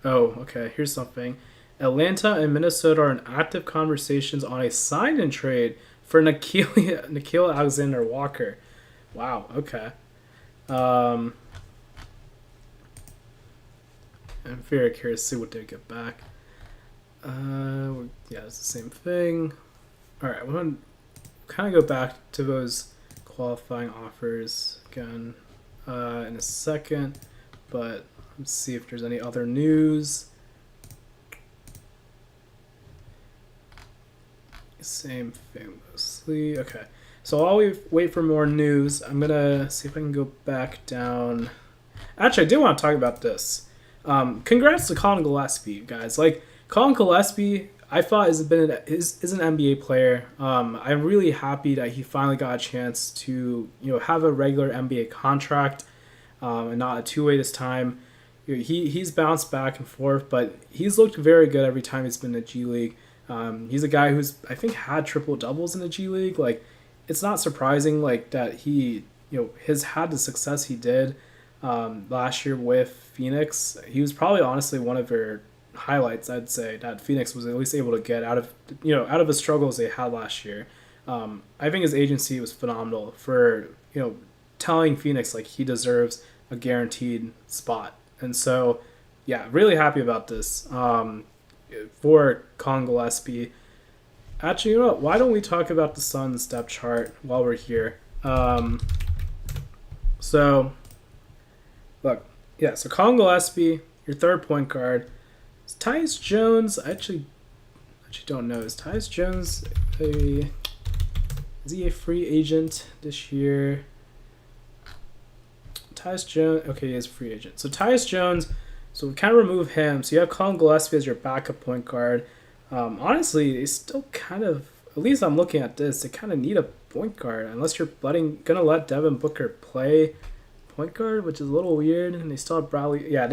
Oh, okay. Here's something. Atlanta and Minnesota are in active conversations on a sign-and trade for Nickeil Alexander-Walker. Wow. Okay. I'm very curious to see what they get back. Yeah, it's the same thing. All right, we're going to kind of go back to those qualifying offers again in a second, but let's see if there's any other news. Same thing mostly. Okay, so while we wait for more news, I'm gonna see if I can go back down. Actually, I do want to talk about this. Congrats to Colin Gillespie, guys. Like Colin Gillespie, I thought is an NBA player. I'm really happy that he finally got a chance to have a regular NBA contract, and not a two-way this time. He's bounced back and forth, but he's looked very good every time he's been in the G League. He's a guy who's I think had triple doubles in the G League. Like it's not surprising like that he has had the success he did last year with Phoenix. He was probably honestly one of their highlights. I'd say that Phoenix was at least able to get out of the struggles they had last year. I think his agency was phenomenal for telling Phoenix like he deserves a guaranteed spot, and so yeah, really happy about this. For Colin Gillespie. Actually, you know what? Why don't we talk about the Suns depth chart while we're here? So, look, yeah. So Colin Gillespie, your third point guard. Is Tyus Jones? I actually don't know. Is Tyus Jones is he a free agent this year? Tyus Jones. Okay, he is a free agent. So Tyus Jones. So we kind of remove him. So you have Colin Gillespie as your backup point guard. Honestly, they still kind of, at least I'm looking at this, they kind of need a point guard unless you're gonna let Devin Booker play point guard, which is a little weird. And they still have Bradley. Yeah,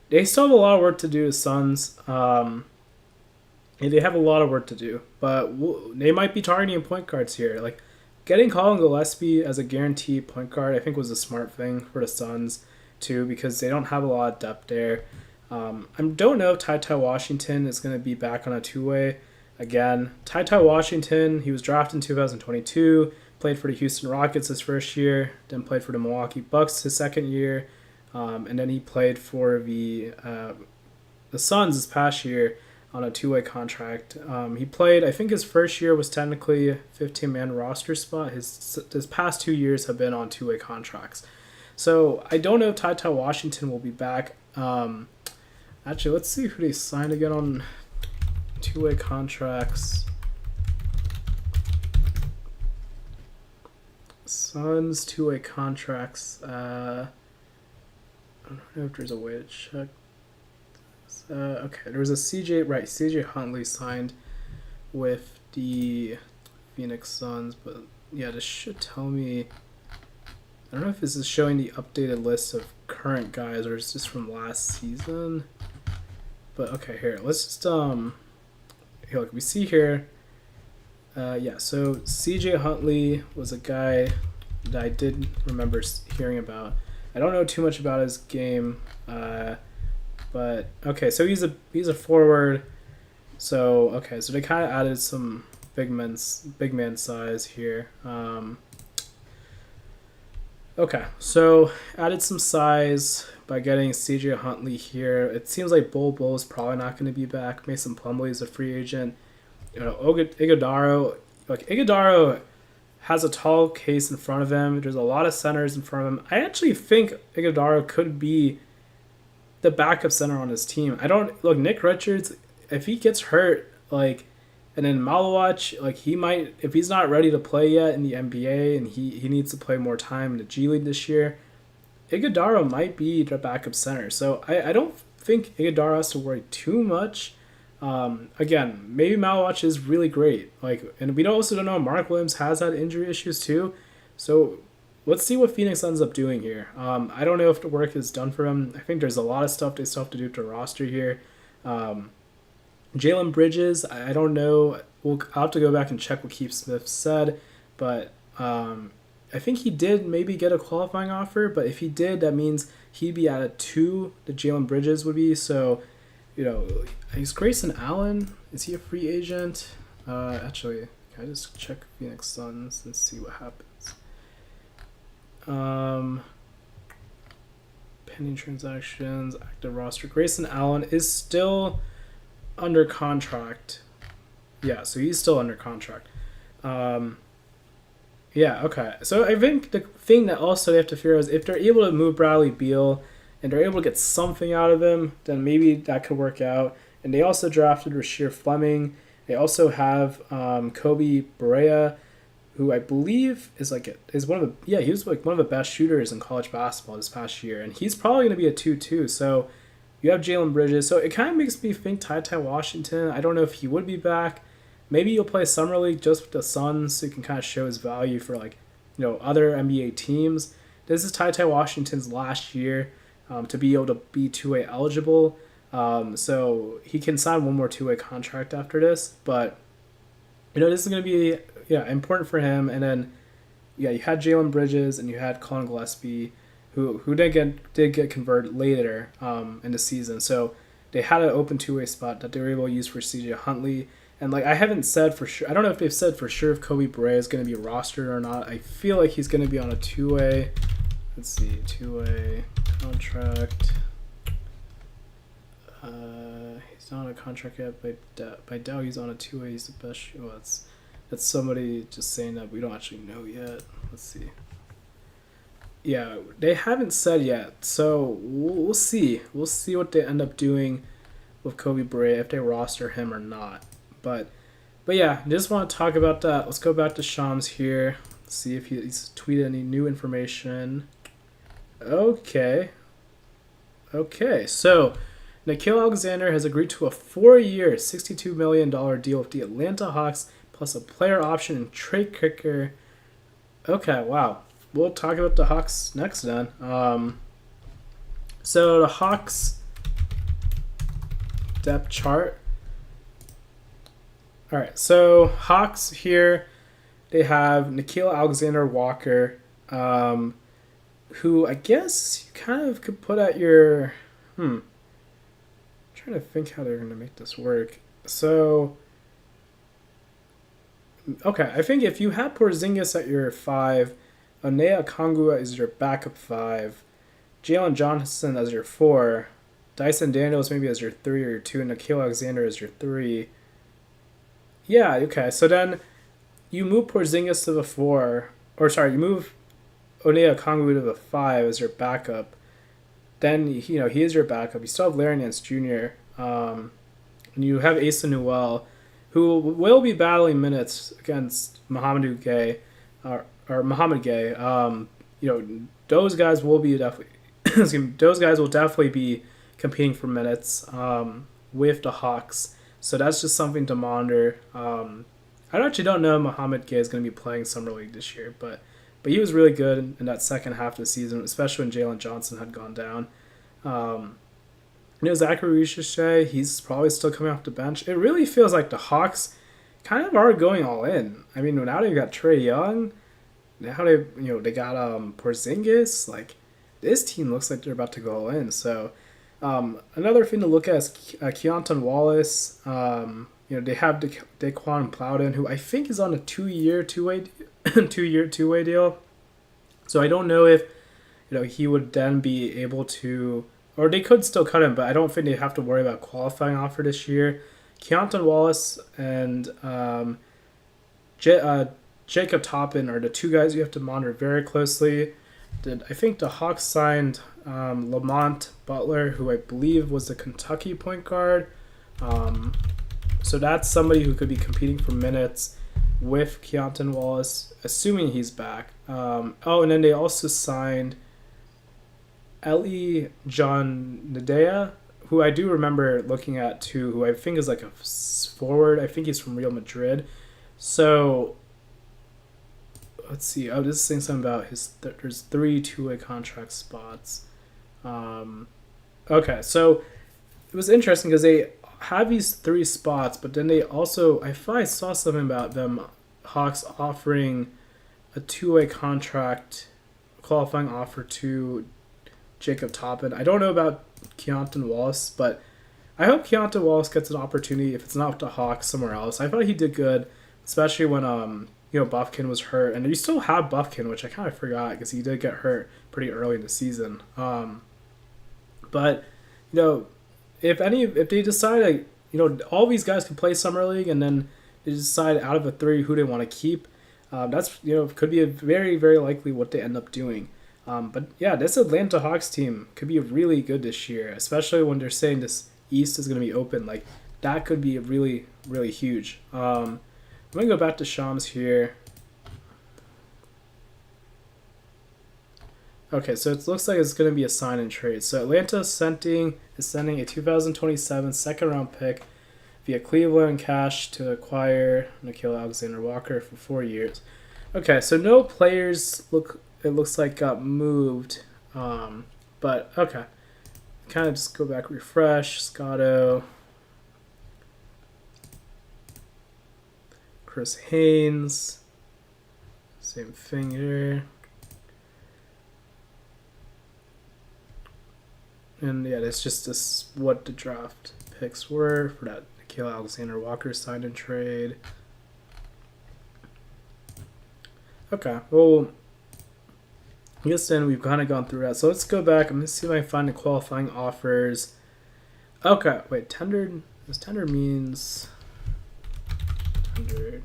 they still have a lot of work to do. The Suns. They have a lot of work to do, but they might be targeting point guards here. Like getting Colin Gillespie as a guaranteed point guard, I think was a smart thing for the Suns too, because they don't have a lot of depth there. I don't know if Ty Washington is going to be back on a two-way again. Ty Washington, he was drafted in 2022, played for the Houston Rockets his first year, then played for the Milwaukee Bucks his second year, and then he played for the Suns this past year on a two-way contract. He played, I think his first year was technically a 15-man roster spot. His past 2 years have been on two-way contracts. So I don't know if Ty Washington will be back. Actually, let's see who they signed again on two-way contracts. Suns two-way contracts. I don't know if there's a way to check. Okay, there was a CJ Huntley signed with the Phoenix Suns, but yeah, this should tell me. I don't know if this is showing the updated list of current guys or it's just from last season. But okay, here, let's just here, look, we see here. Yeah, so CJ Huntley was a guy that I did remember hearing about. I don't know too much about his game, but okay, so he's a forward. So okay, so they kind of added some big man size here. Okay, so added some size by getting CJ Huntley here. It seems like Bol is probably not going to be back. Mason Plumlee is a free agent. Iguodaro, like Iguodaro has a tall case in front of him. There's a lot of centers in front of him. I actually think Iguodaro could be the backup center on his team. Nick Richards, if he gets hurt, and then Malawach, he might, if he's not ready to play yet in the NBA and he needs to play more time in the G League this year, Iguodaro might be the backup center. So I don't think Iguodaro has to worry too much. Again, maybe Malawach is really great. And we also don't know, Mark Williams has had injury issues too. So let's see what Phoenix ends up doing here. I don't know if the work is done for him. I think there's a lot of stuff they still have to do to roster here. Jalen Bridges, I don't know. I'll have to go back and check what Keith Smith said, but I think he did maybe get a qualifying offer, but if he did, that means he'd be at a 2 that Jalen Bridges would be. So, is Grayson Allen, is he a free agent? Actually, can I just check Phoenix Suns and see what happens? Pending transactions, active roster. Grayson Allen is still under contract. Yeah, so he's still under contract. Um, yeah, okay. So I think the thing that also they have to figure out is if they're able to move Bradley Beal and they're able to get something out of him, then maybe that could work out. And they also drafted Rasheer Fleming. They also have Kobe Barea, who I believe is one of the he was like one of the best shooters in college basketball this past year, and he's probably going to be a 2-2. So you have Jalen Bridges, so it kind of makes me think Ty Washington. I don't know if he would be back. Maybe you'll play summer league just with the Suns, so you can kind of show his value for other NBA teams. This is Ty Washington's last year to be able to be 2A eligible. So he can sign one more 2-way contract after this, but this is going to be important for him. And then you had Jalen Bridges and you had Colin Gillespie, who did get converted later in the season. So they had an open 2-way spot that they were able to use for CJ Huntley. And I haven't said for sure. I don't know if they've said for sure if Kobe Barea is going to be rostered or not. I feel like he's going to be on a 2-way. Let's see, 2-way contract. He's not on a contract yet, but I doubt he's on a 2-way. He's the best. Oh, that's somebody just saying that we don't actually know yet. Let's see. Yeah, they haven't said yet, so we'll see. We'll see what they end up doing with Kobe Barea, if they roster him or not. But yeah, I just want to talk about that. Let's go back to Shams here. See if he's tweeted any new information. Okay, so Nickeil Alexander has agreed to a 4-year, $62 million deal with the Atlanta Hawks, plus a player option and trade kicker. Okay, wow. We'll talk about the Hawks next then. So the Hawks depth chart. All right, so Hawks here, they have Nickeil Alexander-Walker, who I guess you kind of could put at your... I'm trying to think how they're going to make this work. So, okay, I think if you have Porzingis at your 5, Onea Okongwu is your backup 5, Jalen Johnson as your 4, Dyson Daniels maybe as your 3 or your 2, and Nickeil Alexander as your 3. Yeah, okay, so then you move Porzingis to the 4, you move Onea Okongwu to the 5 as your backup. Then, he is your backup. You still have Larry Nance Jr. And you have Asa Newell, who will be battling minutes against Mohamed Gay. Those guys will be definitely those guys will definitely be competing for minutes with the Hawks. So that's just something to monitor. I actually don't know if Mohamed Gay is going to be playing Summer League this year, but he was really good in that second half of the season, especially when Jalen Johnson had gone down. Zachary Richardson, he's probably still coming off the bench. It really feels like the Hawks kind of are going all in. I mean, now they've got Trae Young, now they got Porzingis. This team looks like they're about to go all in. So another thing to look at is Keontae Wallace. They have Daquan Plowden, who I think is on a 2-year two-way deal. So I don't know if he would then be able to, or they could still cut him, but I don't think they have to worry about qualifying offer this year. Keontae Wallace and Jacob Toppin are the two guys you have to monitor very closely. I think the Hawks signed Lamont Butler, who I believe was the Kentucky point guard. So that's somebody who could be competing for minutes with Keontae Wallace, assuming he's back. And then they also signed Eli John Nadea, who I do remember looking at too, who I think is like a forward. I think he's from Real Madrid. So let's see. This is saying something about there's 3 2-way contract spots. Okay, so it was interesting because they have these 3 spots, but then they also, I thought I saw something about them, Hawks offering a 2-way contract qualifying offer to Jacob Toppin. I don't know about Keontae Wallace, but I hope Keontae Wallace gets an opportunity, if it's not with the Hawks, somewhere else. I thought he did good, especially when Bufkin was hurt, and you still have Bufkin, which I kind of forgot because he did get hurt pretty early in the season. But if they decide all these guys could play summer league, and then they decide out of the three who they want to keep. That's could be a very very likely what they end up doing. But yeah, this Atlanta Hawks team could be really good this year, especially when they're saying this East is going to be open. Like that could be really really huge. I'm gonna go back to Shams here. Okay, so it looks like it's going to be a sign and trade. So Atlanta is sending a 2027 second round pick via Cleveland cash to acquire Nickeil Alexander-Walker for 4 years. Okay, so no players looks like got moved, but okay. Kind of just go back, refresh. Scotto, Chris Haynes, same thing here. And yeah, that's just this what the draft picks were for that Nickeil Alexander-Walker sign and trade. Okay, well, I guess then we've kind of gone through that. So let's go back. I'm going to see if I can find the qualifying offers. Okay, wait, tendered. This tender means tendered.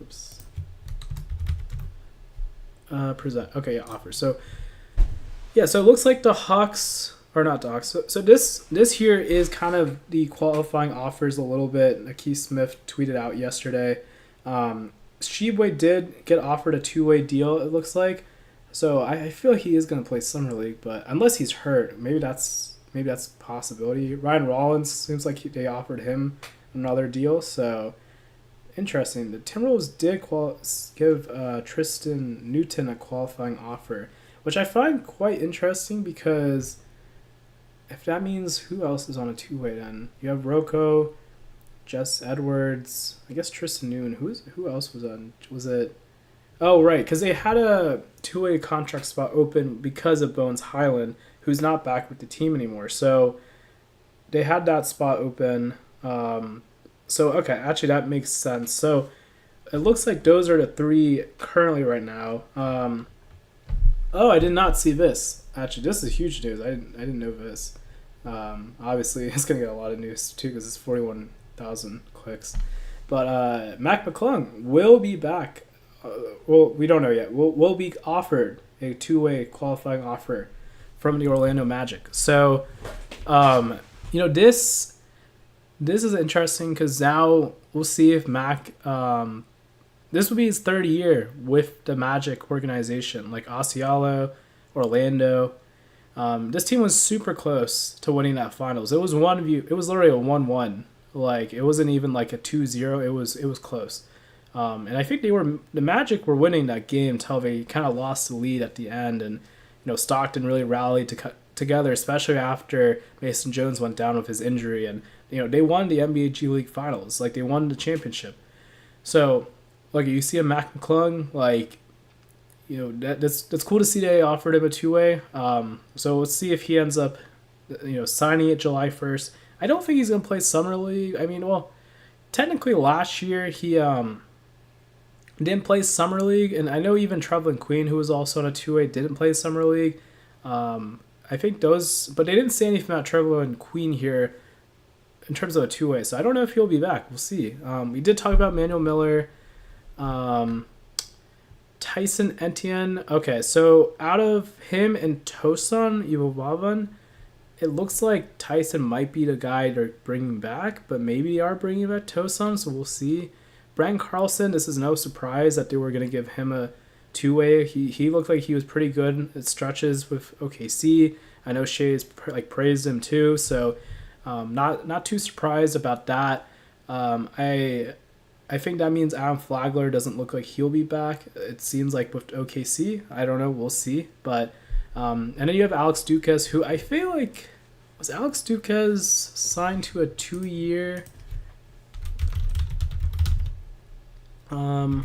Oops. Present. Okay, yeah, offer. So yeah, so it looks like the Hawks. Or not docs. So this here is kind of the qualifying offers a little bit. Keith Smith tweeted out yesterday. Sheboy did get offered a two-way deal, it looks like. So I feel he is going to play Summer League, but unless he's hurt, maybe that's a possibility. Ryan Rollins seems like they offered him another deal. So interesting. The Timberwolves did give Tristan Newton a qualifying offer, which I find quite interesting because if that means who else is on a two-way then? You have Rocco, Jess Edwards, I guess Tristan Noon. Who else was on? Was it? Oh, right, because they had a two-way contract spot open because of Bones Highland, who's not back with the team anymore. So they had that spot open. So, okay, actually that makes sense. So it looks like those are the three currently right now. Oh, I did not see this. Actually, this is huge news. I didn't know this. Obviously, it's going to get a lot of news, too, because it's 41,000 clicks. But Mac McClung will be back. Well, we don't know yet. Will be offered a two-way qualifying offer from the Orlando Magic. So, this is interesting because now we'll see if Mac... this will be his third year with the Magic organization, like Osceola, Orlando. This team was super close to winning that finals. It was literally a 1-1. Like it wasn't even like a 2-0. It was close. And I think the Magic were winning that game until they kind of lost the lead at the end, and Stockton really rallied together, especially after Mason Jones went down with his injury, and they won the NBA G League Finals. Like they won the championship. So. Like you see a Mac McClung, like that's cool to see they offered him a two-way. So let's see if he ends up, signing it July 1st. I don't think he's gonna play Summer League. I mean, well, technically last year he didn't play Summer League, and I know even Trevlin Queen, who was also on a two-way, didn't play Summer League. I think those, but they didn't say anything about Trevlin Queen here in terms of a two-way. So I don't know if he'll be back. We'll see. We did talk about Manuel Miller. Tyson Etienne. Okay, so out of him and Tosan Ivovavan, it looks like Tyson might be the guy they're bringing back, but maybe they are bringing back Tosan, so we'll see. Brandon Carlson, this is no surprise that they were going to give him a two-way. He looked like he was pretty good at stretches with OKC. I know Shay's praised him too, so not too surprised about that. I think that means Adam Flagler doesn't look like he'll be back. It seems like with OKC. I don't know. We'll see. But and then you have Alex Duquesne, who I feel like was Alex Duquesne signed to a 2-year. I'll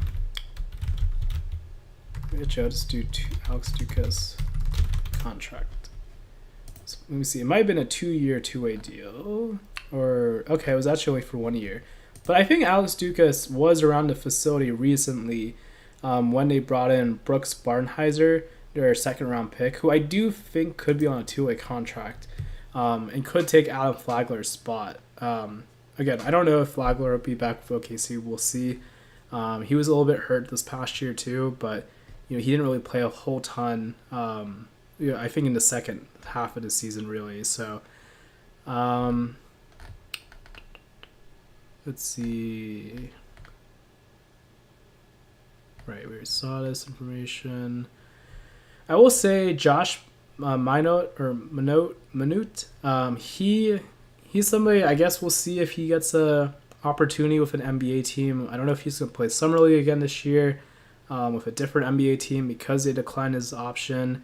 just do Alex Duquesne contract. So let me see. It might have been a 2-year two-way deal, or okay, it was actually only for 1 year. But I think Alex Duquesne was around the facility recently when they brought in Brooks Barnheiser, their second-round pick, who I do think could be on a two-way contract and could take Adam Flagler's spot. again, I don't know if Flagler will be back with OKC. We'll see. He was a little bit hurt this past year too, but he didn't really play a whole ton. I think in the second half of the season, really. So, let's see. Right, we saw this information. I will say Josh Minot. He's somebody. I guess we'll see if he gets a opportunity with an NBA team. I don't know if he's going to play summer league again this year with a different NBA team because they declined his option.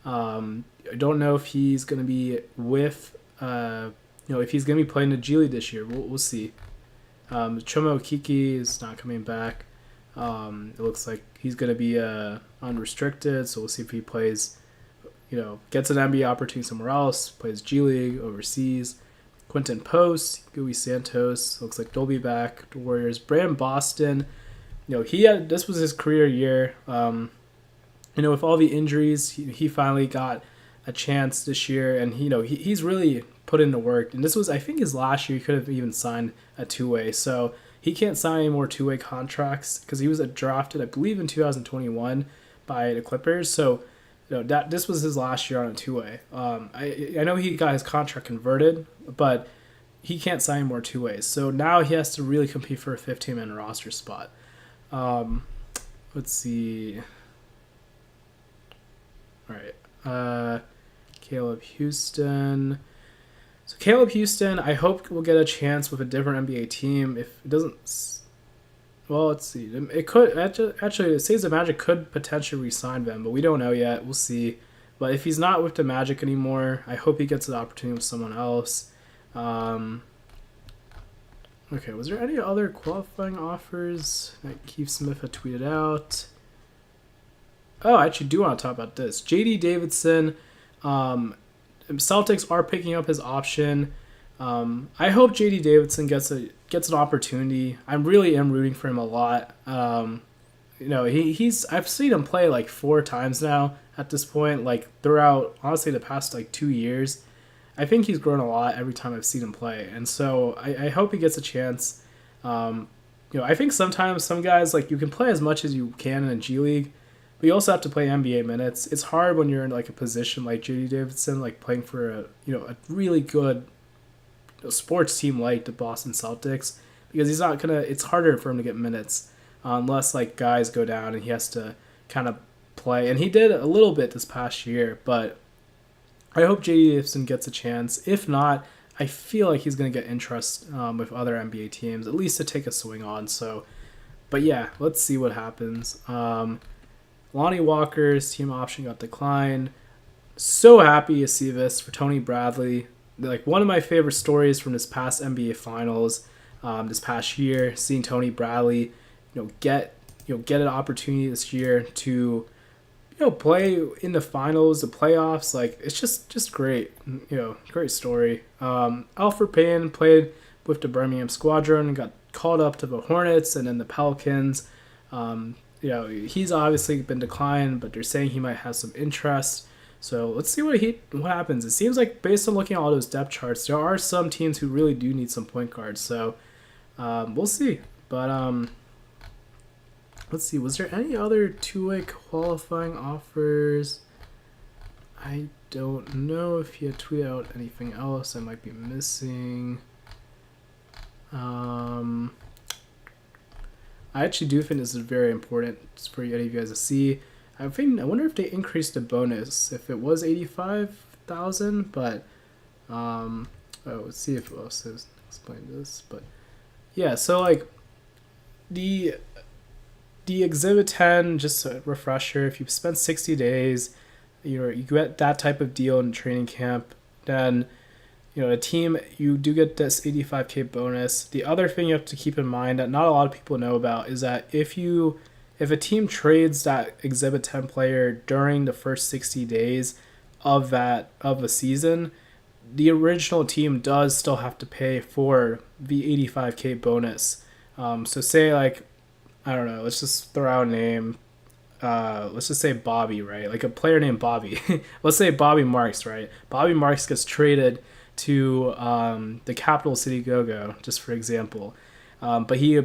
I don't know if he's going to be with if he's going to be playing the G League this year. We'll see. Chuma Okeke is not coming back. It looks like he's going to be unrestricted, so we'll see if he plays, gets an NBA opportunity somewhere else, plays G League overseas. Quentin Post, Gui Santos, looks like they'll be back. The Warriors. Brandon Boston, this was his career year. With all the injuries, he finally got a chance this year, and he's really put in the work. And this was, I think, his last year. He could have even signed a two-way. So he can't sign any more two-way contracts because he was drafted, I believe, in 2021 by the Clippers. So that this was his last year on a two-way. I know he got his contract converted, but he can't sign more two-ways. So now he has to really compete for a 15-man roster spot. Let's see. All right. Caleb Houston. So Caleb Houston, I hope will get a chance with a different NBA team. If it doesn't, well, let's see. It could actually. It says the Magic could potentially re-sign them, but we don't know yet. We'll see. But if he's not with the Magic anymore, I hope he gets an opportunity with someone else. Okay, was there any other qualifying offers that Keith Smith had tweeted out? Oh, I actually do want to talk about this. J.D. Davidson, Celtics are picking up his option. I hope J.D. Davidson gets an opportunity. I really am rooting for him a lot. I've seen him play like 4 times now at this point, like throughout honestly the past like 2 years. I think he's grown a lot every time I've seen him play, and so I hope he gets a chance. I think sometimes some guys, like, you can play as much as you can in a G League, but you also have to play NBA minutes. It's hard when you're in like a position like J.D. Davidson, like playing for a really good sports team like the Boston Celtics, because he's not gonna. It's harder for him to get minutes unless like guys go down and he has to kind of play. And he did a little bit this past year, but I hope J.D. Davidson gets a chance. If not, I feel like he's gonna get interest with other NBA teams, at least to take a swing on. So, but yeah, let's see what happens. Lonnie Walker's team option got declined. So happy to see this for Tony Bradley. Like, one of my favorite stories from this past NBA Finals, this past year, seeing Tony Bradley, get an opportunity this year to, play in the finals, the playoffs. Like, it's just great. Great story. Alfred Payne played with the Birmingham Squadron and got called up to the Hornets and then the Pelicans. He's obviously been declined, but they're saying he might have some interest. So let's see what happens. It seems like, based on looking at all those depth charts, there are some teams who really do need some point guards. So we'll see. But let's see. Was there any other two-way qualifying offers? I don't know if he had tweeted out anything else I might be missing. I actually do think this is very important for any of you guys to see. I wonder if they increased the bonus. If it was 85,000, but let's see if it else is explain this. But yeah, so like the Exhibit 10, just a refresher. If you spend 60 days, you get that type of deal in training camp, then a team, you do get this 85K bonus. The other thing you have to keep in mind that not a lot of people know about is that if a team trades that Exhibit 10 player during the first 60 days of a season, the original team does still have to pay for the 85K bonus. So say, like, I don't know, let's just throw out a name. Let's just say Bobby, right? Like a player named Bobby. Let's say Bobby Marks, right? Bobby Marks gets traded to the Capital City Go-Go, just for example. But he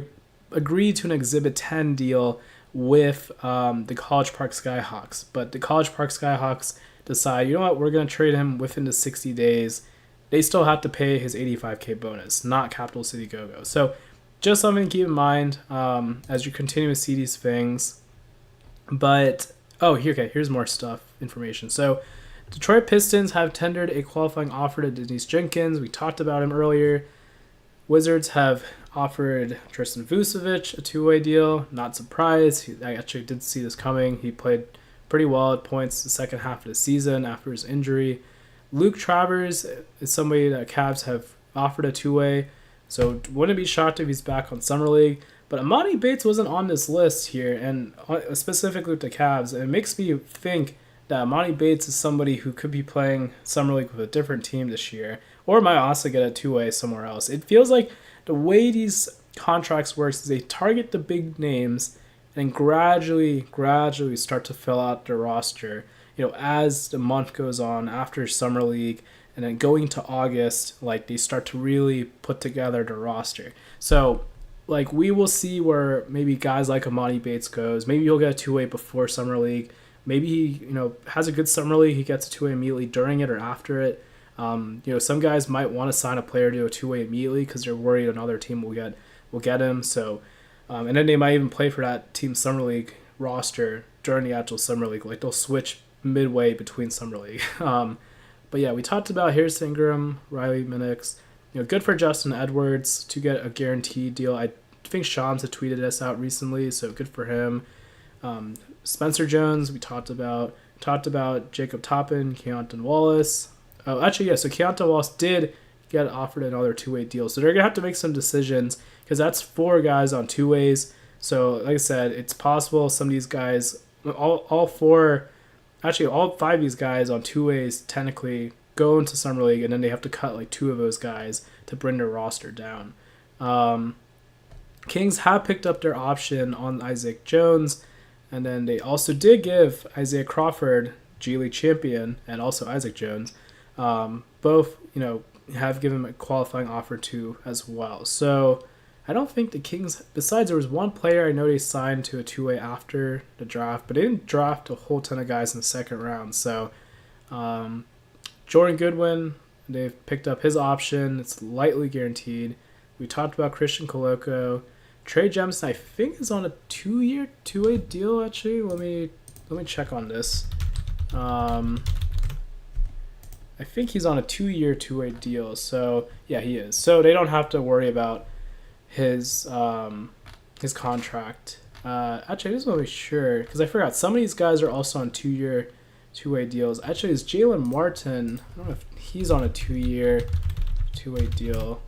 agreed to an Exhibit 10 deal with the College Park Skyhawks. But the College Park Skyhawks decide, you know what, we're going to trade him within the 60 days. They still have to pay his $85K bonus, not Capital City Go-Go. So just something to keep in mind as you continue to see these things. But, here's more information. So Detroit Pistons have tendered a qualifying offer to Denise Jenkins. We talked about him earlier. Wizards have offered Tristan Vucevic a two-way deal. Not surprised. I actually did see this coming. He played pretty well at points the second half of the season after his injury. Luke Travers is somebody that Cavs have offered a two-way, so wouldn't be shocked if he's back on Summer League. But Emoni Bates wasn't on this list here, and specifically with the Cavs. And it makes me think that Emoni Bates is somebody who could be playing Summer League with a different team this year, or might also get a two-way somewhere else. It feels like the way these contracts works is they target the big names and gradually start to fill out their roster. As the month goes on after Summer League, and then going to August, they start to really put together the roster. So, we will see where maybe guys like Emoni Bates goes. Maybe he'll get a two-way before Summer League. Maybe he, has a good Summer League. He gets a two-way immediately during it or after it. Some guys might want to sign a player to a two-way immediately because they're worried another team will get him. So, and then they might even play for that team Summer League roster during the actual Summer League. They'll switch midway between Summer League. But yeah, we talked about Harrison Ingram, Riley Minix. Good for Justin Edwards to get a guaranteed deal. I think Shams had tweeted this out recently, so good for him. Spencer Jones, we talked about Jacob Toppin, Keontae Wallace. So Keontae Wallace did get offered another two-way deal. So they're going to have to make some decisions because that's 4 guys on two-ways. So like I said, it's possible some of these guys, all 5 of these guys on two-ways technically go into Summer League, and then they have to cut 2 of those guys to bring their roster down. Kings have picked up their option on Isaac Jones, and then they also did give Isaiah Crawford, G League champion, and also Isaac Jones, both, have given a qualifying offer to as well. So I don't think the Kings, besides there was one player I know they signed to a two-way after the draft, but they didn't draft a whole ton of guys in the second round. So Jordan Goodwin, they've picked up his option. It's lightly guaranteed. We talked about Christian Coloco. Trey Jemison, I think, is on a 2-year two-way deal, actually. Let me check on this. I think he's on a 2-year two-way deal. So, yeah, he is. So they don't have to worry about his contract. Actually, I just want to be sure, because I forgot. Some of these guys are also on 2-year two-way deals. Actually, it's Jalen Martin. I don't know if he's on a 2-year two-way deal.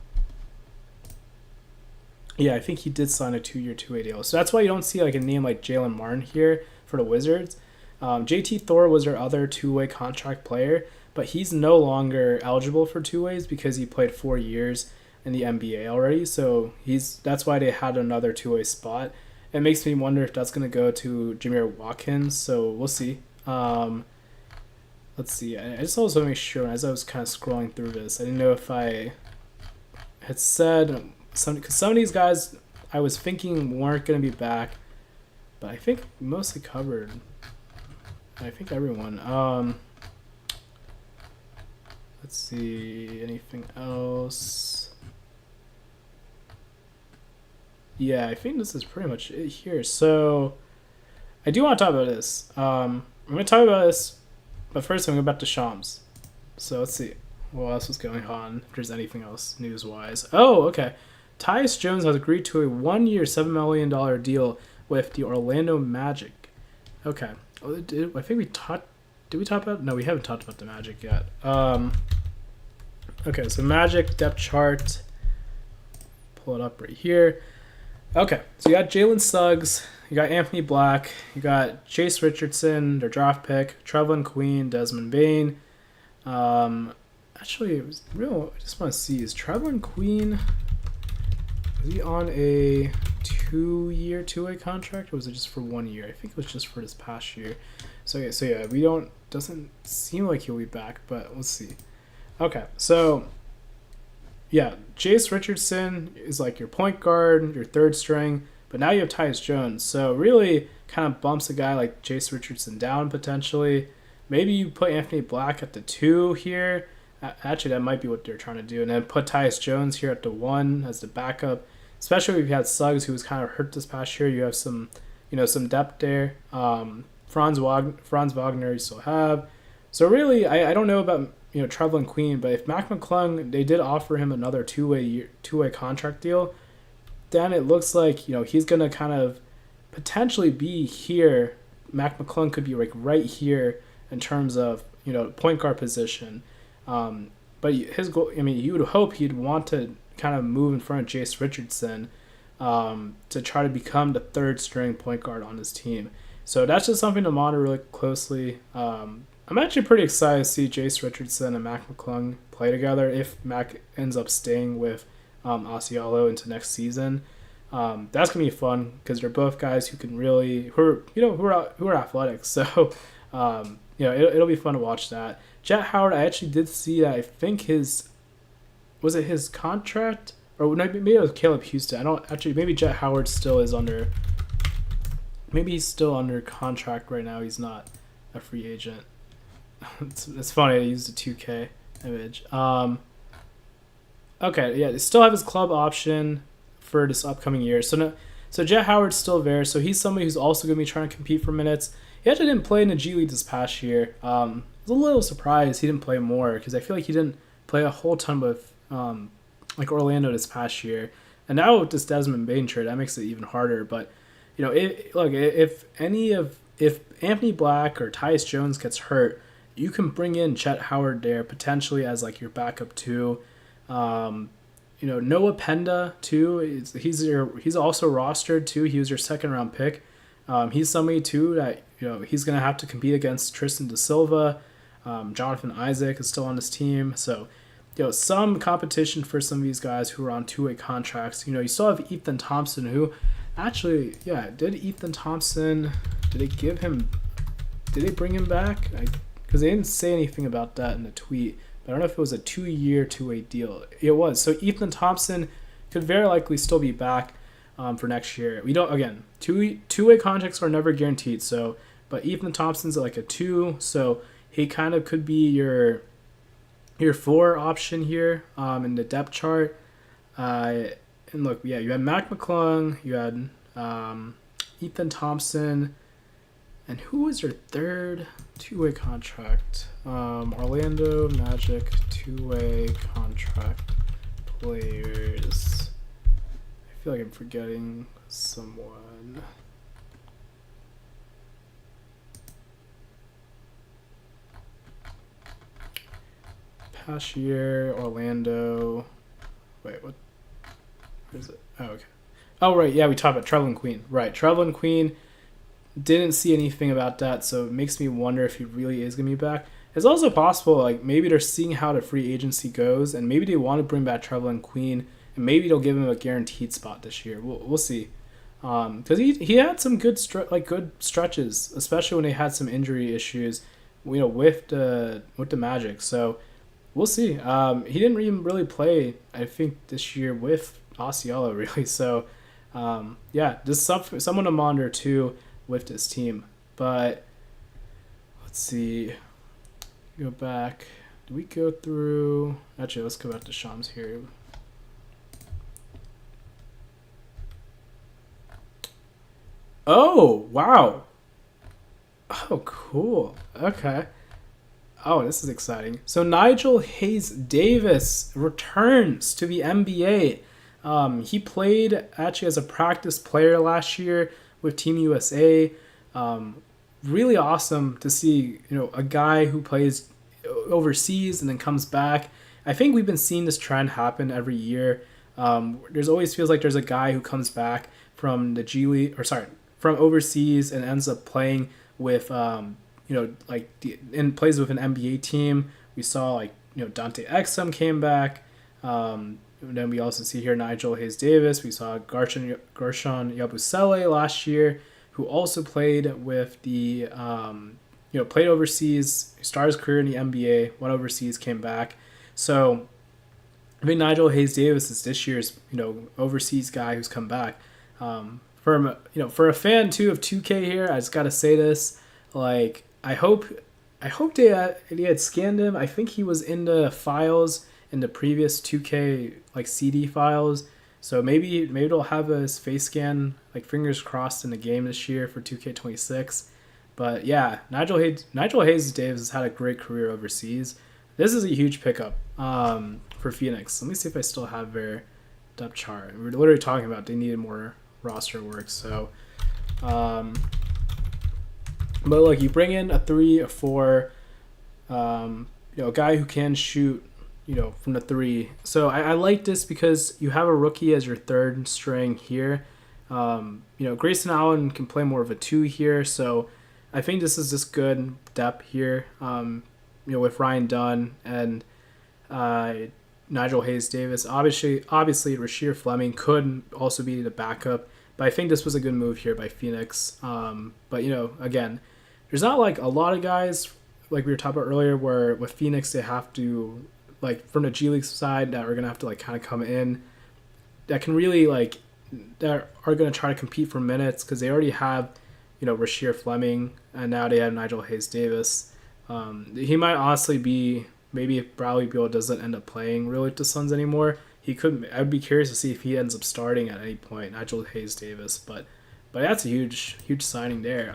Yeah, I think he did sign a 2-year two-way deal. So that's why you don't see a name like Jalen Martin here for the Wizards. JT Thor was their other two-way contract player, but he's no longer eligible for two-ways because he played 4 years in the NBA already. So that's why they had another two-way spot. It makes me wonder if that's going to go to Jameer Watkins. So we'll see. Let's see. I just also want to make sure, as I was kind of scrolling through this, I didn't know if I had said because some of these guys I was thinking weren't going to be back, but I think mostly covered. I think everyone. Let's see. Anything else? Yeah, I think this is pretty much it here. So I do want to talk about this. I'm going to talk about this, but first I'm going to go back to Shams. So let's see what else was going on, if there's anything else news-wise. Oh, okay. Tyus Jones has agreed to a 1-year, $7 million deal with the Orlando Magic. Okay. I think we talked... Did we talk about... No, we haven't talked about the Magic yet. Okay, so Magic depth chart. Pull it up right here. Okay, so you got Jalen Suggs, you got Anthony Black, you got Chase Richardson, their draft pick, Trevlin Queen, Desmond Bane. Actually, it was real. I just want to see, is Trevlin Queen... Is he on a 2-year two-way contract, or was it just for 1 year? I think it was just for this past year. So yeah, doesn't seem like he'll be back, but let's see. Okay, so yeah, Jace Richardson is like your point guard, your third string, but now you have Tyus Jones. So really kind of bumps a guy like Jace Richardson down potentially. Maybe you put Anthony Black at the two here. Actually, that might be what they're trying to do. And then put Tyus Jones here at the one as the backup. Especially if you had Suggs, who was kind of hurt this past year. You have some, some depth there. Franz Wagner you still have. So really, I don't know about Trevlin Queen, but if Mac McClung, they did offer him another two-way contract deal, then it looks like he's gonna kind of potentially be here. Mac McClung could be like right here in terms of point guard position. But his goal, I mean, you would hope he'd want to kind of move in front of Jace Richardson to try to become the third string point guard on his team. So that's just something to monitor really closely. I'm actually pretty excited to see Jace Richardson and Mac McClung play together if Mac ends up staying with Osceola into next season. That's gonna be fun because they're both guys who can really who are athletic. So it'll be fun to watch that. Jet Howard, I actually did see that. I think his contract, or maybe it was Caleb Houston. I don't actually. Maybe Jet Howard still is under. Maybe he's still under contract right now. He's not a free agent. It's funny. I used a 2K image. Okay, yeah, they still have his club option for this upcoming year. So Jet Howard's still there. So he's somebody who's also going to be trying to compete for minutes. He actually didn't play in the G League this past year. I was a little surprised he didn't play more because I feel like he didn't play a whole ton with like Orlando this past year. And now with this Desmond Bane trade, that makes it even harder. But if Anthony Black or Tyus Jones gets hurt, you can bring in Chet Howard there potentially as like your backup too. Noah Penda too. He's also rostered too. He was your second round pick. He's somebody too that he's gonna have to compete against Tristan Da Silva. Jonathan Isaac is still on his team, so some competition for some of these guys who are on two-way contracts. You still have Ethan Thompson, who actually, did Ethan Thompson? Did they bring him back? Because they didn't say anything about that in the tweet. But I don't know if it was a 2-year, two-way deal. It was. So Ethan Thompson could very likely still be back for next year. We don't, again, two-way contracts are never guaranteed. So, but Ethan Thompson's like a 2, so he kind of could be your 4 option here in the depth chart. And look, you had Mac McClung, you had Ethan Thompson, and who was your third two-way contract? Orlando Magic two-way contract players. I feel like I'm forgetting someone. Past year, Orlando. Wait, what? Where is it? Oh, okay. Oh, right. Yeah, we talked about Trevlin Queen. Right, Trevlin Queen. Didn't see anything about that, so it makes me wonder if he really is going to be back. It's also possible, like, maybe they're seeing how the free agency goes, and maybe they want to bring back Trevlin Queen, and maybe they'll give him a guaranteed spot this year. We'll see. Because he had some good stretches, especially when they had some injury issues, with the Magic. So we'll see. He didn't even really play, I think, this year with Osceola, really. So just someone to monitor too with this team. But let's see. Go back. Did we go through? Actually, let's go back to Shams here. Oh, wow. Oh, cool. Okay. Oh, this is exciting. So Nigel Hayes Davis returns to the NBA. He played actually as a practice player last year with Team USA. Really awesome to see, a guy who plays overseas and then comes back. I think we've been seeing this trend happen every year. There's always feels like there's a guy who comes back from the G League, from overseas and ends up playing with, and plays with an NBA team. We saw Dante Exum came back. Then we also see here Nigel Hayes Davis. We saw Gershon Yabusele last year, who also played with the, played overseas, started his career in the NBA, went overseas, came back. So I think Nigel Hayes Davis is this year's overseas guy who's come back. For a fan too of 2K here, I just gotta say this. Like I hope they had scanned him. I think he was in the files in the previous 2K like CD files. So maybe they'll have his face scan, like fingers crossed, in the game this year for 2K26. But yeah, Nigel Hayes Davis has had a great career overseas. This is a huge pickup for Phoenix. Let me see if I still have their depth chart. We were literally talking about they needed more roster work. So, but look, you bring in a 3, a 4, a guy who can shoot, from the 3. So I like this because you have a rookie as your third string here. Grayson Allen can play more of a 2 here. So I think this is just good depth here. With Ryan Dunn and Nigel Hayes Davis. Obviously, Rasheer Fleming could also be the backup, but I think this was a good move here by Phoenix. But again, there's not like a lot of guys like we were talking about earlier where with Phoenix they have to like from the G League side that are gonna have to like kind of come in that can really like that are gonna try to compete for minutes because they already have Rasheer Fleming and now they have Nigel Hayes Davis. He might honestly be maybe if Bradley Beal doesn't end up playing really with the Suns anymore. He could. I'd be curious to see if he ends up starting at any point. Nigel Hayes Davis, but that's a huge signing there.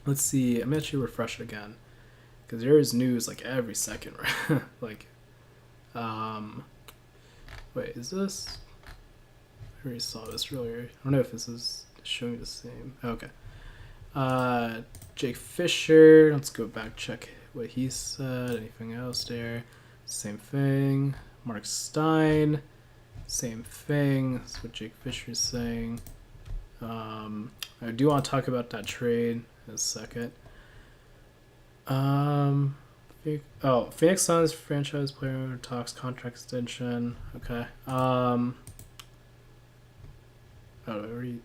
Let's see. I'm actually refresh it again because there is news like every second. Like, wait, is this? I already saw this earlier. I don't know if this is showing the same. Okay. Jake Fisher. Let's go back check what he said. Anything else there? Same thing. Mark Stein. Same thing. That's what Jake Fisher's saying. I do want to talk about that trade in a second. Phoenix Suns franchise player talks contract extension. Okay. I already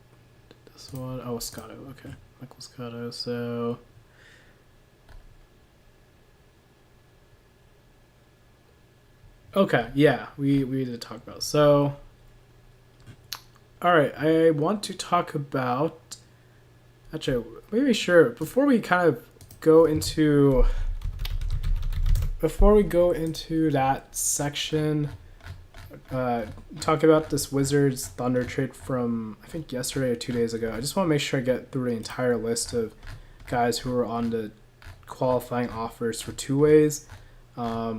did this one. Oh, Scotto. Okay. Michael Scotto. So okay, yeah, we need to talk about. So all right, I want to talk about actually maybe sure before we go into that section, talk about this Wizards Thunder trade from I think yesterday or 2 days ago. I just want to make sure I get through the entire list of guys who are on the qualifying offers for two ways. I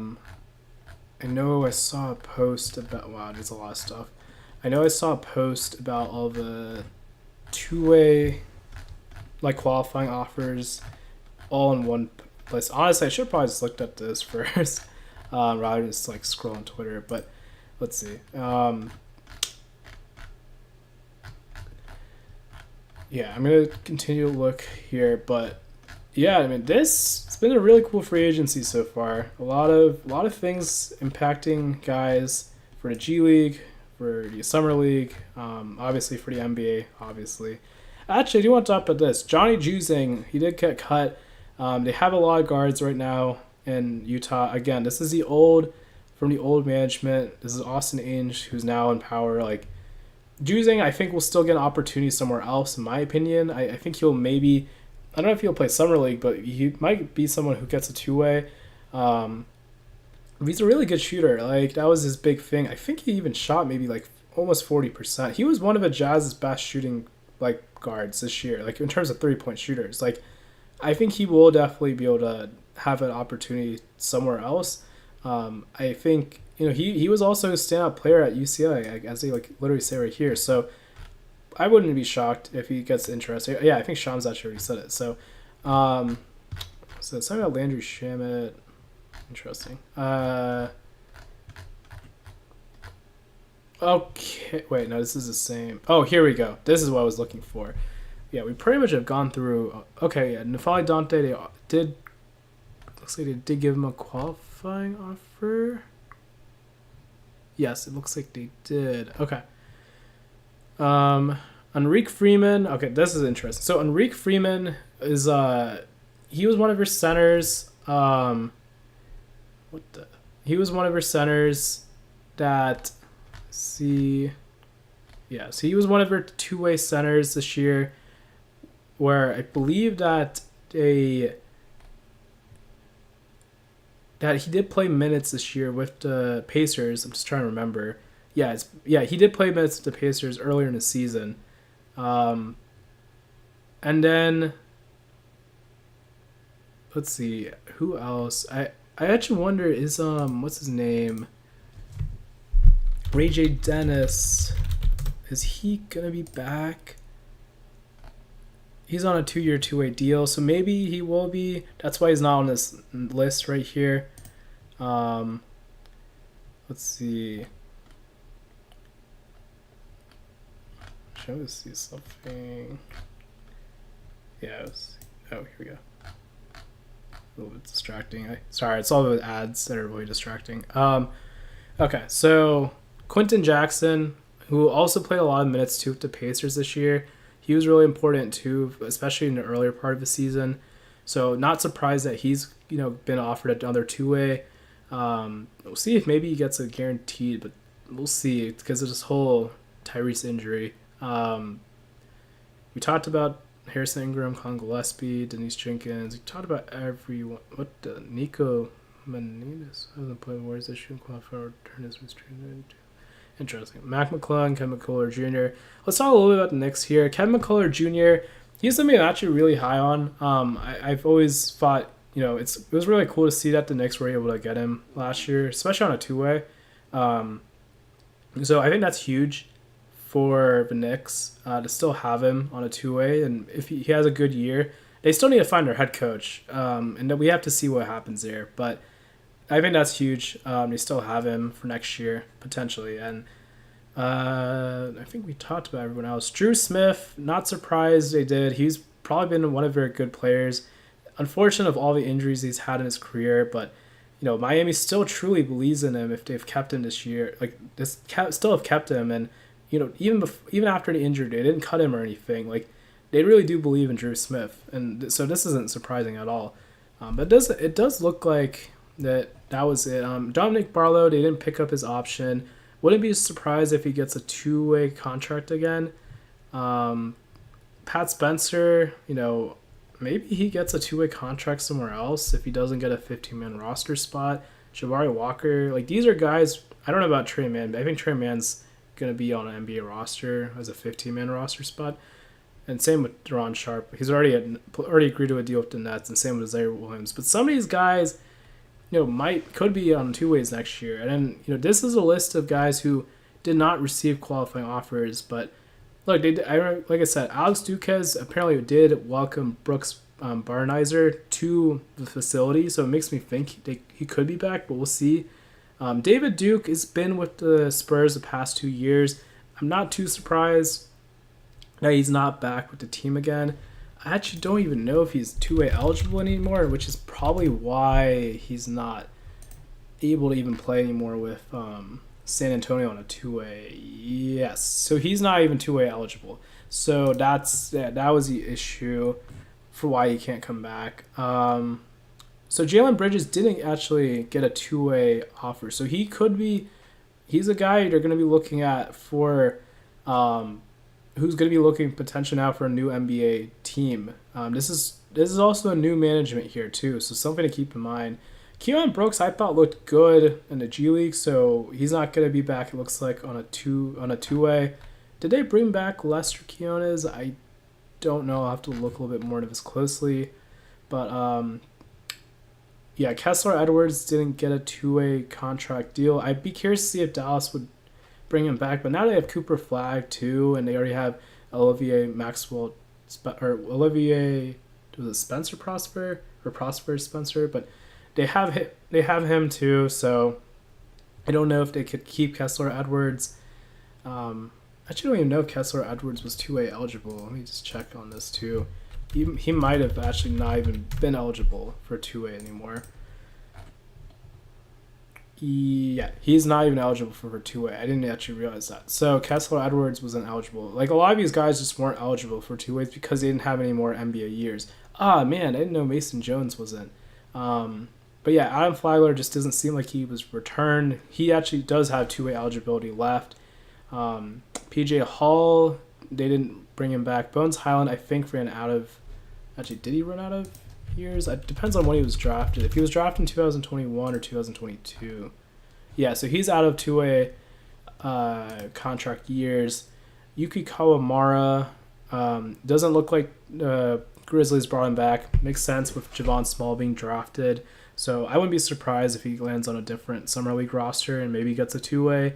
know I saw a post about there's a lot of stuff. I know I saw a post about all the two-way like qualifying offers all in one place. Honestly, I should probably just looked at this first rather than just like scroll on Twitter. But let's see. Yeah, I'm gonna continue to look here, but yeah, I mean it's been a really cool free agency so far. A lot of things impacting guys for the G League, for the Summer League, obviously for the NBA, obviously. Actually, I do want to talk about this. Johnny Juzang, he did get cut. They have a lot of guards right now in Utah. Again, this is from the old management. This is Austin Ainge, who's now in power. Like, Juzang, I think will still get an opportunity somewhere else, in my opinion. I think he'll maybe, I don't know if he'll play Summer League, but he might be someone who gets a two-way. He's a really good shooter. Like, that was his big thing. I think he even shot maybe like almost 40%. He was one of the Jazz's best shooting like guards this year, like in terms of 3-point shooters. Like, I think he will definitely be able to have an opportunity somewhere else. I think he was also a standout player at UCLA, as they like literally say right here. So I wouldn't be shocked if he gets interested. Yeah, I think Shams actually already said it. So, something about Landry Shamet. Interesting. Okay, wait, no, this is the same. Oh, here we go. This is what I was looking for. Yeah, we pretty much have gone through. Okay, yeah, N'Faly Dante, looks like they did give him a qualifying offer. Yes, it looks like they did. Okay. Enrique Freeman. Okay, this is interesting. So Enrique Freeman is he was one of your centers. He was one of her centers that, see, yeah, so he was one of her two-way centers this year, where I believe that he did play minutes this year with the Pacers. I'm just trying to remember. He did play minutes with the Pacers earlier in the season. And then let's see who else. I actually wonder is what's his name? Ray J Dennis. Is he gonna be back? He's on a 2-year, two-way deal, so maybe he will be. That's why he's not on this list right here. Let's see. Show us see something. Yeah. Here we go. A little bit distracting. Sorry, it's all the ads that are really distracting. Okay, so Quentin Jackson, who also played a lot of minutes too with the Pacers this year. He was really important too, especially in the earlier part of the season. So not surprised that he's been offered another two-way. We'll see if maybe he gets a guaranteed, but we'll see because of this whole Tyrese injury. We talked about Harrison Ingram, Colin Gillespie, Denise Jenkins. We talked about everyone. Nico Manitas hasn't played Warriors this year. Qualifier return is restricted. Interesting. Mac McClung, Kevin McCullough Jr. Let's talk a little bit about the Knicks here. Kevin McCullough Jr., he's somebody I'm actually really high on. I've always thought, it was really cool to see that the Knicks were able to get him last year, especially on a two-way. So I think that's huge for the Knicks to still have him on a two-way. And if he has a good year, they still need to find their head coach. And then we have to see what happens there. But I think that's huge. They still have him for next year, potentially. And I think we talked about everyone else. Drew Smith, not surprised they did. He's probably been one of their good players. Unfortunate of all the injuries he's had in his career, but Miami still truly believes in him if they've kept him this year. Still have kept him, and even after the injury, they didn't cut him or anything. They really do believe in Drew Smith, and so this isn't surprising at all. But it does look like that was it. Dominic Barlow, they didn't pick up his option. Wouldn't be surprised if he gets a two-way contract again. Pat Spencer, maybe he gets a two-way contract somewhere else if he doesn't get a 15-man roster spot. Jabari Walker, these are guys. I don't know about Trey Mann, but I think Trey Mann's gonna be on an NBA roster as a 15-man roster spot. And same with Deron Sharp. He's already agreed to a deal with the Nets, and same with Zaire Williams. But some of these guys, could be on two ways next year. And then, this is a list of guys who did not receive qualifying offers. But look, like I said, Alex Duquesne apparently did welcome Brooks Barnizer to the facility, so it makes me think he could be back, but we'll see. David Duke has been with the Spurs the past 2 years. I'm not too surprised that he's not back with the team again. I actually don't even know if he's two-way eligible anymore, which is probably why he's not able to even play anymore with San Antonio on a two-way. Yes, so he's not even two-way eligible. So that was the issue for why he can't come back. So Jalen Bridges didn't actually get a two-way offer. So he's a guy they're going to be looking at for who's going to be looking potentially now for a new NBA team. This is also a new management here too, so something to keep in mind. Keon Brooks I thought looked good in the G League, so he's not going to be back. It looks like on a two-way. Did they bring back Lester Quinones? I don't know. I'll have to look a little bit more into this closely, but Kessler Edwards didn't get a two-way contract deal. I'd be curious to see if Dallas would bring him back, but now they have Cooper Flagg too, and they already have Olivier Maxwell or Olivier, was it Spencer Prosper or Prosper Spencer? But they have him too, so I don't know if they could keep Kessler Edwards. I actually don't even know if Kessler Edwards was two-way eligible. Let me just check on this too. He might have actually not even been eligible for two-way anymore. Yeah, he's not even eligible for two-way. I didn't actually realize that. So Kessler Edwards wasn't eligible. A lot of these guys just weren't eligible for two-ways because they didn't have any more NBA years. Ah, man, I didn't know Mason Jones wasn't. But yeah, Adam Flagler just doesn't seem like he was returned. He actually does have two-way eligibility left. PJ Hall, they didn't bring him back. Bones Highland, I think, ran out of... Actually, did he run out of years? It depends on when he was drafted. If he was drafted in 2021 or 2022. Yeah, so he's out of two-way contract years. Yuki Kawamura doesn't look like Grizzlies brought him back. Makes sense with Javon Small being drafted. So I wouldn't be surprised if he lands on a different Summer League roster and maybe gets a two-way.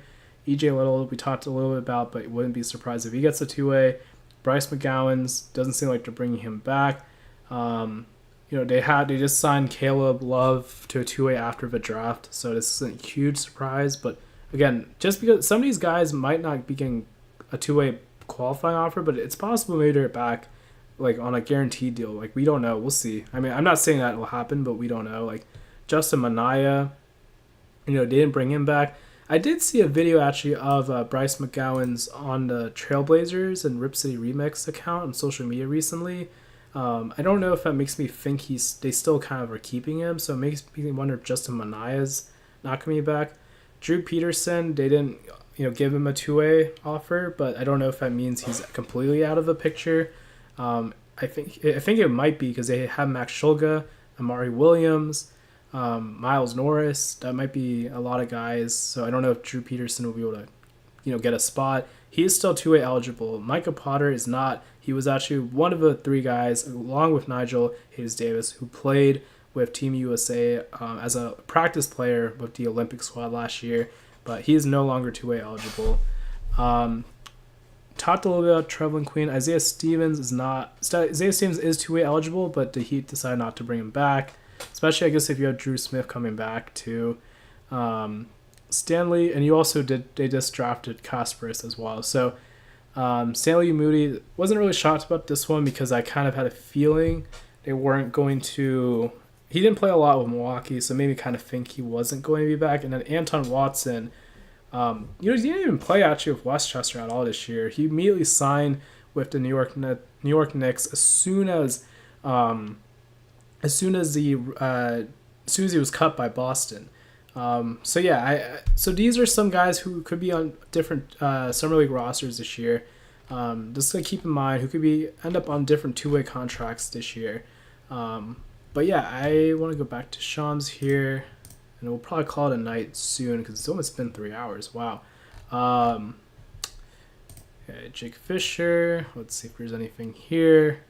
EJ Little, we talked a little bit about, but wouldn't be surprised if he gets a two-way. Bryce McGowan's doesn't seem like they're bringing him back. They just signed Caleb Love to a two-way after the draft, so this isn't a huge surprise. But again, just because some of these guys might not be getting a two-way qualifying offer, but it's possible maybe they're back like on a guaranteed deal. Like, we don't know. We'll see. I mean, I'm not saying that will happen, but we don't know. Like Justin Minaya, they didn't bring him back. I did see a video actually of Bryce McGowan's on the Trailblazers and Rip City Remix account on social media recently. I don't know if that makes me think they still kind of are keeping him, so it makes me wonder if Justin Manaya's not coming back. Drew Peterson, they didn't give him a two-way offer, but I don't know if that means he's completely out of the picture. I think it might be because they have Max Shulga, Amari Williams, Miles Norris. That might be a lot of guys. So I don't know if Drew Peterson will be able to, get a spot. He is still two-way eligible. Micah Potter is not. He was actually one of the three guys, along with Nigel Hayes-Davis, who played with Team USA as a practice player with the Olympic squad last year. But he is no longer two-way eligible. Talked a little bit about Trevlin Queen. Isaiah Stevens is not. Isaiah Stevens is two-way eligible, but the Heat decided not to bring him back. Especially, I guess, if you have Drew Smith coming back too. Stanley, and you also they just drafted Kasparis as well. So Stanley Moody, wasn't really shocked about this one because I kind of had a feeling they weren't going to. He didn't play a lot with Milwaukee, so maybe kind of think he wasn't going to be back. And then Anton Watson, he didn't even play actually with Westchester at all this year. He immediately signed with the New York Knicks as soon as he was cut by Boston. So these are some guys who could be on different summer league rosters this year. Just to keep in mind, who could end up on different two-way contracts this year. But yeah, I want to go back to Sean's here, and we'll probably call it a night soon because it's almost been 3 hours. Wow. Okay, Jake Fisher. Let's see if there's anything here.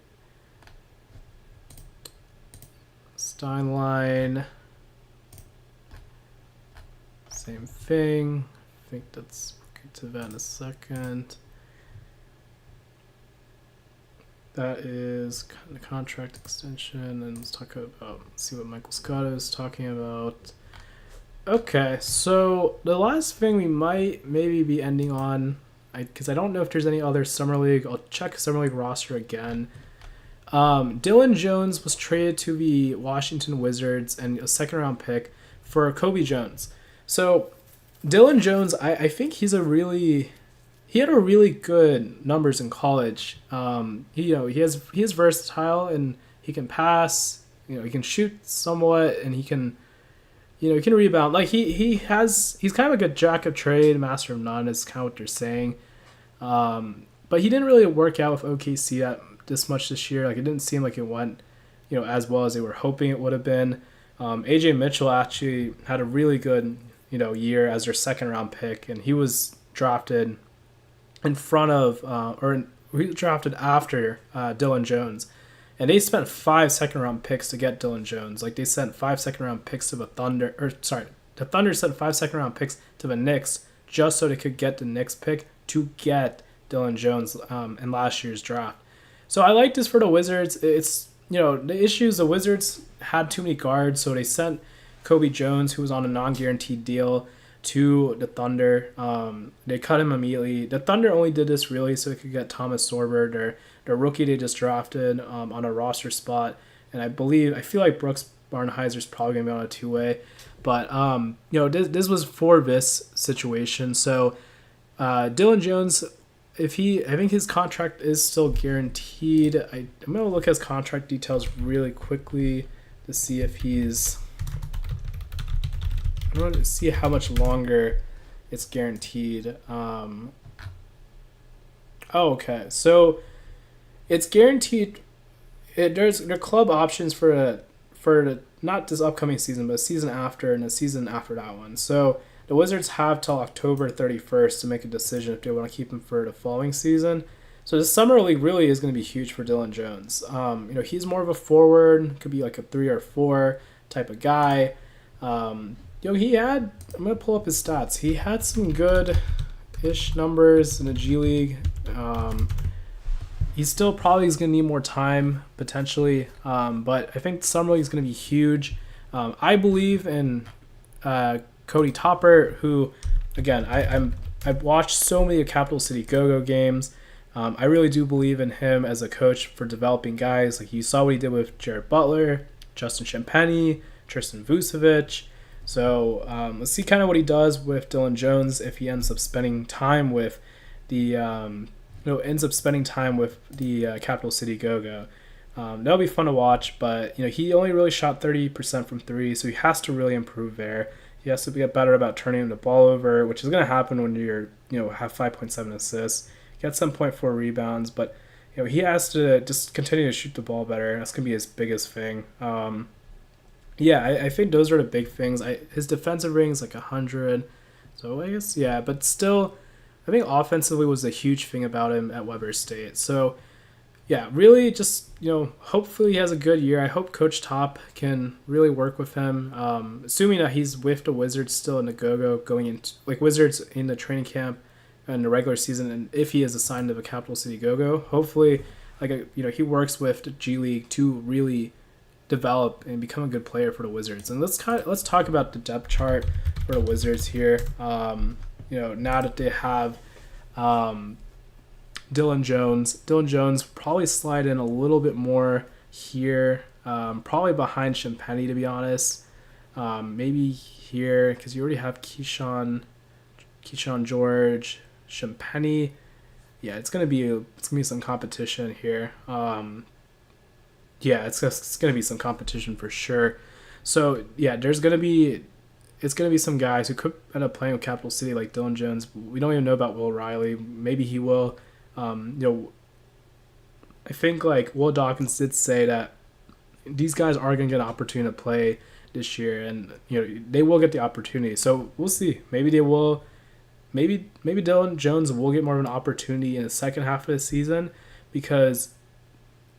Steinlein. Same thing. I think we'll get to that in a second. That is kind of contract extension, and let's see what Michael Scott is talking about. Okay, so the last thing we might maybe be ending on, because I don't know if there's any other Summer League. I'll check Summer League roster again. Dylan Jones was traded to the Washington Wizards and a second-round pick for Kobe Jones. So Dylan Jones, I think he had a really good numbers in college. He is versatile and he can pass. He can shoot somewhat and he can rebound. Like he's kind of like a jack of trade, master of none is kind of what they're saying. But he didn't really work out with OKC this much this year. Like it didn't seem like it went, as well as they were hoping it would have been. AJ Mitchell actually had a really good, year as their second round pick, and he was drafted in front of, he was drafted after Dylan Jones, and they spent 5 second round picks to get Dylan Jones. Like they sent 5 second round picks to the Thunder, the Thunder sent 5 second round picks to the Knicks just so they could get the Knicks pick to get Dylan Jones in last year's draft. So I like this for the Wizards. It's, the issues, the Wizards had too many guards, so they sent Kobe Jones, who was on a non-guaranteed deal, to the Thunder. They cut him immediately. The Thunder only did this really so they could get Thomas Sorber, their rookie they just drafted, on a roster spot. And I feel like Brooks Barnheiser's probably going to be on a two-way. But, this was for this situation. So Dylan Jones, I think his contract is still guaranteed. I'm going to look at his contract details really quickly to see if he's I want to see how much longer it's guaranteed. Oh, okay. So it's guaranteed. There are club options for not this upcoming season, but a season after and a season after that one. So the Wizards have till October 31st to make a decision if they want to keep him for the following season. So the summer league really is going to be huge for Dylan Jones. He's more of a forward, could be like a 3 or 4 type of guy. He had. I'm gonna pull up his stats. He had some good-ish numbers in the G League. He still probably is going to need more time potentially, but I think summer league is going to be huge. I believe in Cody Topper, who, again, I've watched so many Capital City Go-Go games. I really do believe in him as a coach for developing guys. Like you saw what he did with Jared Butler, Justin Champagnie, Tristan Vucevic. So let's see kind of what he does with Dylan Jones if he ends up spending time with the Capital City Go-Go. That'll be fun to watch, but he only really shot 30% from 3, so he has to really improve there. He has to get better about turning the ball over, which is going to happen when you're have 5.7 assists, get 7.4 rebounds, but he has to just continue to shoot the ball better. That's going to be his biggest thing. I think those are the big things. His defensive rating is like 100, so I guess but still, I think offensively was a huge thing about him at Weber State. So, really just, hopefully he has a good year. I hope Coach Top can really work with him, assuming that he's with the Wizards still in the Go-Go going into, like, Wizards in the training camp and the regular season, and if he is assigned to the Capital City Go-Go, hopefully, he works with the G League to really develop and become a good player for the Wizards. And let's talk about the depth chart for the Wizards here. Now that they have Dylan Jones probably slide in a little bit more here, probably behind Champagnie, to be honest. Maybe here, because you already have Keyshawn George, Champagnie. It's gonna be some competition here. It's gonna be some competition for sure. So it's gonna be some guys who could end up playing with Capital City, like Dylan Jones. We don't even know about Will Riley. Maybe he will. I think like Will Dawkins did say that these guys are going to get an opportunity to play this year, and they will get the opportunity. So we'll see. Maybe they will. Maybe Dylan Jones will get more of an opportunity in the second half of the season, because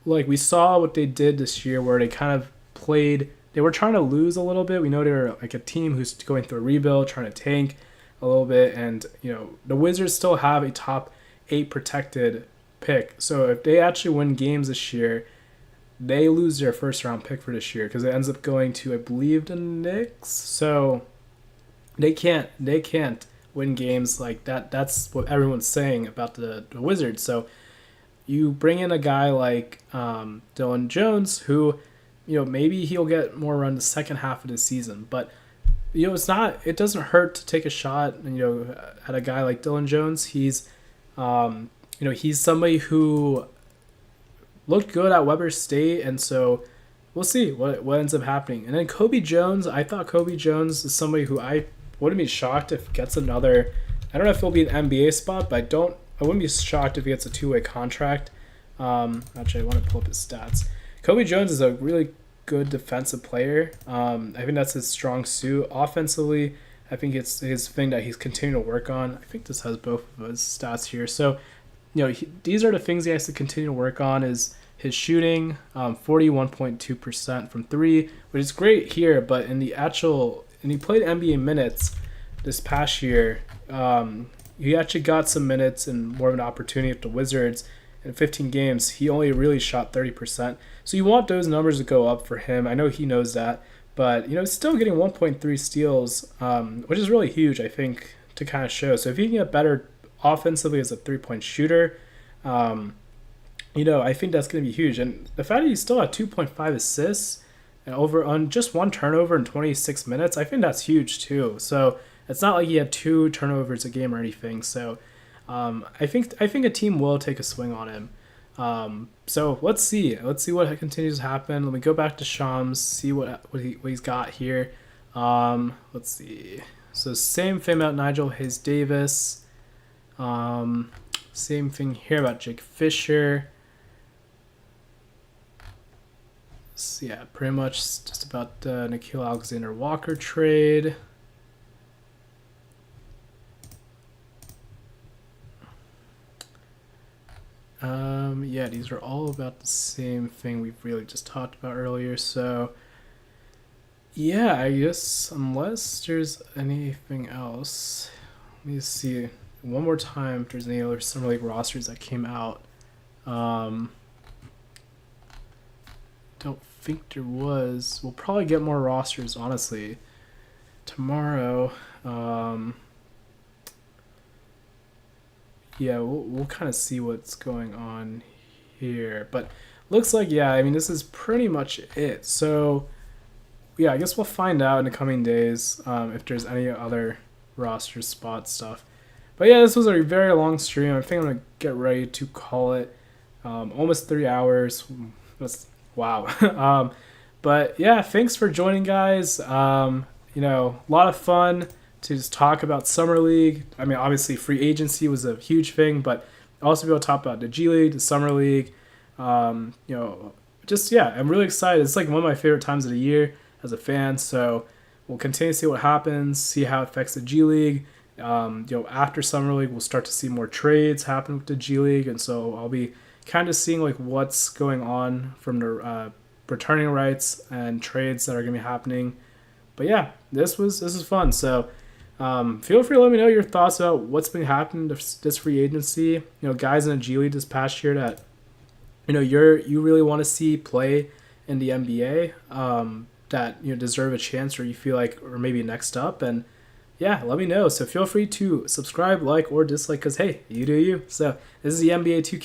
like we saw what they did this year, where they kind of played. They were trying to lose a little bit. We know they were like a team who's going through a rebuild, trying to tank a little bit, and the Wizards still have a top 8 protected pick. So if they actually win games this year, they lose their first round pick for this year, because it ends up going to, I believe, the Knicks. So they can't win games like that. That's what everyone's saying about the Wizards. So you bring in a guy like Dylan Jones, who maybe he'll get more run the second half of the season, but it doesn't hurt to take a shot at a guy like Dylan Jones. He's he's somebody who looked good at Weber State, and so we'll see what ends up happening. And then Kobe Jones, I thought Kobe Jones is somebody who I wouldn't be shocked if gets another. I don't know if it'll be an NBA spot, but I wouldn't be shocked if he gets a 2-way contract. Actually, I want to pull up his stats. Kobe Jones is a really good defensive player. I think that's his strong suit. Offensively, I think it's his thing that he's continuing to work on. I think this has both of his stats here. So, these are the things he has to continue to work on, is his shooting, 41.2% from 3, which is great here, but and he played NBA minutes this past year. He actually got some minutes and more of an opportunity with the Wizards. In 15 games, he only really shot 30%. So you want those numbers to go up for him. I know he knows that. But, still getting 1.3 steals, which is really huge, I think, to kind of show. So if he can get better offensively as a three-point shooter, I think that's going to be huge. And the fact that he still had 2.5 assists and over on just 1 turnover in 26 minutes, I think that's huge too. So it's not like he had 2 turnovers a game or anything. So I think a team will take a swing on him. So let's see what continues to happen. Let me go back to Shams, see what he's got here. Let's see. So same thing about Nigel Hayes Davis. Same thing here about Jake Fisher. So yeah, pretty much just about Nickeil Alexander-Walker trade. Yeah, these are all about the same thing we've really just talked about earlier. So yeah, I guess unless there's anything else, let me see one more time if there's any other Summer League rosters that came out. Don't think there was. We'll probably get more rosters, honestly, tomorrow. Yeah, we'll kind of see what's going on here. But looks like, yeah, I mean, this is pretty much it. So yeah, I guess we'll find out in the coming days if there's any other roster spot stuff. But yeah, this was a very long stream. I think I'm gonna get ready to call it. Almost 3 hours. That's wow. But yeah, thanks for joining, guys. A lot of fun to just talk about Summer League. I mean, obviously, free agency was a huge thing, but also be able to talk about the G League, the Summer League. Just yeah, I'm really excited. It's like one of my favorite times of the year as a fan. So we'll continue to see what happens, see how it affects the G League. After Summer League, we'll start to see more trades happen with the G League, and so I'll be kind of seeing like what's going on from the returning rights and trades that are going to be happening. But yeah, this is fun. So feel free to let me know your thoughts about what's been happening this free agency. Guys in the G League this past year that you really want to see play in the NBA that deserve a chance, or you feel like or maybe next up. And yeah, let me know. So feel free to subscribe, like, or dislike, because hey, you do you. So this is the NBA 2K